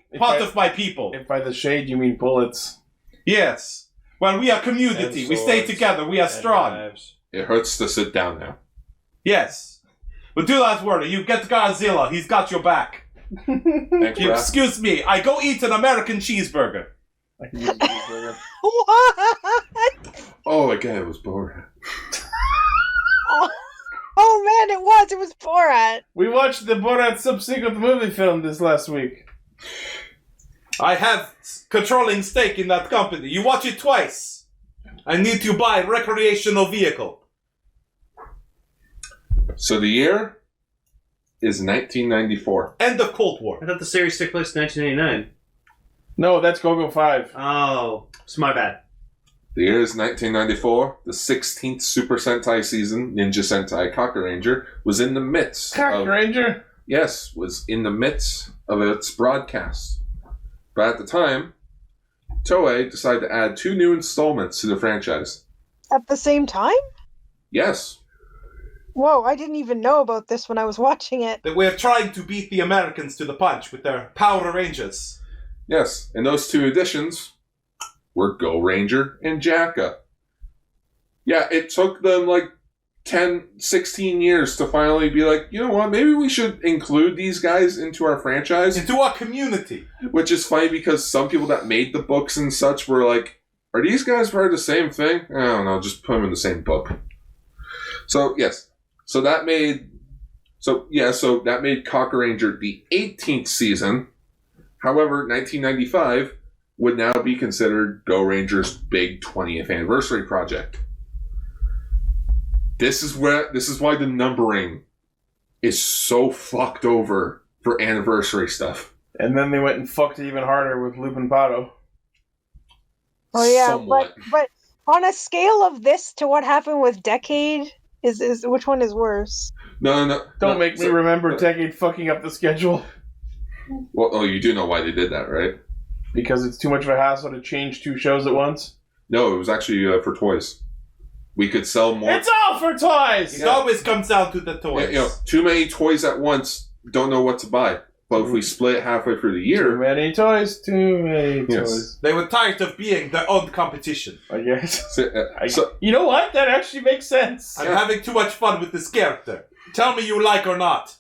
[SPEAKER 10] people.
[SPEAKER 4] If by the shade you mean bullets.
[SPEAKER 10] Yes. Well, we are community. We stay together. We are strong.
[SPEAKER 3] It hurts to sit down now.
[SPEAKER 10] Yes. But do not worry. You get Godzilla. He's got your back.
[SPEAKER 3] Thanks, Brad.
[SPEAKER 10] Excuse me. I go eat an American cheeseburger.
[SPEAKER 4] I can use a cheeseburger.
[SPEAKER 5] What?
[SPEAKER 3] Oh, again, it was boring.
[SPEAKER 5] Oh man, it was Borat.
[SPEAKER 4] We watched the Borat subsequent movie film this last week.
[SPEAKER 10] I have controlling stake in that company. You watch it twice. I need to buy a recreational vehicle.
[SPEAKER 3] So the year is 1994.
[SPEAKER 10] End of Cold War.
[SPEAKER 2] I thought the series took place in 1989.
[SPEAKER 4] No, that's Go-Go 5.
[SPEAKER 2] Oh, it's my bad.
[SPEAKER 3] The year is 1994. The 16th Super Sentai season, Ninja Sentai Kastranger, was in the midst
[SPEAKER 4] Castranger?
[SPEAKER 3] Yes, was in the midst of its broadcast. But at the time, Toei decided to add 2 new installments to the franchise.
[SPEAKER 5] At the same time?
[SPEAKER 3] Yes.
[SPEAKER 5] Whoa, I didn't even know about this when I was watching it.
[SPEAKER 10] That we're trying to beat the Americans to the punch with their Power Rangers.
[SPEAKER 3] Yes, and those 2 additions were Go Ranger and Jacka. Yeah, it took them like 10, 16 years to finally be like, you know what, maybe we should include these guys into our franchise.
[SPEAKER 10] Into our community.
[SPEAKER 3] Which is funny because some people that made the books and such were like, are these guys part of the same thing? I don't know, just put them in the same book. So, yes. So that made Kastranger the 18th season. However, 1995 would now be considered Go Ranger's big 20th anniversary project. This is why the numbering is so fucked over for anniversary stuff.
[SPEAKER 4] And then they went and fucked it even harder with Lupin Pato.
[SPEAKER 5] Oh yeah,
[SPEAKER 3] Somewhat.
[SPEAKER 5] but on a scale of this to what happened with Decade, is which one is worse?
[SPEAKER 3] No.
[SPEAKER 4] Don't make me remember Decade fucking up the schedule.
[SPEAKER 3] Well, you do know why they did that, right?
[SPEAKER 4] Because it's too much of a hassle to change 2 shows at once?
[SPEAKER 3] No, it was actually for toys. We could sell more.
[SPEAKER 4] It's all for toys!
[SPEAKER 10] It always comes down to the toys.
[SPEAKER 3] Yeah, too many toys at once, don't know what to buy. But if we split it halfway through the year...
[SPEAKER 4] Too many toys.
[SPEAKER 3] Yes.
[SPEAKER 10] They were tired of being their own competition.
[SPEAKER 4] I guess.
[SPEAKER 3] So,
[SPEAKER 4] you know what? That actually makes sense.
[SPEAKER 10] I'm having too much fun with this character. Tell me you like or not.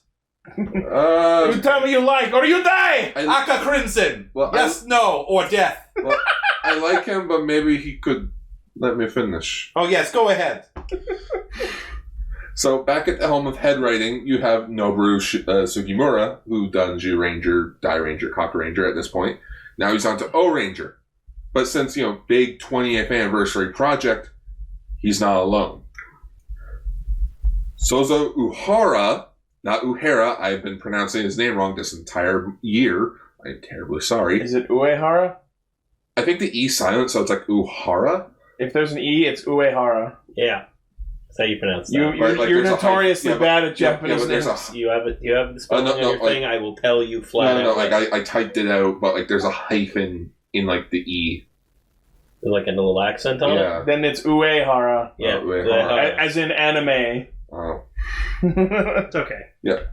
[SPEAKER 4] You tell me you like, or you die!
[SPEAKER 10] Aka Crimson!
[SPEAKER 3] Well,
[SPEAKER 10] yes, no, or death.
[SPEAKER 3] Well, I like him, but maybe he could let me finish.
[SPEAKER 10] Oh yes, go ahead.
[SPEAKER 3] So, back at the helm of head writing, you have Noboru Sugimura, who done Ranger, Die Ranger, Kastranger at this point. Now he's on to Ohranger. But since, big 20th anniversary project, he's not alone. Sozo Uhara, not Uhara, I've been pronouncing his name wrong this entire year. I'm terribly sorry.
[SPEAKER 4] Is it Uehara?
[SPEAKER 3] I think the E silent, so it's like Uhara.
[SPEAKER 4] If there's an E, it's Uehara.
[SPEAKER 11] Yeah. That's how you pronounce that.
[SPEAKER 4] You're notoriously bad at Japanese names.
[SPEAKER 11] You have the spelling on your thing, I will tell you flat out.
[SPEAKER 3] No, I typed it out, but there's a hyphen in the E.
[SPEAKER 11] Like a little accent on it?
[SPEAKER 4] Then it's Uehara.
[SPEAKER 11] Yeah.
[SPEAKER 3] Uehara.
[SPEAKER 4] As in anime.
[SPEAKER 3] Oh.
[SPEAKER 2] It's okay.
[SPEAKER 3] Yeah.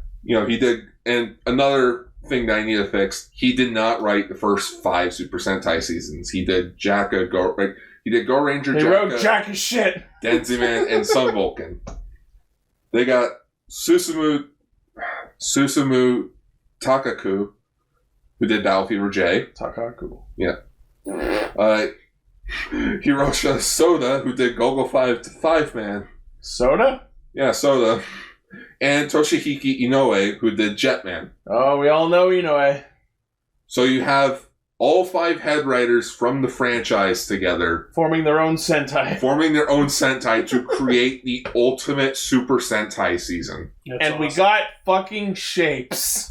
[SPEAKER 3] He did, and another thing that I need to fix, he did not write the first 5 Super Sentai seasons. He did Jacka, he did Go Ranger,
[SPEAKER 4] He wrote Jacka shit.
[SPEAKER 3] Denziman, and Sun Vulcan. They got Susumu Takaku, who did Battle Fever J.
[SPEAKER 4] Takaku.
[SPEAKER 3] Yeah. Hiroshi Soda, who did Golgo 5 to 5-Man.
[SPEAKER 4] Soda?
[SPEAKER 3] Yeah, Soda. And Toshihiki Inoue, who did Jetman.
[SPEAKER 4] Oh, we all know Inoue.
[SPEAKER 3] So you have all 5 head writers from the franchise together.
[SPEAKER 4] Forming their own Sentai.
[SPEAKER 3] To create the ultimate Super Sentai season.
[SPEAKER 4] That's awesome. We got fucking shapes.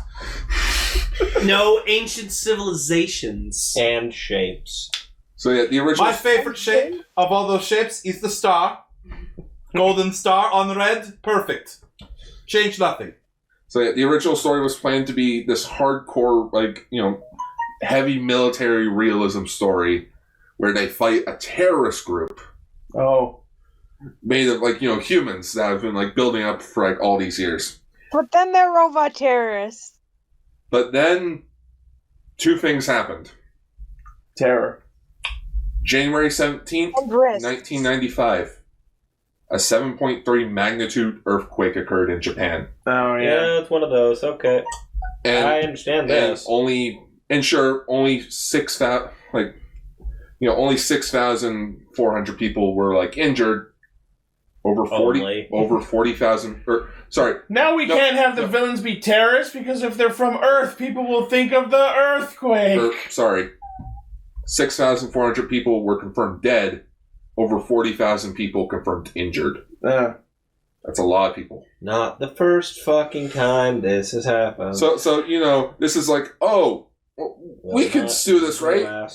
[SPEAKER 2] No ancient civilizations.
[SPEAKER 11] And shapes.
[SPEAKER 3] So yeah, the original...
[SPEAKER 10] My favorite shape of all those shapes is the star. Golden star on red. Perfect. Change nothing.
[SPEAKER 3] So yeah, the original story was planned to be this hardcore, heavy military realism story where they fight a terrorist group.
[SPEAKER 4] Oh.
[SPEAKER 3] Made of, humans that have been, building up for, all these years.
[SPEAKER 5] But then they're robot terrorists.
[SPEAKER 3] But then, 2 things happened.
[SPEAKER 4] Terror.
[SPEAKER 3] January 17th, 1995. A 7.3 magnitude earthquake occurred in Japan.
[SPEAKER 4] Oh, yeah.
[SPEAKER 11] Yeah, it's one of those. Okay.
[SPEAKER 3] And,
[SPEAKER 11] I understand this.
[SPEAKER 3] Only 6,400 people were, injured. Over 40,000.
[SPEAKER 4] Now we can't have the villains be terrorists because if they're from Earth, people will think of the earthquake.
[SPEAKER 3] 6,400 people were confirmed dead. Over 40,000 people confirmed injured.
[SPEAKER 4] Yeah.
[SPEAKER 3] That's a lot of people.
[SPEAKER 11] Not the first fucking time this has happened.
[SPEAKER 3] So this is we can do this, right?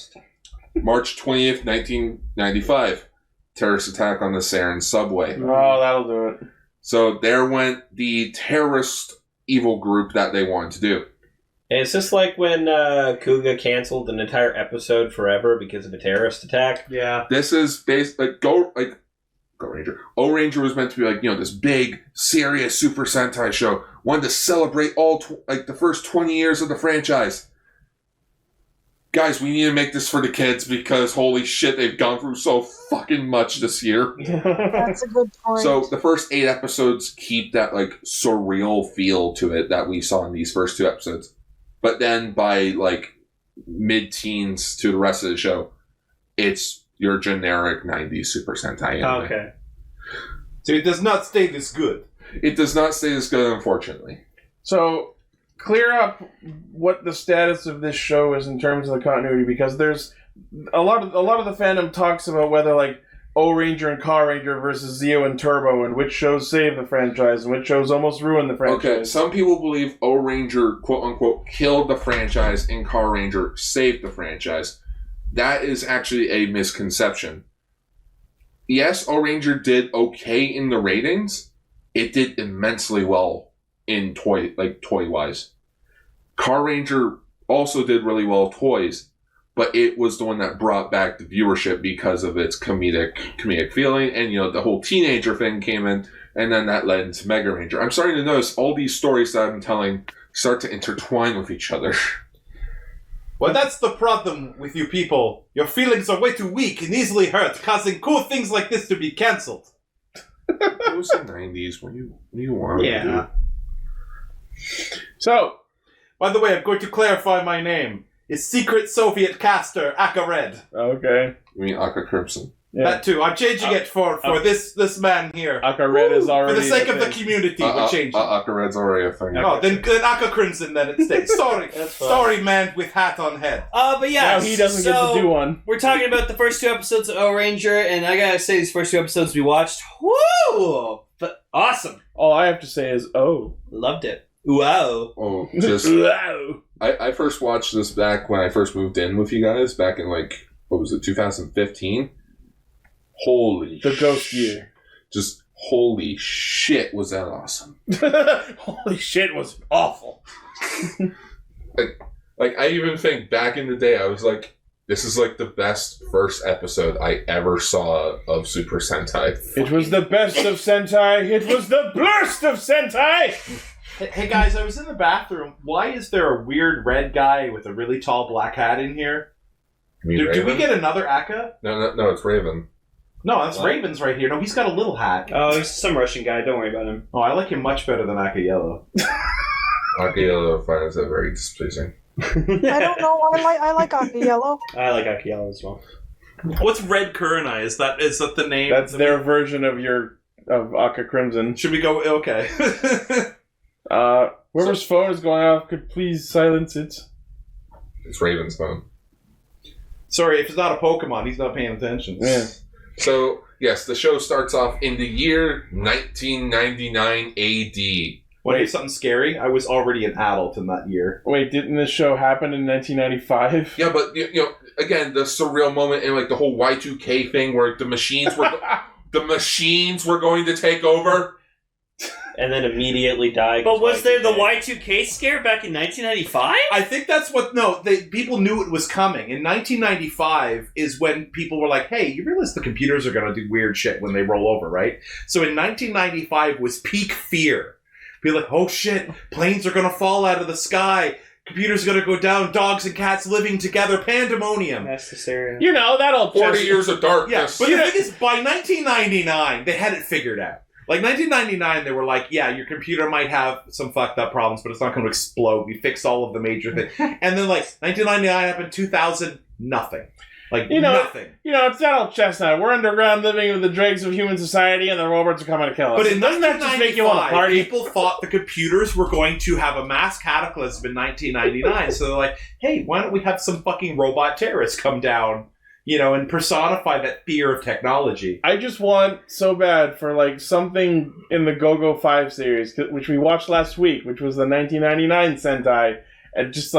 [SPEAKER 3] March 20th, 1995. Terrorist attack on the Sarin subway.
[SPEAKER 4] Oh, that'll do it.
[SPEAKER 3] So there went the terrorist evil group that they wanted to do.
[SPEAKER 11] And it's just like when Kuga canceled an entire episode forever because of a terrorist attack.
[SPEAKER 10] Yeah.
[SPEAKER 3] This is based Go Ranger. Ohranger was meant to be this big, serious Super Sentai show. Wanted to celebrate all the first 20 years of the franchise. Guys, we need to make this for the kids because holy shit, they've gone through so fucking much this year.
[SPEAKER 5] That's a good point.
[SPEAKER 3] So the first 8 episodes keep that surreal feel to it that we saw in these first 2 episodes. But then by mid-teens to the rest of the show, it's your generic 90s Super Sentai anime.
[SPEAKER 2] Okay.
[SPEAKER 10] So it does not stay this good.
[SPEAKER 3] It does not stay this good, unfortunately.
[SPEAKER 4] So clear up what the status of this show is in terms of the continuity, because there's a lot of the fandom talks about whether Ohranger and Ohranger versus Zeo and Turbo, and which shows save the franchise and which shows almost ruin the franchise.
[SPEAKER 3] Okay, some people believe Ohranger, quote-unquote, killed the franchise and Ohranger saved the franchise. That is actually a misconception. Yes, Ohranger did okay in the ratings. It did immensely well in toy-wise. Ohranger also did really well toys, but it was the one that brought back the viewership because of its comedic feeling, and the whole teenager thing came in, and then that led into Mega Ranger. I'm starting to notice all these stories that I'm telling start to intertwine with each other.
[SPEAKER 10] Well, that's the problem with you people. Your feelings are way too weak and easily hurt, causing cool things like this to be cancelled.
[SPEAKER 3] It was the 90s. What do you want to do?
[SPEAKER 4] So,
[SPEAKER 10] by the way, I'm going to clarify my name. It's Secret Soviet Caster Aka Red.
[SPEAKER 4] Okay.
[SPEAKER 3] You mean Aka Crimson?
[SPEAKER 4] Yeah.
[SPEAKER 10] That too. I'm changing it for this man here.
[SPEAKER 4] Aka Red is already
[SPEAKER 10] for the sake of the community. We're changing.
[SPEAKER 3] Aka Red's already a thing.
[SPEAKER 10] Oh, then Aka Crimson. Then it stays. Sorry, man with hat on head.
[SPEAKER 2] But yeah,
[SPEAKER 4] now he doesn't get to do one.
[SPEAKER 2] We're talking about the first 2 episodes of Ohranger, and I gotta say, these first 2 episodes we watched, woo, but awesome.
[SPEAKER 4] All I have to say is,
[SPEAKER 2] loved it. Wow.
[SPEAKER 3] Oh, just
[SPEAKER 4] wow.
[SPEAKER 3] I first watched this back when I first moved in with you guys, back in 2015. Holy
[SPEAKER 4] the ghost year.
[SPEAKER 3] Just holy shit, was that awesome.
[SPEAKER 4] Holy shit, was awful.
[SPEAKER 3] I even think back in the day I was like, this is the best first episode I ever saw of Super Sentai.
[SPEAKER 4] It was the best of Sentai. It was the blurst of Sentai.
[SPEAKER 10] Hey guys, I was in the bathroom. Why is there a weird red guy with a really tall black hat in here? Do we get another Aka?
[SPEAKER 3] No, it's Raven.
[SPEAKER 10] No, that's Raven's right here. No, he's got a little hat.
[SPEAKER 2] Oh, he's some Russian guy. Don't worry about him.
[SPEAKER 10] Oh, I like him much better than Aka Yellow.
[SPEAKER 3] Aka Yellow finds that very displeasing.
[SPEAKER 5] I don't know. I like Aka Yellow.
[SPEAKER 2] I like Aka Yellow as well.
[SPEAKER 10] What's Red Kurenai? Is that the name?
[SPEAKER 4] That's their version of Aka Crimson.
[SPEAKER 10] Should we go? Okay.
[SPEAKER 4] Whoever's phone is going off could please silence it.
[SPEAKER 3] It's Raven's phone.
[SPEAKER 10] Sorry, if it's not a Pokemon, he's not paying attention.
[SPEAKER 4] Yeah.
[SPEAKER 3] So, yes, the show starts off in the year 1999 AD.
[SPEAKER 10] Want to hear something scary? I was already an adult in that year.
[SPEAKER 4] Wait, didn't this show happen in 1995?
[SPEAKER 3] Yeah, but, you know, again, the surreal moment in, like, the whole Y2K thing where the machines were... the machines were going to take over.
[SPEAKER 11] And then immediately die.
[SPEAKER 2] But was there the Y2K scare back in 1995?
[SPEAKER 10] I think that's what... No, people knew it was coming. In 1995 is when people were like, hey, you realize the computers are going to do weird shit when they roll over, right? So in 1995 was peak fear. Be like, oh shit, planes are going to fall out of the sky. Computers are going to go down. Dogs and cats living together. Pandemonium.
[SPEAKER 2] That's hysteria.
[SPEAKER 4] You know, that'll...
[SPEAKER 3] 40 years of darkness.
[SPEAKER 10] Yeah, but the thing is, by 1999, they had it figured out. Like, 1999, they were like, yeah, your computer might have some fucked up problems, but it's not going to explode. We fixed all of the major things. And then, like, 1999 happened, 2000, nothing. Like, nothing.
[SPEAKER 4] You know, it's that old chestnut. We're underground living with the dregs of human society, and the robots are coming to kill us.
[SPEAKER 10] But
[SPEAKER 4] doesn't that just make you want to party?
[SPEAKER 10] People thought the computers were going to have a mass cataclysm in 1999, so they're like, hey, why don't we have some fucking robot terrorists come down, you know, and personify that fear of technology.
[SPEAKER 4] I just want so bad for, like, something in the Go-Go 5 series, which we watched last week, which was the 1999 Sentai, and just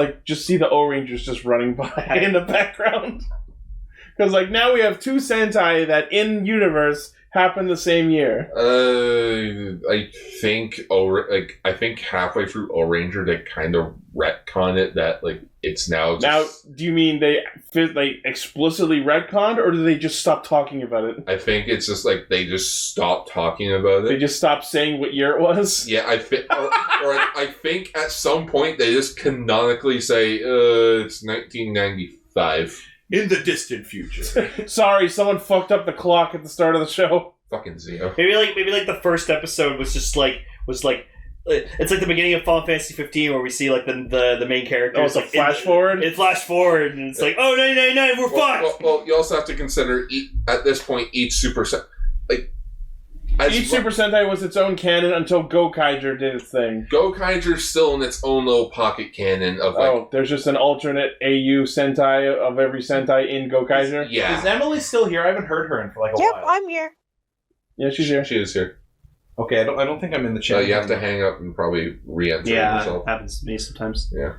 [SPEAKER 4] see the Ohrangers just running by in the background. Because, like, now we have two Sentai that, in universe, happen the same year.
[SPEAKER 3] I think halfway through Ohranger, they kind of retcon it that, like, it's now just...
[SPEAKER 4] Now, do you mean they explicitly retconned, or do they just stop talking about it?
[SPEAKER 3] I think it's just, like, they just stopped talking about it.
[SPEAKER 4] They just stopped saying what year it was?
[SPEAKER 3] Yeah, I think at some point they just canonically say, it's 1995.
[SPEAKER 10] In the distant future.
[SPEAKER 4] Sorry, someone fucked up the clock at the start of the show.
[SPEAKER 3] Fucking Zio.
[SPEAKER 2] Maybe like the first episode was just like it's like the beginning of Final Fantasy 15 where we see like the main character.
[SPEAKER 4] Oh, it's like flash forward.
[SPEAKER 2] It's flash forward, and it's like, oh 999, we're fucked.
[SPEAKER 3] Well, you also have to consider at this point each Super
[SPEAKER 4] Super Sentai was its own canon until Gokaiger did its thing.
[SPEAKER 3] Gokaiger's still in its own little pocket canon of like...
[SPEAKER 4] there's just an alternate AU Sentai of every Sentai in Gokaiger?
[SPEAKER 3] Yeah.
[SPEAKER 10] Is Emily still here? I haven't heard her in for like a while.
[SPEAKER 5] Yep, I'm here.
[SPEAKER 4] Yeah, she's here.
[SPEAKER 3] She is here.
[SPEAKER 10] Okay, I don't think I'm in the chat.
[SPEAKER 3] You have to hang up and probably re-enter yourself.
[SPEAKER 2] Yeah, happens to me sometimes.
[SPEAKER 3] Yeah.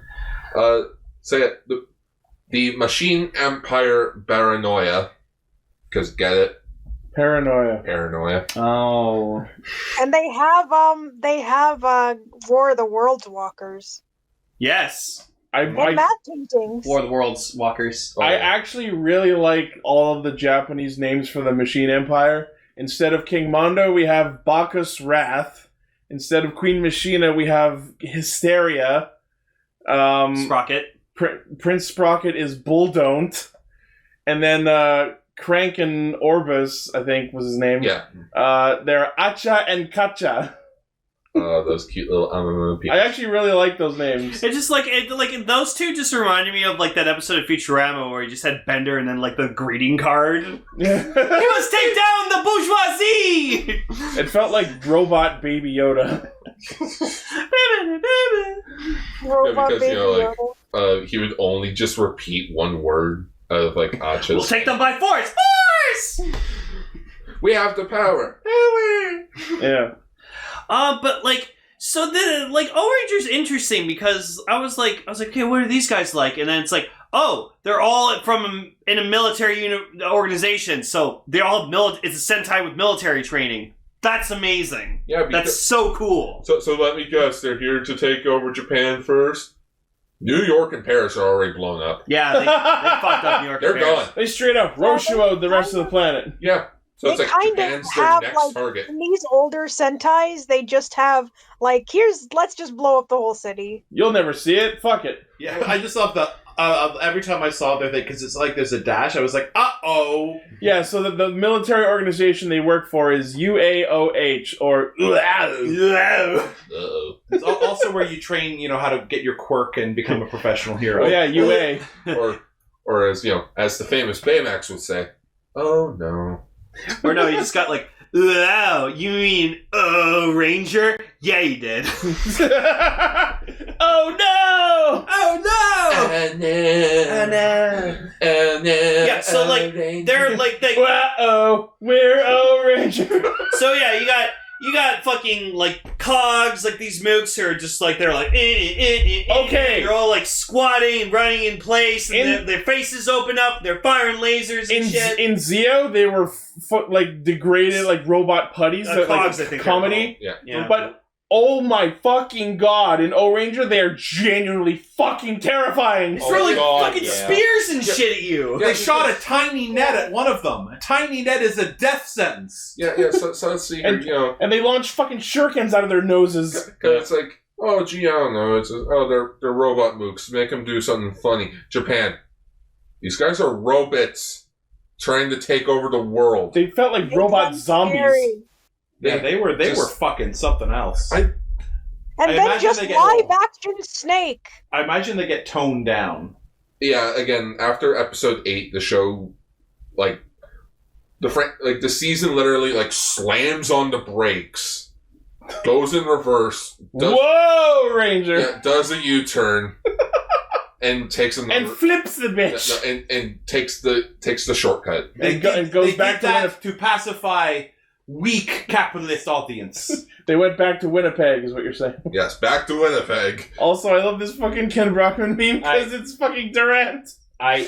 [SPEAKER 3] Say it. The Machine Empire Paranoia. Because get it? Paranoia.
[SPEAKER 2] Oh.
[SPEAKER 5] And they have War of the Worlds walkers.
[SPEAKER 2] Yes.
[SPEAKER 5] And map paintings.
[SPEAKER 2] War of the Worlds walkers.
[SPEAKER 4] I actually really like all of the Japanese names for the Machine Empire. Instead of King Mondo, we have Bacchus Wrath. Instead of Queen Machina, we have Hysteria.
[SPEAKER 2] Sprocket.
[SPEAKER 4] Prince Sprocket is Bull Don't. And then Crank and Orbus, I think was his name.
[SPEAKER 3] Yeah.
[SPEAKER 4] They're Acha and Kacha.
[SPEAKER 3] Those cute little MMO people.
[SPEAKER 4] I actually really like those names.
[SPEAKER 2] It's just like those two just reminded me of like that episode of Futurama where he just had Bender and then like the greeting card.
[SPEAKER 4] Yeah.
[SPEAKER 2] He must take down the bourgeoisie.
[SPEAKER 4] It felt like robot Baby Yoda.
[SPEAKER 5] Robot
[SPEAKER 3] because
[SPEAKER 5] Baby Yoda.
[SPEAKER 3] He would only just repeat one word of like Acha's.
[SPEAKER 2] We'll take them by force. Force.
[SPEAKER 3] We have the power. Power.
[SPEAKER 4] Yeah.
[SPEAKER 2] But like, so the like Ohranger's interesting because I was like, okay, what are these guys like? And then it's like, oh, they're all in a military organization, so they're all it's a Sentai with military training. That's amazing.
[SPEAKER 3] Yeah,
[SPEAKER 2] that's so cool.
[SPEAKER 3] So let me guess, they're here to take over Japan first. New York and Paris are already blown up.
[SPEAKER 2] Yeah, they fucked up New York.
[SPEAKER 3] They're
[SPEAKER 2] and Paris.
[SPEAKER 3] gone.
[SPEAKER 4] They straight up Roshuo'd the rest of the planet.
[SPEAKER 3] Yeah. So it's
[SPEAKER 5] they
[SPEAKER 3] like
[SPEAKER 5] kind
[SPEAKER 3] Japan's
[SPEAKER 5] of
[SPEAKER 3] their
[SPEAKER 5] have
[SPEAKER 3] next
[SPEAKER 5] like
[SPEAKER 3] target.
[SPEAKER 5] in these older Sentais, they just have like let's just blow up the whole city.
[SPEAKER 4] You'll never see it. Fuck it.
[SPEAKER 10] Yeah, I just love the every time I saw their thing because it's like there's a dash. I was like, uh-oh.
[SPEAKER 4] Yeah, so the military organization they work for is UAOH or
[SPEAKER 3] Uh-oh.
[SPEAKER 10] It's also where you train, how to get your quirk and become a professional hero.
[SPEAKER 4] Oh yeah, UA.
[SPEAKER 3] or as as the famous Baymax would say, oh no.
[SPEAKER 2] Or no, you just got like Wow, you mean Ohranger? Yeah, you did.
[SPEAKER 4] Oh no!
[SPEAKER 2] Oh no!
[SPEAKER 6] Oh no!
[SPEAKER 2] Yeah, so like they're like they.
[SPEAKER 4] Uh-oh, we're Ohranger.
[SPEAKER 2] So yeah, you got fucking like cogs, like these mooks who are just like they're like
[SPEAKER 4] Okay.
[SPEAKER 2] they're all like squatting and running in place, and their faces open up, they're firing lasers and shit.
[SPEAKER 4] In Zeo, they were like degraded, like robot putties. That,
[SPEAKER 2] cogs,
[SPEAKER 4] like,
[SPEAKER 2] I think.
[SPEAKER 4] comedy.
[SPEAKER 2] Yeah.
[SPEAKER 4] But oh my fucking god! In Ohranger, they are genuinely fucking terrifying.
[SPEAKER 2] It's really fucking spears and shit at you.
[SPEAKER 10] They shot a tiny net at one of them. A tiny net is a death sentence.
[SPEAKER 3] Yeah. So let's see here.
[SPEAKER 4] And they launch fucking shurikens out of their noses.
[SPEAKER 3] Because it's like, oh gee, I don't know. They're robot mooks. Make them do something funny. Japan. These guys are robots trying to take over the world.
[SPEAKER 4] They felt like robot zombies.
[SPEAKER 5] Scary.
[SPEAKER 10] Yeah, they were fucking something else.
[SPEAKER 5] And then just live action Snake.
[SPEAKER 10] I imagine they get toned down.
[SPEAKER 3] Yeah, again, after episode 8, the show, like the season literally like slams on the brakes, goes in reverse.
[SPEAKER 4] Whoa, Ranger!
[SPEAKER 3] Yeah, does a U-turn. And takes another,
[SPEAKER 4] and flips the bitch.
[SPEAKER 3] And takes the shortcut.
[SPEAKER 4] And goes back
[SPEAKER 10] to pacify weak capitalist audience.
[SPEAKER 4] They went back to Winnipeg, is what you're saying.
[SPEAKER 3] Yes, back to Winnipeg.
[SPEAKER 4] Also, I love this fucking Ken Brockman meme because it's fucking Durant.
[SPEAKER 11] I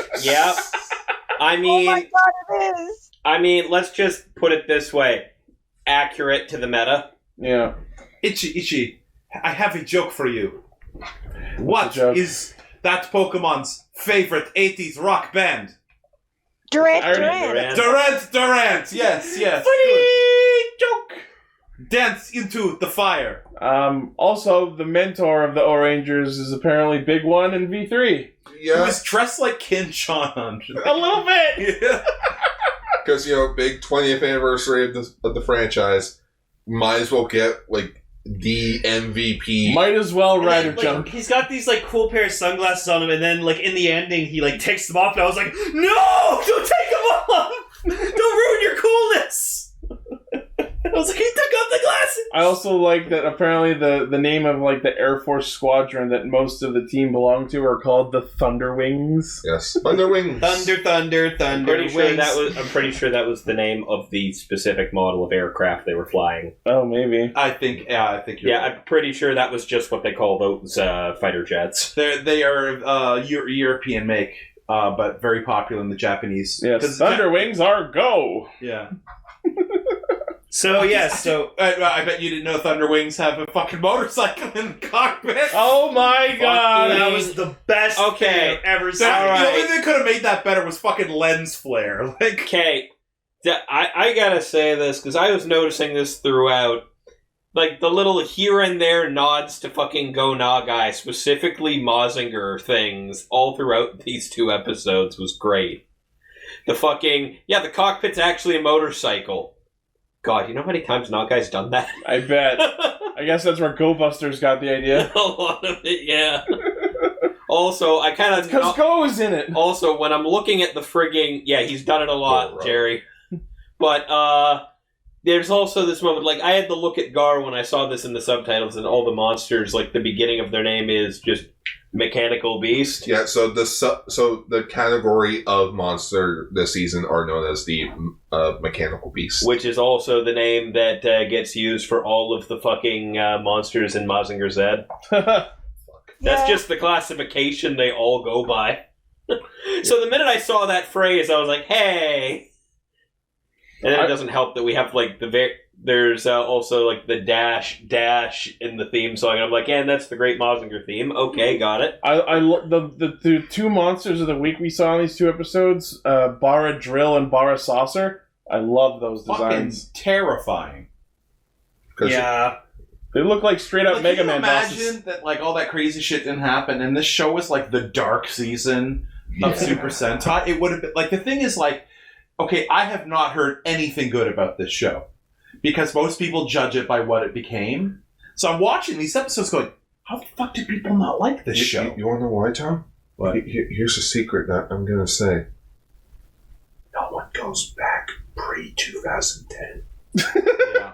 [SPEAKER 11] mean,
[SPEAKER 5] oh my god, it is.
[SPEAKER 11] I mean, let's just put it this way: accurate to the meta.
[SPEAKER 4] Yeah.
[SPEAKER 10] Ichi, I have a joke for you. What is that Pokemon's favorite 80s rock band?
[SPEAKER 5] Durant.
[SPEAKER 10] Yes.
[SPEAKER 4] Funny joke.
[SPEAKER 10] Dance into the fire.
[SPEAKER 4] Also, the mentor of the Ohrangers is apparently Big One in V3.
[SPEAKER 3] Yeah.
[SPEAKER 10] He was dressed like Kin-chan.
[SPEAKER 4] A little bit.
[SPEAKER 10] Yeah.
[SPEAKER 3] Because, big 20th anniversary of the franchise. Might as well get, like, the MVP.
[SPEAKER 4] Might as well ride or jump.
[SPEAKER 2] He's got these like cool pair of sunglasses on him, and then like in the ending, he like takes them off, and I was like, "No, don't take them off! Don't ruin your coolness!" I was like, "He took off the glasses."
[SPEAKER 4] I also like that apparently the name of like the Air Force squadron that most of the team belong to are called the Thunderwings.
[SPEAKER 3] Yes, Thunderwings.
[SPEAKER 2] Thunder.
[SPEAKER 11] I'm pretty sure that was the name of the specific model of aircraft they were flying.
[SPEAKER 4] Oh, maybe.
[SPEAKER 10] I think you're right.
[SPEAKER 11] I'm pretty sure that was just what they call those fighter jets.
[SPEAKER 10] They are European make, but very popular in the Japanese.
[SPEAKER 4] Yes, Thunderwings are go.
[SPEAKER 10] Yeah.
[SPEAKER 2] So
[SPEAKER 10] I bet you didn't know Thunderwings have a fucking motorcycle in the cockpit.
[SPEAKER 4] Oh my god,
[SPEAKER 2] that was the best thing I've ever seen.
[SPEAKER 10] The only thing that could have made that better was fucking lens flare. Like,
[SPEAKER 11] okay, I gotta say this because I was noticing this throughout. Like the little here and there nods to fucking Go Nagai, specifically Mazinger things, all throughout these 2 episodes was great. The cockpit's actually a motorcycle. God, you know how many times Nagai's done that?
[SPEAKER 4] I bet. I guess that's where Go Busters got the idea.
[SPEAKER 11] A lot of it, yeah. Also, I kind of...
[SPEAKER 4] Because Go is in it.
[SPEAKER 11] Also, when I'm looking at the frigging... Yeah, he's done it a lot, Jerry. But, there's also this moment, like, I had to look at Gar when I saw this in the subtitles, and all the monsters, like, the beginning of their name is just Mechanical Beast.
[SPEAKER 3] Yeah, so the category of monster this season are known as the Mechanical Beast.
[SPEAKER 11] Which is also the name that gets used for all of the fucking monsters in Mazinger Z. That's just the classification they all go by. So the minute I saw that phrase, I was like, hey! And then it doesn't help that we have, like, there's also, like, the dash in the theme song. And I'm like, and that's the Great Mazinger theme. Okay, got it.
[SPEAKER 4] The 2 monsters of the week we saw in these 2 episodes, Bara Drill and Bara Saucer, I love those designs.
[SPEAKER 10] Fucking terrifying.
[SPEAKER 2] Yeah.
[SPEAKER 4] They look like straight up Mega Man bosses.
[SPEAKER 10] Can you imagine that, like, all that crazy shit didn't happen, and this show was, like, the dark season of Super Sentai? It would have been, like, the thing is, like, okay, I have not heard anything good about this show. Because most people judge it by what it became. So I'm watching these episodes going, how the fuck do people not like this show?
[SPEAKER 3] You want to know why, Tom?
[SPEAKER 10] What?
[SPEAKER 3] Here's a secret that I'm going to say.
[SPEAKER 7] No one goes back pre-2010.
[SPEAKER 10] Yeah.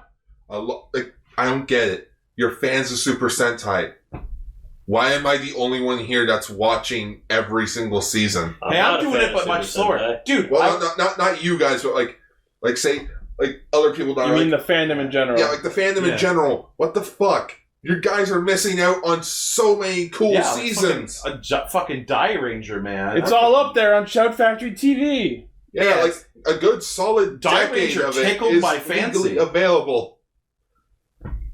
[SPEAKER 3] I don't get it. You're fans of Super Sentai. Why am I the only one here that's watching every single season?
[SPEAKER 10] Hey, I'm doing it, but much slower, dude.
[SPEAKER 3] Well, not you guys, but like say other people that
[SPEAKER 4] You
[SPEAKER 3] are
[SPEAKER 4] mean
[SPEAKER 3] like,
[SPEAKER 4] the fandom in general?
[SPEAKER 3] yeah, like the fandom in general. What the fuck? You guys are missing out on so many cool seasons.
[SPEAKER 10] Fucking Die Ranger, man.
[SPEAKER 4] It's all up there on Shout Factory TV.
[SPEAKER 3] Yeah, like a good solid
[SPEAKER 10] Die
[SPEAKER 3] decade
[SPEAKER 10] Ranger
[SPEAKER 3] of it
[SPEAKER 10] tickled
[SPEAKER 3] is
[SPEAKER 10] my fancy.
[SPEAKER 3] legally available.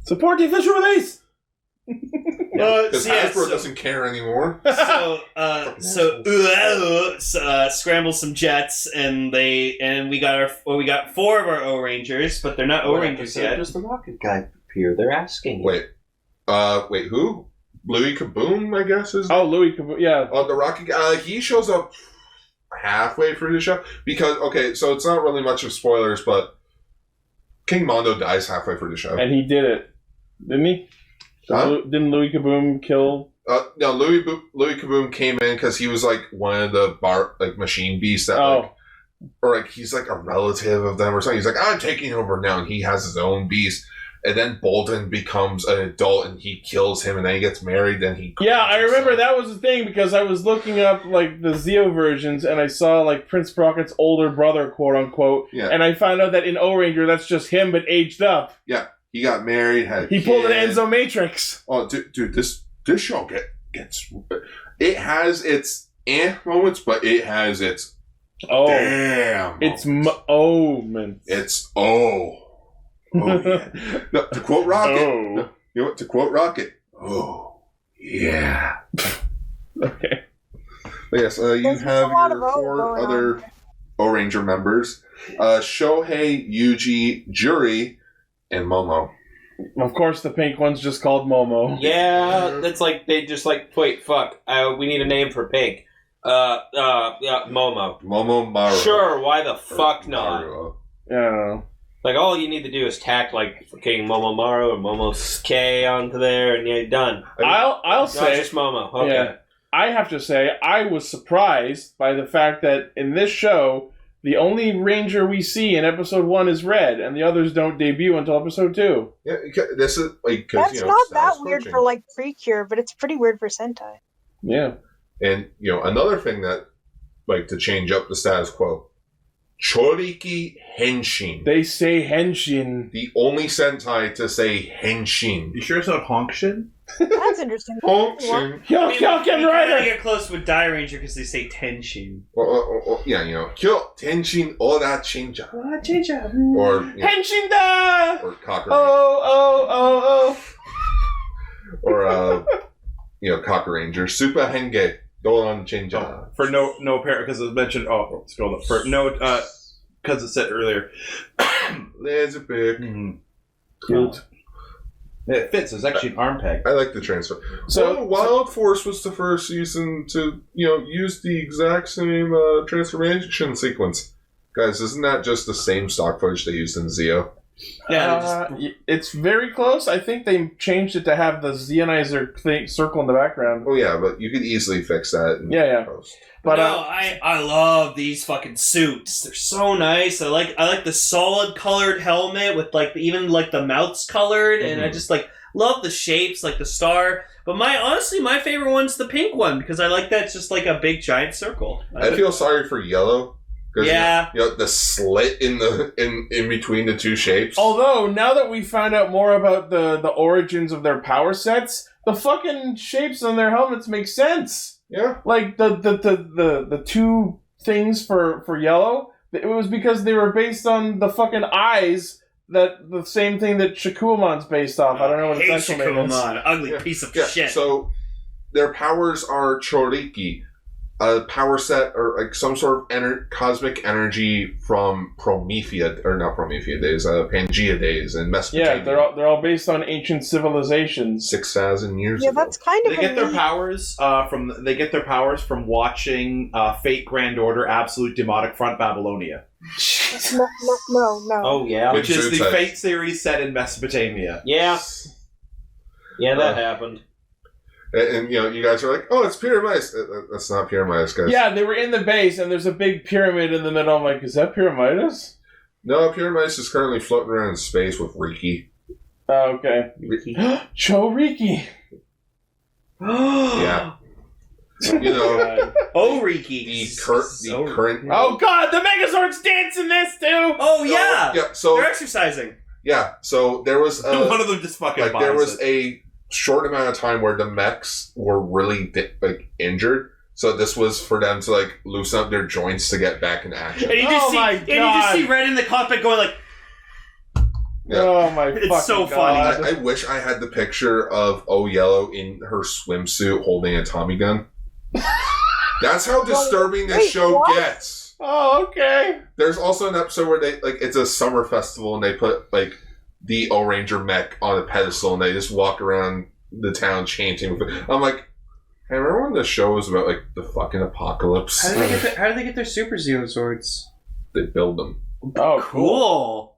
[SPEAKER 4] Support the official release.
[SPEAKER 3] Because Hasbro doesn't care anymore.
[SPEAKER 2] Scramble some jets, and we got 4 of our O-Rangers, but they're not O-Rangers yet.
[SPEAKER 11] Does the rocket guy appear? They're asking.
[SPEAKER 3] Wait, who? Louis Kaboom, I guess is.
[SPEAKER 4] Oh, Louis Kaboom, yeah.
[SPEAKER 3] Oh, the Rocket guy. He shows up halfway through the show because so it's not really much of spoilers, but King Mondo dies halfway through the show,
[SPEAKER 4] and he did it, didn't he?
[SPEAKER 3] Huh?
[SPEAKER 4] Didn't Louis Kaboom kill?
[SPEAKER 3] No, Louis Kaboom came in because he was like one of the machine beasts that he's like a relative of them or something. He's like, I'm taking over now, and he has his own beast. And then Bolton becomes an adult, and he kills him, and then he gets married. Then he
[SPEAKER 4] I remember that was the thing because I was looking up like the Zeo versions, and I saw like Prince Sprocket's older brother, quote unquote, and I found out that in O-Ranger that's just him but aged up.
[SPEAKER 3] Yeah, he got married.
[SPEAKER 4] He pulled an Enzo Matrix.
[SPEAKER 3] Oh, dude, this show gets it has its moments, but it has its damn.
[SPEAKER 4] It's moments.
[SPEAKER 3] It's yeah. No, to quote Rocket. No, you know what? To quote Rocket. Oh, yeah.
[SPEAKER 4] Okay.
[SPEAKER 3] But yes, you have your 4 other O-Ranger members. Shohei, Yuji, Juri, and Momo.
[SPEAKER 4] Of course, the pink one's just called Momo.
[SPEAKER 11] Yeah, that's like, they just like, wait, fuck. We need a name for pink. Yeah, Momo.
[SPEAKER 3] Momo Maru.
[SPEAKER 11] Sure, why the fuck not?
[SPEAKER 4] Yeah.
[SPEAKER 11] Like, all you need to do is tack, like, fucking Momomaru or Momosuke onto there, and you're done.
[SPEAKER 4] I'll say...
[SPEAKER 11] just Momo, okay.
[SPEAKER 4] Yeah, I have to say, I was surprised by the fact that in this show, the only Ranger we see in Episode 1 is Red, and the others don't debut until Episode 2.
[SPEAKER 3] Yeah, this is, like...
[SPEAKER 5] That's not that weird for, like, Precure, but it's pretty weird for Sentai.
[SPEAKER 4] Yeah.
[SPEAKER 3] And, another thing that, like, to change up the status quo... Choriki Henshin.
[SPEAKER 4] They say Henshin.
[SPEAKER 3] The only Sentai to say Henshin.
[SPEAKER 10] You sure it's not Honkshin?
[SPEAKER 5] That's interesting.
[SPEAKER 3] Honkshin.
[SPEAKER 4] Kamen Rider.
[SPEAKER 2] You get close with Die Ranger because they say Tenshin.
[SPEAKER 3] Yeah, Kyo Tenshin Ora Chinja. Or
[SPEAKER 4] Henshin da.
[SPEAKER 3] Or Cocker.
[SPEAKER 4] Oh.
[SPEAKER 3] Or Cocker Ranger. Super Henge. Doran Chinja.
[SPEAKER 10] For no apparent, because it mentioned. Oh, scroll up. For no, because it said earlier.
[SPEAKER 3] Laser pick.
[SPEAKER 4] Cute.
[SPEAKER 10] It fits. It's actually an arm peg.
[SPEAKER 3] I like the transfer. So Wild Force was the first season to use the exact same transformation sequence. Guys, isn't that just the same stock footage they used in Zeo?
[SPEAKER 4] Yeah, it's very close. I think they changed it to have the Zeonizer circle in the background.
[SPEAKER 3] Oh yeah, but you could easily fix that.
[SPEAKER 4] Yeah.
[SPEAKER 3] Post.
[SPEAKER 2] But I love these fucking suits. They're so nice. I like the solid colored helmet with even the mouth's colored, and I just love the shapes, like the star. But my favorite one's the pink one because I like that it's just like a big giant circle.
[SPEAKER 3] I feel sorry for yellow.
[SPEAKER 2] Yeah,
[SPEAKER 3] the slit in between the two shapes.
[SPEAKER 4] Although now that we find out more about the origins of their power sets, the fucking shapes on their helmets make sense.
[SPEAKER 3] Yeah,
[SPEAKER 4] like the two things for yellow. It was because they were based on the fucking eyes. That the same thing that Shakuamon's based off. I don't know what its actual name is.
[SPEAKER 2] Ugly piece of shit.
[SPEAKER 3] So their powers are Choriki. A power set or some sort of cosmic energy from Pangea days and Mesopotamia.
[SPEAKER 4] Yeah, they're all based on ancient civilizations.
[SPEAKER 3] 6,000 years ago.
[SPEAKER 5] Yeah, that's kind of.
[SPEAKER 10] They get their powers from watching Fate Grand Order Absolute Demonic Front Babylonia.
[SPEAKER 5] No.
[SPEAKER 11] Oh yeah,
[SPEAKER 10] which is the Fate series set in Mesopotamia.
[SPEAKER 11] Yeah, that happened.
[SPEAKER 3] And you guys are like, oh, it's Pyramidas. That's not Pyramidas, guys.
[SPEAKER 4] Yeah, they were in the base, and there's a big pyramid in the middle. I'm like, is that Pyramidas?
[SPEAKER 3] No, Pyramid is currently floating around in space with Riki.
[SPEAKER 4] Oh, okay. Choriki.
[SPEAKER 3] Yeah. You know,
[SPEAKER 2] Ohranger.
[SPEAKER 3] the current.
[SPEAKER 4] Oh god, the Megazords dance in this too.
[SPEAKER 2] Oh yeah.
[SPEAKER 3] Yeah. So
[SPEAKER 2] they're exercising.
[SPEAKER 3] Yeah. So there was
[SPEAKER 10] one of them just fucking
[SPEAKER 3] like there was a short amount of time where the mechs were really injured. So this was for them to like loosen up their joints to get back in action.
[SPEAKER 2] And you just see Red in the cockpit going like.
[SPEAKER 3] Yeah.
[SPEAKER 4] Oh my!
[SPEAKER 2] It's so
[SPEAKER 4] God.
[SPEAKER 2] funny.
[SPEAKER 3] I wish I had the picture of Yellow in her swimsuit holding a Tommy gun. That's how disturbing this show gets.
[SPEAKER 4] Oh, okay.
[SPEAKER 3] There's also an episode where they it's a summer festival and they put like the Ohranger mech on a pedestal and they just walk around the town chanting. I'm like, hey, remember when the show was about like the fucking apocalypse?
[SPEAKER 2] How do they get their Super Zero Zords?
[SPEAKER 3] They build them.
[SPEAKER 4] Oh,
[SPEAKER 2] cool.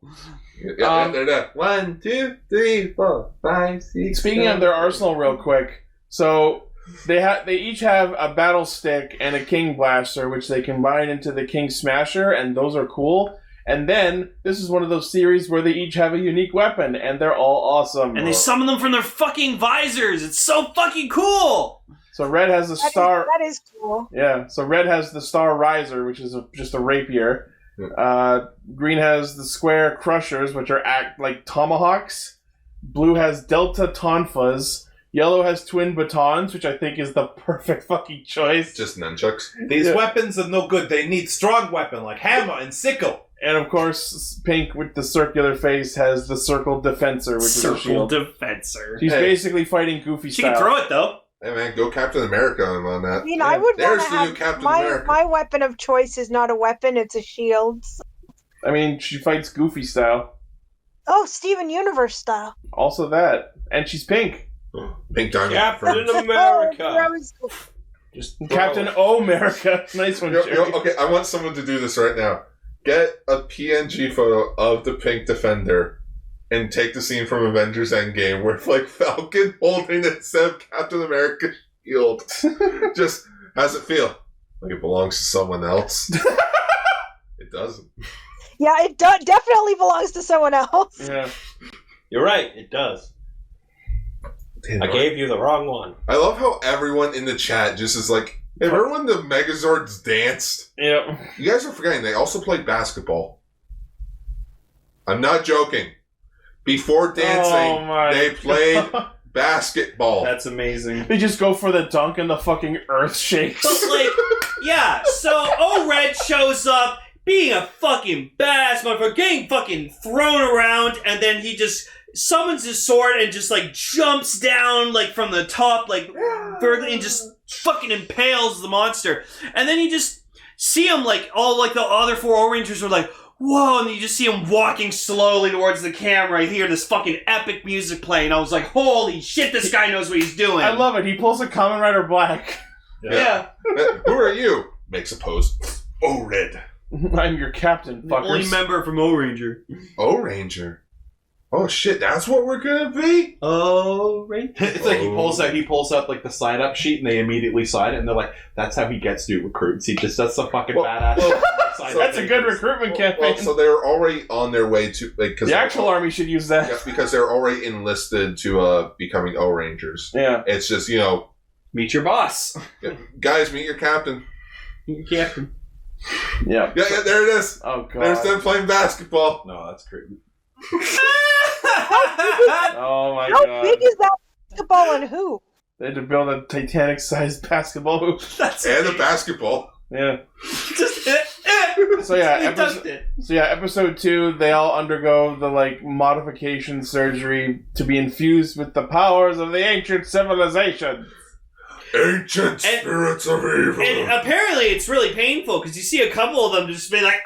[SPEAKER 3] Yeah, they're there. 1, 2, 3, 4, 5, 6.
[SPEAKER 4] Speaking of their arsenal, real quick, so they each have a battle stick and a King Blaster, which they combine into the King Smasher, and those are cool. And then this is one of those series where they each have a unique weapon, and they're all awesome.
[SPEAKER 2] And they summon them from their fucking visors. It's so fucking cool.
[SPEAKER 4] So Red has the star.
[SPEAKER 5] That is cool.
[SPEAKER 4] Yeah. So Red has the Star Riser, which is just a rapier. Green has the Square Crushers, which are like tomahawks. Blue has Delta Tonfas. Yellow has Twin Batons, which I think is the perfect fucking choice.
[SPEAKER 3] Just nunchucks.
[SPEAKER 10] These weapons are no good. They need strong weapon like hammer and sickle.
[SPEAKER 4] And of course, Pink with the circular face has the Circle Defensor, which is a shield.
[SPEAKER 2] Defensor.
[SPEAKER 4] She's basically fighting Goofy
[SPEAKER 2] She
[SPEAKER 4] style.
[SPEAKER 2] can throw it though.
[SPEAKER 3] Hey man, go Captain America on that.
[SPEAKER 5] I mean, I would
[SPEAKER 3] There's
[SPEAKER 5] want to
[SPEAKER 3] the new
[SPEAKER 5] have
[SPEAKER 3] Captain America.
[SPEAKER 5] my weapon of choice is not a weapon; it's a shield.
[SPEAKER 4] I mean, she fights Goofy style.
[SPEAKER 5] Oh, Steven Universe style.
[SPEAKER 4] Also that, and she's pink.
[SPEAKER 3] Pink Diamond.
[SPEAKER 11] Captain America.
[SPEAKER 3] Just
[SPEAKER 4] Captain America. Nice one, Jerry.
[SPEAKER 3] Okay, I want someone to do this right now. Get a PNG photo of the Pink Defender and take the scene from Avengers Endgame where like Falcon holding it instead of Captain America's shield. Just how's it feel? Like it belongs to someone else. It doesn't.
[SPEAKER 5] Yeah, it definitely belongs to someone else.
[SPEAKER 4] Yeah.
[SPEAKER 11] You're right, it does. I gave you the wrong one.
[SPEAKER 3] I love how everyone in the chat just is like, hey, remember when the Megazords danced?
[SPEAKER 4] Yep.
[SPEAKER 3] You guys are forgetting, they also played basketball. I'm not joking. Before dancing, they played basketball.
[SPEAKER 2] That's amazing.
[SPEAKER 4] They just go for the dunk and the fucking earth shakes.
[SPEAKER 2] But like, yeah, so Red shows up being a fucking badass motherfucker, getting fucking thrown around, and then he just summons his sword and just like jumps down like from the top like vertically and just fucking impales the monster. And then you just see him like all like the other four Ohringers were like, whoa, and you just see him walking slowly towards the camera and hear this fucking epic music playing. I was like, holy shit, this guy knows what he's doing.
[SPEAKER 4] I love it. He pulls a Kamen Rider Black.
[SPEAKER 2] Yeah.
[SPEAKER 3] Who are you? Makes a pose. Oh, Red.
[SPEAKER 4] I'm your captain, fuckers.
[SPEAKER 2] Only member from Ohranger.
[SPEAKER 3] Ohranger. Oh shit, that's what we're gonna be?
[SPEAKER 2] Ohranger.
[SPEAKER 10] It's like he pulls out like the sign up sheet and they immediately sign it and they're like, that's how he gets new recruits. He just does some fucking badass shit.
[SPEAKER 4] That's a good recruitment campaign.
[SPEAKER 3] Well, so they're already on their way to like
[SPEAKER 4] the actual army should use that.
[SPEAKER 3] Yeah, because they're already enlisted to becoming Ohrangers.
[SPEAKER 4] Yeah.
[SPEAKER 3] It's just,
[SPEAKER 2] meet your boss.
[SPEAKER 3] Guys, meet your captain.
[SPEAKER 2] Meet your captain.
[SPEAKER 4] Yeah.
[SPEAKER 3] Yeah, there it is.
[SPEAKER 4] Oh god.
[SPEAKER 3] There's them playing basketball.
[SPEAKER 10] No, that's creepy.
[SPEAKER 4] Oh my
[SPEAKER 5] How
[SPEAKER 4] god.
[SPEAKER 5] big is that basketball and hoop?
[SPEAKER 4] They had to build a Titanic-sized basketball hoop.
[SPEAKER 3] And a basketball.
[SPEAKER 4] Yeah.
[SPEAKER 2] Just
[SPEAKER 4] So yeah,
[SPEAKER 2] he dunked it.
[SPEAKER 4] episode 2, they all undergo the like modification surgery to be infused with the powers of the ancient civilization.
[SPEAKER 3] Ancient spirits of evil.
[SPEAKER 2] And apparently it's really painful because you see a couple of them just be like,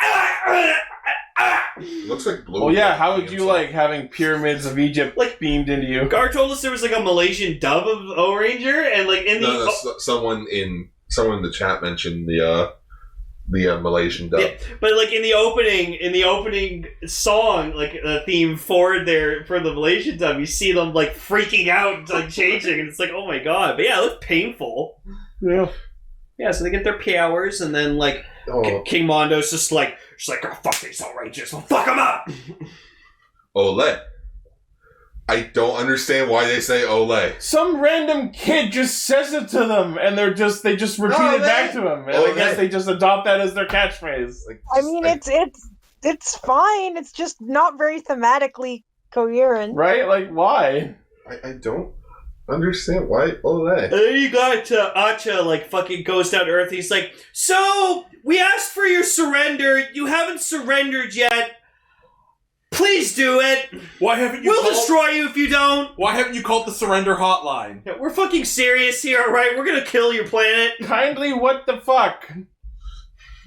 [SPEAKER 3] Looks like blue.
[SPEAKER 4] Well, yeah, how would you like having pyramids of Egypt
[SPEAKER 2] like
[SPEAKER 4] beamed into you?
[SPEAKER 2] Gar told us there was like a Malaysian dub of Ohranger, and like in the
[SPEAKER 3] someone in the chat mentioned the Malaysian dub.
[SPEAKER 2] Yeah, but like in the opening song, like the theme for the Malaysian dub, you see them like freaking out, like changing, and it's like, oh my god! But yeah, it looks painful.
[SPEAKER 4] Yeah.
[SPEAKER 2] Yeah, so they get their powers, and then like King Mondo's just like, oh, fuck these Ohrangers, well, fuck them up.
[SPEAKER 3] Ole. I don't understand why they say Ole.
[SPEAKER 4] Some random kid just says it to them, and they just repeat it back to him. And I guess they just adopt that as their catchphrase.
[SPEAKER 5] Like, I mean, it's fine. It's just not very thematically coherent,
[SPEAKER 4] right? Like, why?
[SPEAKER 3] I don't understand why Ole.
[SPEAKER 2] And then you got Acha like fucking goes down to earth. He's like, so we asked for your surrender. You haven't surrendered yet. Please do it.
[SPEAKER 10] Why haven't you?
[SPEAKER 2] We'll destroy you if you don't.
[SPEAKER 10] Why haven't you called the surrender hotline?
[SPEAKER 2] Yeah, we're fucking serious here, alright? We're gonna kill your planet.
[SPEAKER 4] Kindly, what the fuck?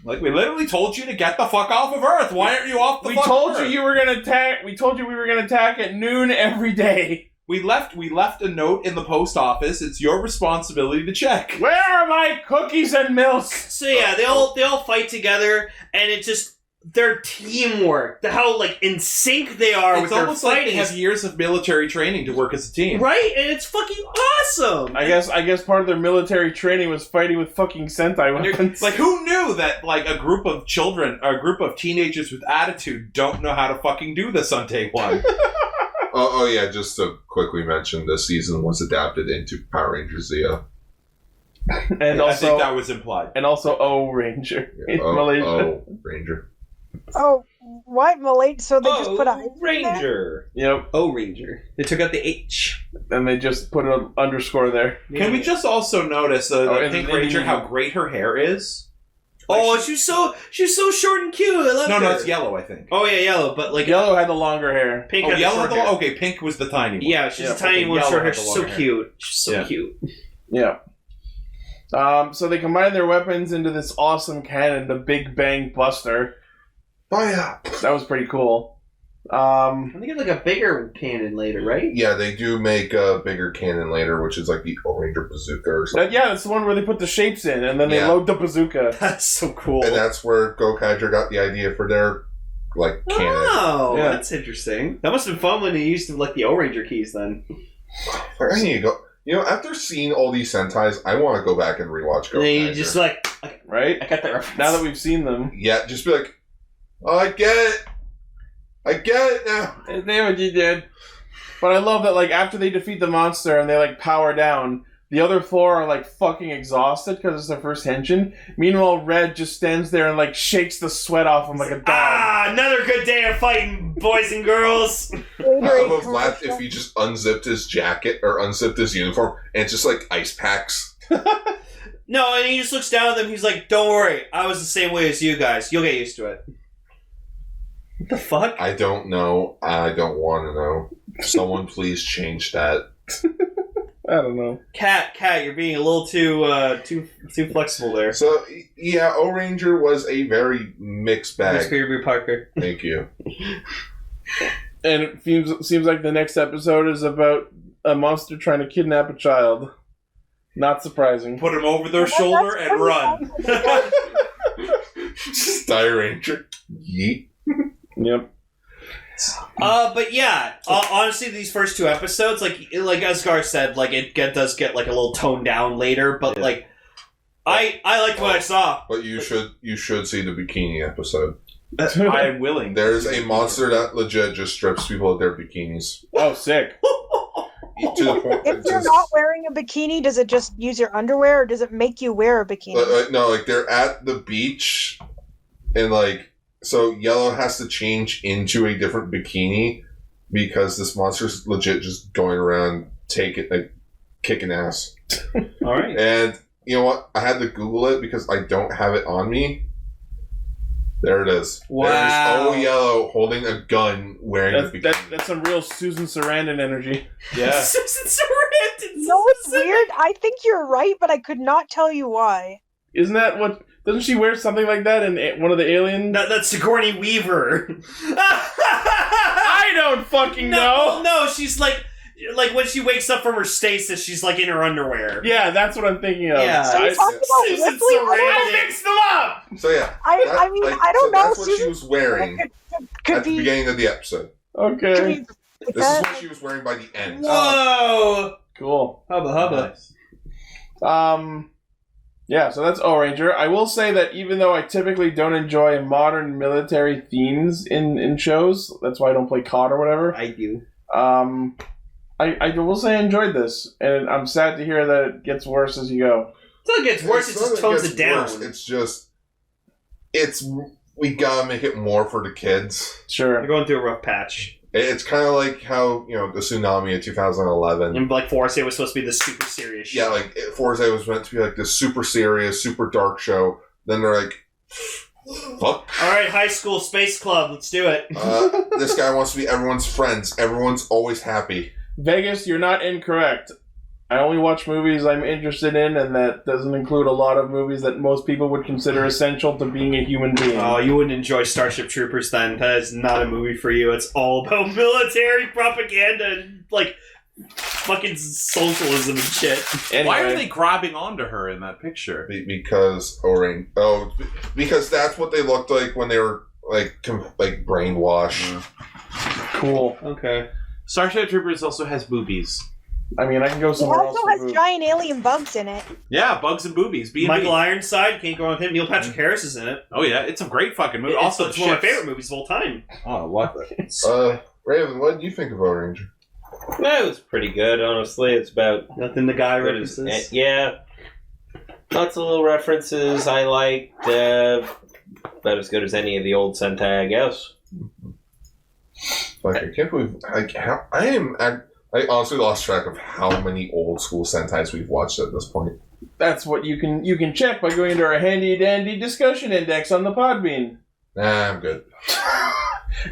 [SPEAKER 10] Like, we literally told you to get the fuck off of Earth. Why aren't you off the fuck
[SPEAKER 4] told
[SPEAKER 10] Earth?
[SPEAKER 4] you were gonna attack. We told you we were gonna attack at noon every day.
[SPEAKER 10] We left a note in the post office. It's your responsibility to check.
[SPEAKER 4] Where are my cookies and milk?
[SPEAKER 2] So yeah, they all fight together, and it just their teamwork, how like in sync they are with their fighting. It's almost like
[SPEAKER 10] they have years of military training to work as a team,
[SPEAKER 2] right? And it's fucking awesome.
[SPEAKER 4] I guess part of their military training was fighting with fucking Sentai weapons.
[SPEAKER 10] Like, who knew that like a group of children, a group of teenagers with attitude, don't know how to fucking do this on day one?
[SPEAKER 3] Oh yeah, just to quickly mention, this season was adapted into Power Rangers Zeo.
[SPEAKER 4] And also,
[SPEAKER 10] I think that was implied.
[SPEAKER 4] And also Ohranger in Malaysia.
[SPEAKER 3] Ohranger.
[SPEAKER 5] Oh, what? Malaysia? So they just put a
[SPEAKER 2] Ranger.
[SPEAKER 4] Yep.
[SPEAKER 2] Ohranger. They took out the H.
[SPEAKER 4] And they just put an underscore there.
[SPEAKER 10] Can we just also notice the Pink Ranger, how great her hair is?
[SPEAKER 2] Like she's so short and cute. I love her.
[SPEAKER 10] No, it's yellow, I think.
[SPEAKER 2] Oh yeah, yellow. But like
[SPEAKER 4] yellow had the longer hair.
[SPEAKER 2] Pink
[SPEAKER 10] had
[SPEAKER 2] yellow
[SPEAKER 10] the short hair. Okay, Pink was the tiny one.
[SPEAKER 2] Yeah, she's a tiny one. Short hair. She's so cute. She's so cute.
[SPEAKER 4] Yeah. So they combine their weapons into this awesome cannon, the Big Bang Buster.
[SPEAKER 3] Fire!
[SPEAKER 4] That was pretty cool.
[SPEAKER 2] They get like a bigger cannon later, right?
[SPEAKER 3] Yeah, they do make a bigger cannon later, which is like the Ohranger bazooka or something.
[SPEAKER 4] That's the one where they put the shapes in, and then they load the bazooka.
[SPEAKER 2] That's so cool.
[SPEAKER 3] And that's where Gokaiger got the idea for their like cannon.
[SPEAKER 2] Oh, that's interesting. That must have been fun when they used like the Ohranger keys then.
[SPEAKER 3] I need to go. You know, after seeing all these Sentais, I want to go back and rewatch Gokaiger.
[SPEAKER 2] And then you just like,
[SPEAKER 4] right?
[SPEAKER 2] I got that reference.
[SPEAKER 4] Now that we've seen them.
[SPEAKER 3] Yeah, just be like, oh, I get it. I get it now.
[SPEAKER 4] Damn it, you did. But I love that, like, after they defeat the monster and they, like, power down, the other four are, like, fucking exhausted because it's their first henshin. Meanwhile, Red just stands there and, like, shakes the sweat off him like a dog.
[SPEAKER 2] Ah, another good day of fighting, boys and girls.
[SPEAKER 3] I would have laughed if he just unzipped his jacket or unzipped his uniform and it's just, like, ice packs.
[SPEAKER 2] No, and he just looks down at them. He's like, don't worry. I was the same way as you guys. You'll get used to it. What the fuck?
[SPEAKER 3] I don't know. I don't want to know. Someone please change that.
[SPEAKER 4] I don't know.
[SPEAKER 2] Cat, you're being a little too flexible there.
[SPEAKER 3] So, yeah, Ohranger was a very mixed bag.
[SPEAKER 2] Mr. Parker.
[SPEAKER 3] Thank you.
[SPEAKER 4] And it seems like the next episode is about a monster trying to kidnap a child. Not surprising.
[SPEAKER 10] Put him over their shoulder and run.
[SPEAKER 3] Just Die Ranger. Yeet.
[SPEAKER 4] Yep.
[SPEAKER 2] But yeah, honestly, these first two episodes, like Asgar said, like it does get like a little toned down later, but like I liked what I saw.
[SPEAKER 3] But you should see the bikini episode.
[SPEAKER 10] I am willing.
[SPEAKER 3] There's a monster that legit just strips people of their bikinis.
[SPEAKER 4] Oh, sick.
[SPEAKER 3] To the point,
[SPEAKER 5] if you're not wearing a bikini, does it just use your underwear, or does it make you wear a bikini?
[SPEAKER 3] No, like they're at the beach, and like so Yellow has to change into a different bikini because this monster's legit just going around kicking ass.
[SPEAKER 2] All right.
[SPEAKER 3] And you know what? I had to Google it because I don't have it on me. There it is.
[SPEAKER 2] Wow.
[SPEAKER 3] There's Yellow holding a gun wearing a bikini.
[SPEAKER 4] That's some real Susan Sarandon energy.
[SPEAKER 10] Yeah.
[SPEAKER 2] Susan Sarandon.
[SPEAKER 5] No, it's weird. I think you're right, but I could not tell you why.
[SPEAKER 4] Isn't that what... Doesn't she wear something like that in one of the aliens?
[SPEAKER 2] That's Sigourney Weaver.
[SPEAKER 4] I don't fucking know.
[SPEAKER 2] No, she's like when she wakes up from her stasis, she's like in her underwear.
[SPEAKER 4] Yeah, that's what I'm thinking of.
[SPEAKER 2] Yeah,
[SPEAKER 5] Susan
[SPEAKER 2] Sarandon.
[SPEAKER 4] Mix them up.
[SPEAKER 3] So yeah,
[SPEAKER 5] I mean, I don't know.
[SPEAKER 3] That's what she was wearing
[SPEAKER 5] could
[SPEAKER 3] at the beginning of the episode.
[SPEAKER 4] Okay.
[SPEAKER 3] This is what she was wearing by the end.
[SPEAKER 2] Whoa!
[SPEAKER 4] Cool.
[SPEAKER 2] Hubba.
[SPEAKER 10] Nice.
[SPEAKER 4] Yeah, so that's Ohranger. I will say that even though I typically don't enjoy modern military themes in shows, that's why I don't play COD or whatever.
[SPEAKER 2] I do.
[SPEAKER 4] I will say I enjoyed this, and I'm sad to hear that it gets worse as you go.
[SPEAKER 2] It's not it gets worse, it just tones it down.
[SPEAKER 3] Worse. It's just... We gotta make it more for the kids.
[SPEAKER 4] Sure.
[SPEAKER 2] They're going through a rough patch.
[SPEAKER 3] It's kind of like how, the tsunami of 2011.
[SPEAKER 2] And like Force was supposed to be this super serious show.
[SPEAKER 3] Yeah, like Force was meant to be like this super serious, super dark show. Then they're like, fuck.
[SPEAKER 2] Alright, high school space club, let's do it.
[SPEAKER 3] This guy wants to be everyone's friends. Everyone's always happy.
[SPEAKER 4] Vegas, you're not incorrect. I only watch movies I'm interested in, and that doesn't include a lot of movies that most people would consider essential to being a human being.
[SPEAKER 2] Oh, you wouldn't enjoy Starship Troopers then. That is not a movie for you. It's all about military propaganda and, like, fucking socialism and shit.
[SPEAKER 10] Anyway. Why are they grabbing onto her in that picture?
[SPEAKER 3] Because because that's what they looked like when they were, like brainwashed.
[SPEAKER 4] Cool.
[SPEAKER 2] Okay.
[SPEAKER 10] Starship Troopers also has boobies.
[SPEAKER 4] I mean, I can go
[SPEAKER 5] It
[SPEAKER 4] somewhere else.
[SPEAKER 5] also has giant alien bugs in it.
[SPEAKER 10] Yeah, bugs and boobies. B&B.
[SPEAKER 2] Michael Ironside, can't go wrong with him. Neil Patrick Harris is in it.
[SPEAKER 10] Oh yeah, it's a great fucking movie.
[SPEAKER 2] Also, it's one of my favorite movies of all time.
[SPEAKER 10] Oh, what?
[SPEAKER 3] Raven, what do you think of Ohranger?
[SPEAKER 11] No, it was pretty good, honestly. It's about
[SPEAKER 2] nothing the guy references.
[SPEAKER 11] Yeah. Lots of little references I liked. About as good as any of the old Sentai, I guess.
[SPEAKER 3] Like, I can't believe... I honestly lost track of how many old school Sentais we've watched at this point.
[SPEAKER 4] That's what you can check by going to our handy dandy discussion index on the Podbean.
[SPEAKER 3] Nah, I'm good.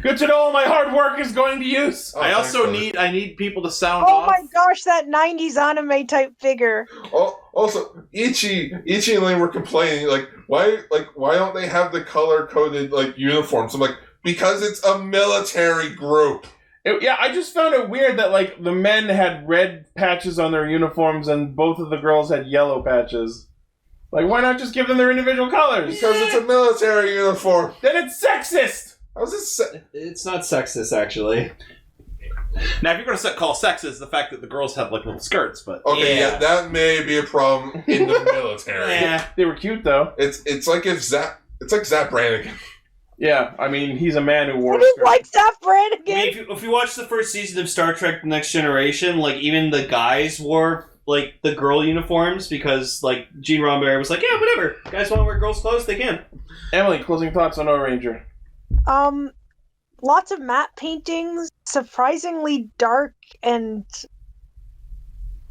[SPEAKER 4] Good to know all my hard work is going to use.
[SPEAKER 10] I also need people to sound
[SPEAKER 5] Oh
[SPEAKER 10] off.
[SPEAKER 5] my gosh, that 90s anime type figure.
[SPEAKER 3] Oh, also, Ichi and Lane were complaining, why don't they have the color-coded, uniforms? I'm like, because it's a military group.
[SPEAKER 4] I just found it weird that, the men had red patches on their uniforms and both of the girls had yellow patches. Why not just give them their individual colors?
[SPEAKER 3] Because it's a military uniform.
[SPEAKER 4] Then it's sexist!
[SPEAKER 3] How's it
[SPEAKER 2] It's not sexist, actually.
[SPEAKER 10] Now, if you're going to call sexist the fact that the girls have, little skirts, but...
[SPEAKER 3] Okay, yeah, that may be a problem in the military.
[SPEAKER 4] Yeah. They were cute, though.
[SPEAKER 3] It's like Zap Brannigan.
[SPEAKER 4] Yeah, I mean, he's a man who wore
[SPEAKER 5] I didn't like Zap Brannigan.
[SPEAKER 2] I mean, if you watch the first season of Star Trek The Next Generation, even the guys wore, the girl uniforms because, Gene Roddenberry was like, yeah, whatever. Guys want to wear girls' clothes, they can.
[SPEAKER 4] Emily, closing thoughts on Ohranger.
[SPEAKER 5] Lots of matte paintings, surprisingly dark, and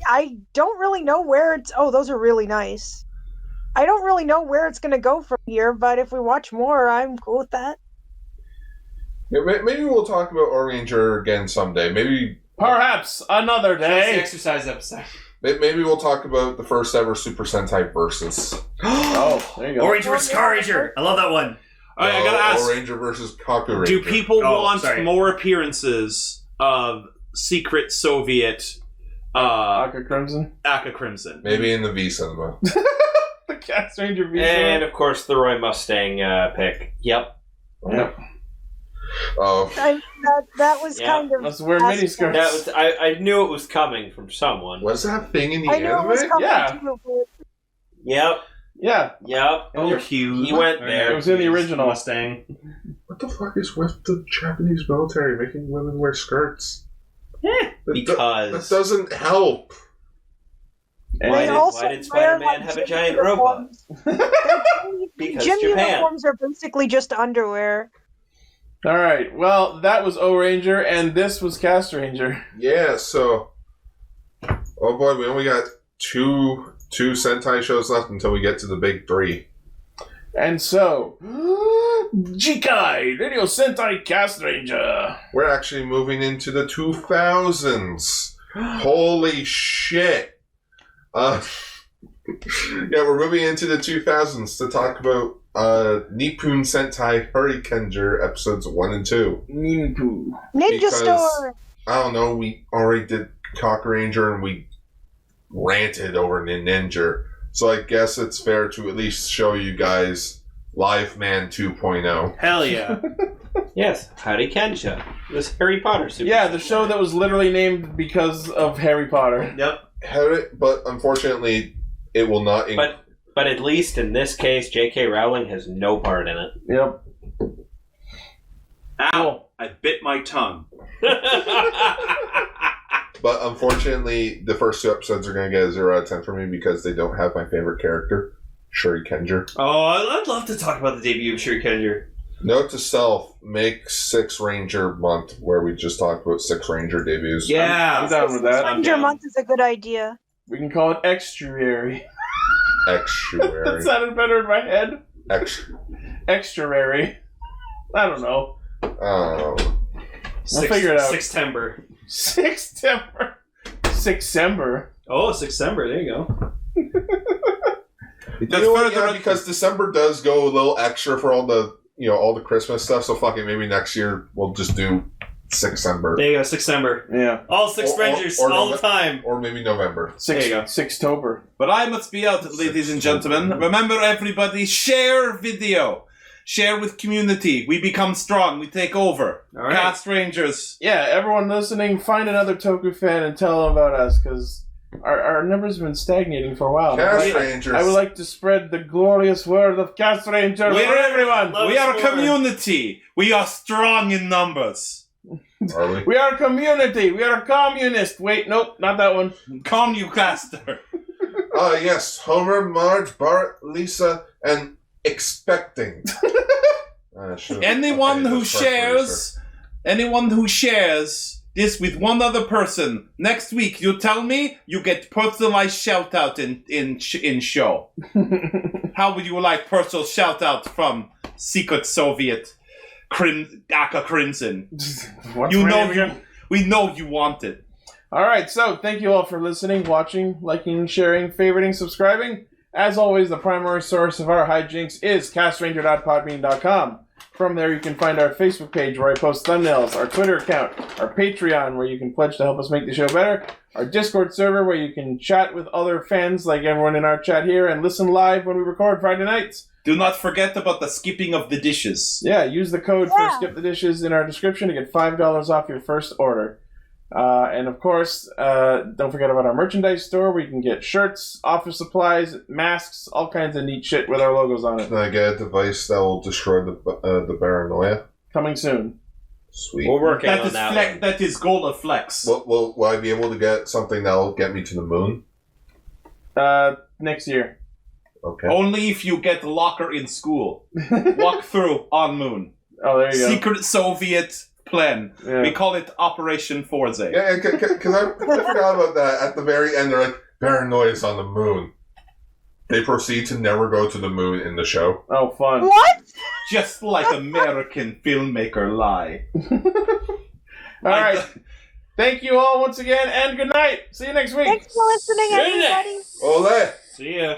[SPEAKER 5] I don't really know where it's... Oh, those are really nice. I don't really know where it's going to go from here, but if we watch more, I'm cool with that.
[SPEAKER 3] Yeah, maybe we'll talk about Ohranger again someday. Maybe...
[SPEAKER 4] Perhaps another day.
[SPEAKER 2] That's the exercise episode.
[SPEAKER 3] Maybe we'll talk about the first ever Super Sentai Versus.
[SPEAKER 4] Oh, there you go.
[SPEAKER 2] Ohranger vs. Carranger. I love that one.
[SPEAKER 10] I gotta ask...
[SPEAKER 3] Ohranger versus Kakuranger.
[SPEAKER 10] Do people want more appearances of secret Soviet...
[SPEAKER 4] Aka Crimson?
[SPEAKER 10] Aka Crimson.
[SPEAKER 3] Maybe in the V cinema.
[SPEAKER 4] The Castranger V
[SPEAKER 11] And, of course, the Roy Mustang pick. Yep.
[SPEAKER 3] Oh.
[SPEAKER 5] That was kind of...
[SPEAKER 4] Let's wear miniskirts.
[SPEAKER 11] I knew it was coming from someone.
[SPEAKER 3] Was that thing in the
[SPEAKER 5] I knew it was
[SPEAKER 3] anime?
[SPEAKER 5] coming
[SPEAKER 4] Yeah.
[SPEAKER 5] too, but-
[SPEAKER 11] Yep.
[SPEAKER 4] Yeah.
[SPEAKER 11] Yep.
[SPEAKER 10] Oh, cute.
[SPEAKER 11] He went there.
[SPEAKER 4] It was in the original.
[SPEAKER 2] Mustang.
[SPEAKER 3] What the fuck is with the Japanese military making women wear skirts?
[SPEAKER 11] Because...
[SPEAKER 3] That doesn't help.
[SPEAKER 5] They also
[SPEAKER 11] why did
[SPEAKER 5] wear,
[SPEAKER 11] Spider-Man have a
[SPEAKER 5] gym
[SPEAKER 11] giant robot?
[SPEAKER 5] uniforms.
[SPEAKER 11] Because
[SPEAKER 5] Gym
[SPEAKER 11] Japan.
[SPEAKER 5] uniforms are basically just underwear.
[SPEAKER 4] Alright, well, that was Ohranger, and this was Castranger.
[SPEAKER 3] Yeah, so... Oh boy, we only got two Sentai shows left until we get to the big three.
[SPEAKER 4] And so... Jikai! Radio Sentai Castranger!
[SPEAKER 3] We're actually moving into the 2000s. Holy shit. Yeah, we're moving into the 2000s to talk about Nippon Sentai Hurrikenger episodes 1 and 2.
[SPEAKER 4] Ninpu.
[SPEAKER 5] Ninja Store!
[SPEAKER 3] I don't know, we already did Kakuranger and we ranted over Ninja. So I guess it's fair to at least show you guys Live Man 2.0.
[SPEAKER 2] Hell yeah.
[SPEAKER 11] Yes, Harry Kensha. This Harry Potter super.
[SPEAKER 4] Yeah, the show that was literally named because of Harry Potter.
[SPEAKER 2] Yep.
[SPEAKER 3] But unfortunately, it will not...
[SPEAKER 11] But at least in this case, J.K. Rowling has no part in it.
[SPEAKER 4] Yep.
[SPEAKER 10] Ow! I bit my tongue.
[SPEAKER 3] But unfortunately, the first 2 episodes are going to get a 0 out of 10 for me because they don't have my favorite character, Shurikenger.
[SPEAKER 2] Oh, I'd love to talk about the debut of Shurikenger.
[SPEAKER 3] Note to self, make 6 Ranger month where we just talked about 6 Ranger debuts.
[SPEAKER 10] Yeah,
[SPEAKER 4] I'm down with that.
[SPEAKER 5] Ranger month is a good idea.
[SPEAKER 4] We can call it Extrary.
[SPEAKER 3] Extrary.
[SPEAKER 4] That sounded better in my head. Extrary. I don't know.
[SPEAKER 3] Oh.
[SPEAKER 4] We'll figure it out.
[SPEAKER 2] Sixtember.
[SPEAKER 4] Sixtember.
[SPEAKER 2] Oh, Sixtember. There you go.
[SPEAKER 3] You know what? Yeah, because December does go a little extra for all the Christmas stuff. So fuck it, maybe next year we'll just do Sixtember.
[SPEAKER 2] There you go, Sixtember.
[SPEAKER 4] Yeah.
[SPEAKER 2] All 6 Rangers, all the time.
[SPEAKER 3] Or maybe November.
[SPEAKER 2] There you go.
[SPEAKER 4] Sixtober.
[SPEAKER 10] But I must be out, ladies and gentlemen. Remember, everybody, share video. Share with community. We become strong. We take over.
[SPEAKER 2] All right.
[SPEAKER 10] Castrangers.
[SPEAKER 4] Yeah, everyone listening, find another Toku fan and tell them about us, because our numbers have been stagnating for a while.
[SPEAKER 3] Castrangers.
[SPEAKER 4] I would like to spread the glorious word of Castranger for everyone.
[SPEAKER 10] We are a community. We are strong in numbers.
[SPEAKER 3] Are we?
[SPEAKER 4] We are a community. We are a communist. Wait, nope, not that one.
[SPEAKER 10] Commucaster.
[SPEAKER 3] Yes. Homer, Marge, Bart, Lisa, and expecting.
[SPEAKER 10] Anyone who shares this with one other person, next week you tell me, you get personalized shout out in show. How would you like personal shout out from Secret Soviet Aka Crimson? We know you want it.
[SPEAKER 4] Alright, so thank you all for listening, watching, liking, sharing, favoriting, subscribing. As always, the primary source of our hijinks is castranger.podbean.com. From there, you can find our Facebook page where I post thumbnails, our Twitter account, our Patreon where you can pledge to help us make the show better, our Discord server where you can chat with other fans like everyone in our chat here and listen live when we record Friday nights.
[SPEAKER 10] Do not forget about the skipping of the dishes.
[SPEAKER 4] Yeah, use the code for Skip the Dishes in our description to get $5 off your first order. And of course, don't forget about our merchandise store where you can get shirts, office supplies, masks, all kinds of neat shit with our logos on it.
[SPEAKER 3] Can I get a device that will destroy the paranoia?
[SPEAKER 4] Coming soon.
[SPEAKER 3] Sweet.
[SPEAKER 11] We're working on that.
[SPEAKER 10] That is goal of flex.
[SPEAKER 3] Will I be able to get something that will get me to the moon?
[SPEAKER 4] Next year.
[SPEAKER 3] Okay.
[SPEAKER 10] Only if you get locker in school. Walk through on moon.
[SPEAKER 4] Oh, there you go.
[SPEAKER 10] Secret Soviet plan.
[SPEAKER 4] Yeah.
[SPEAKER 10] We call it Operation Forze.
[SPEAKER 3] Yeah, because I forgot about that. At the very end, they're like, paranoia's on the moon. They proceed to never go to the moon in the show.
[SPEAKER 4] Oh, fun.
[SPEAKER 5] What?
[SPEAKER 10] Just like American filmmaker lie.
[SPEAKER 4] All right. Thank you all once again, and good night. See you next week.
[SPEAKER 5] Thanks for listening, everybody.
[SPEAKER 3] Ole!
[SPEAKER 2] See ya.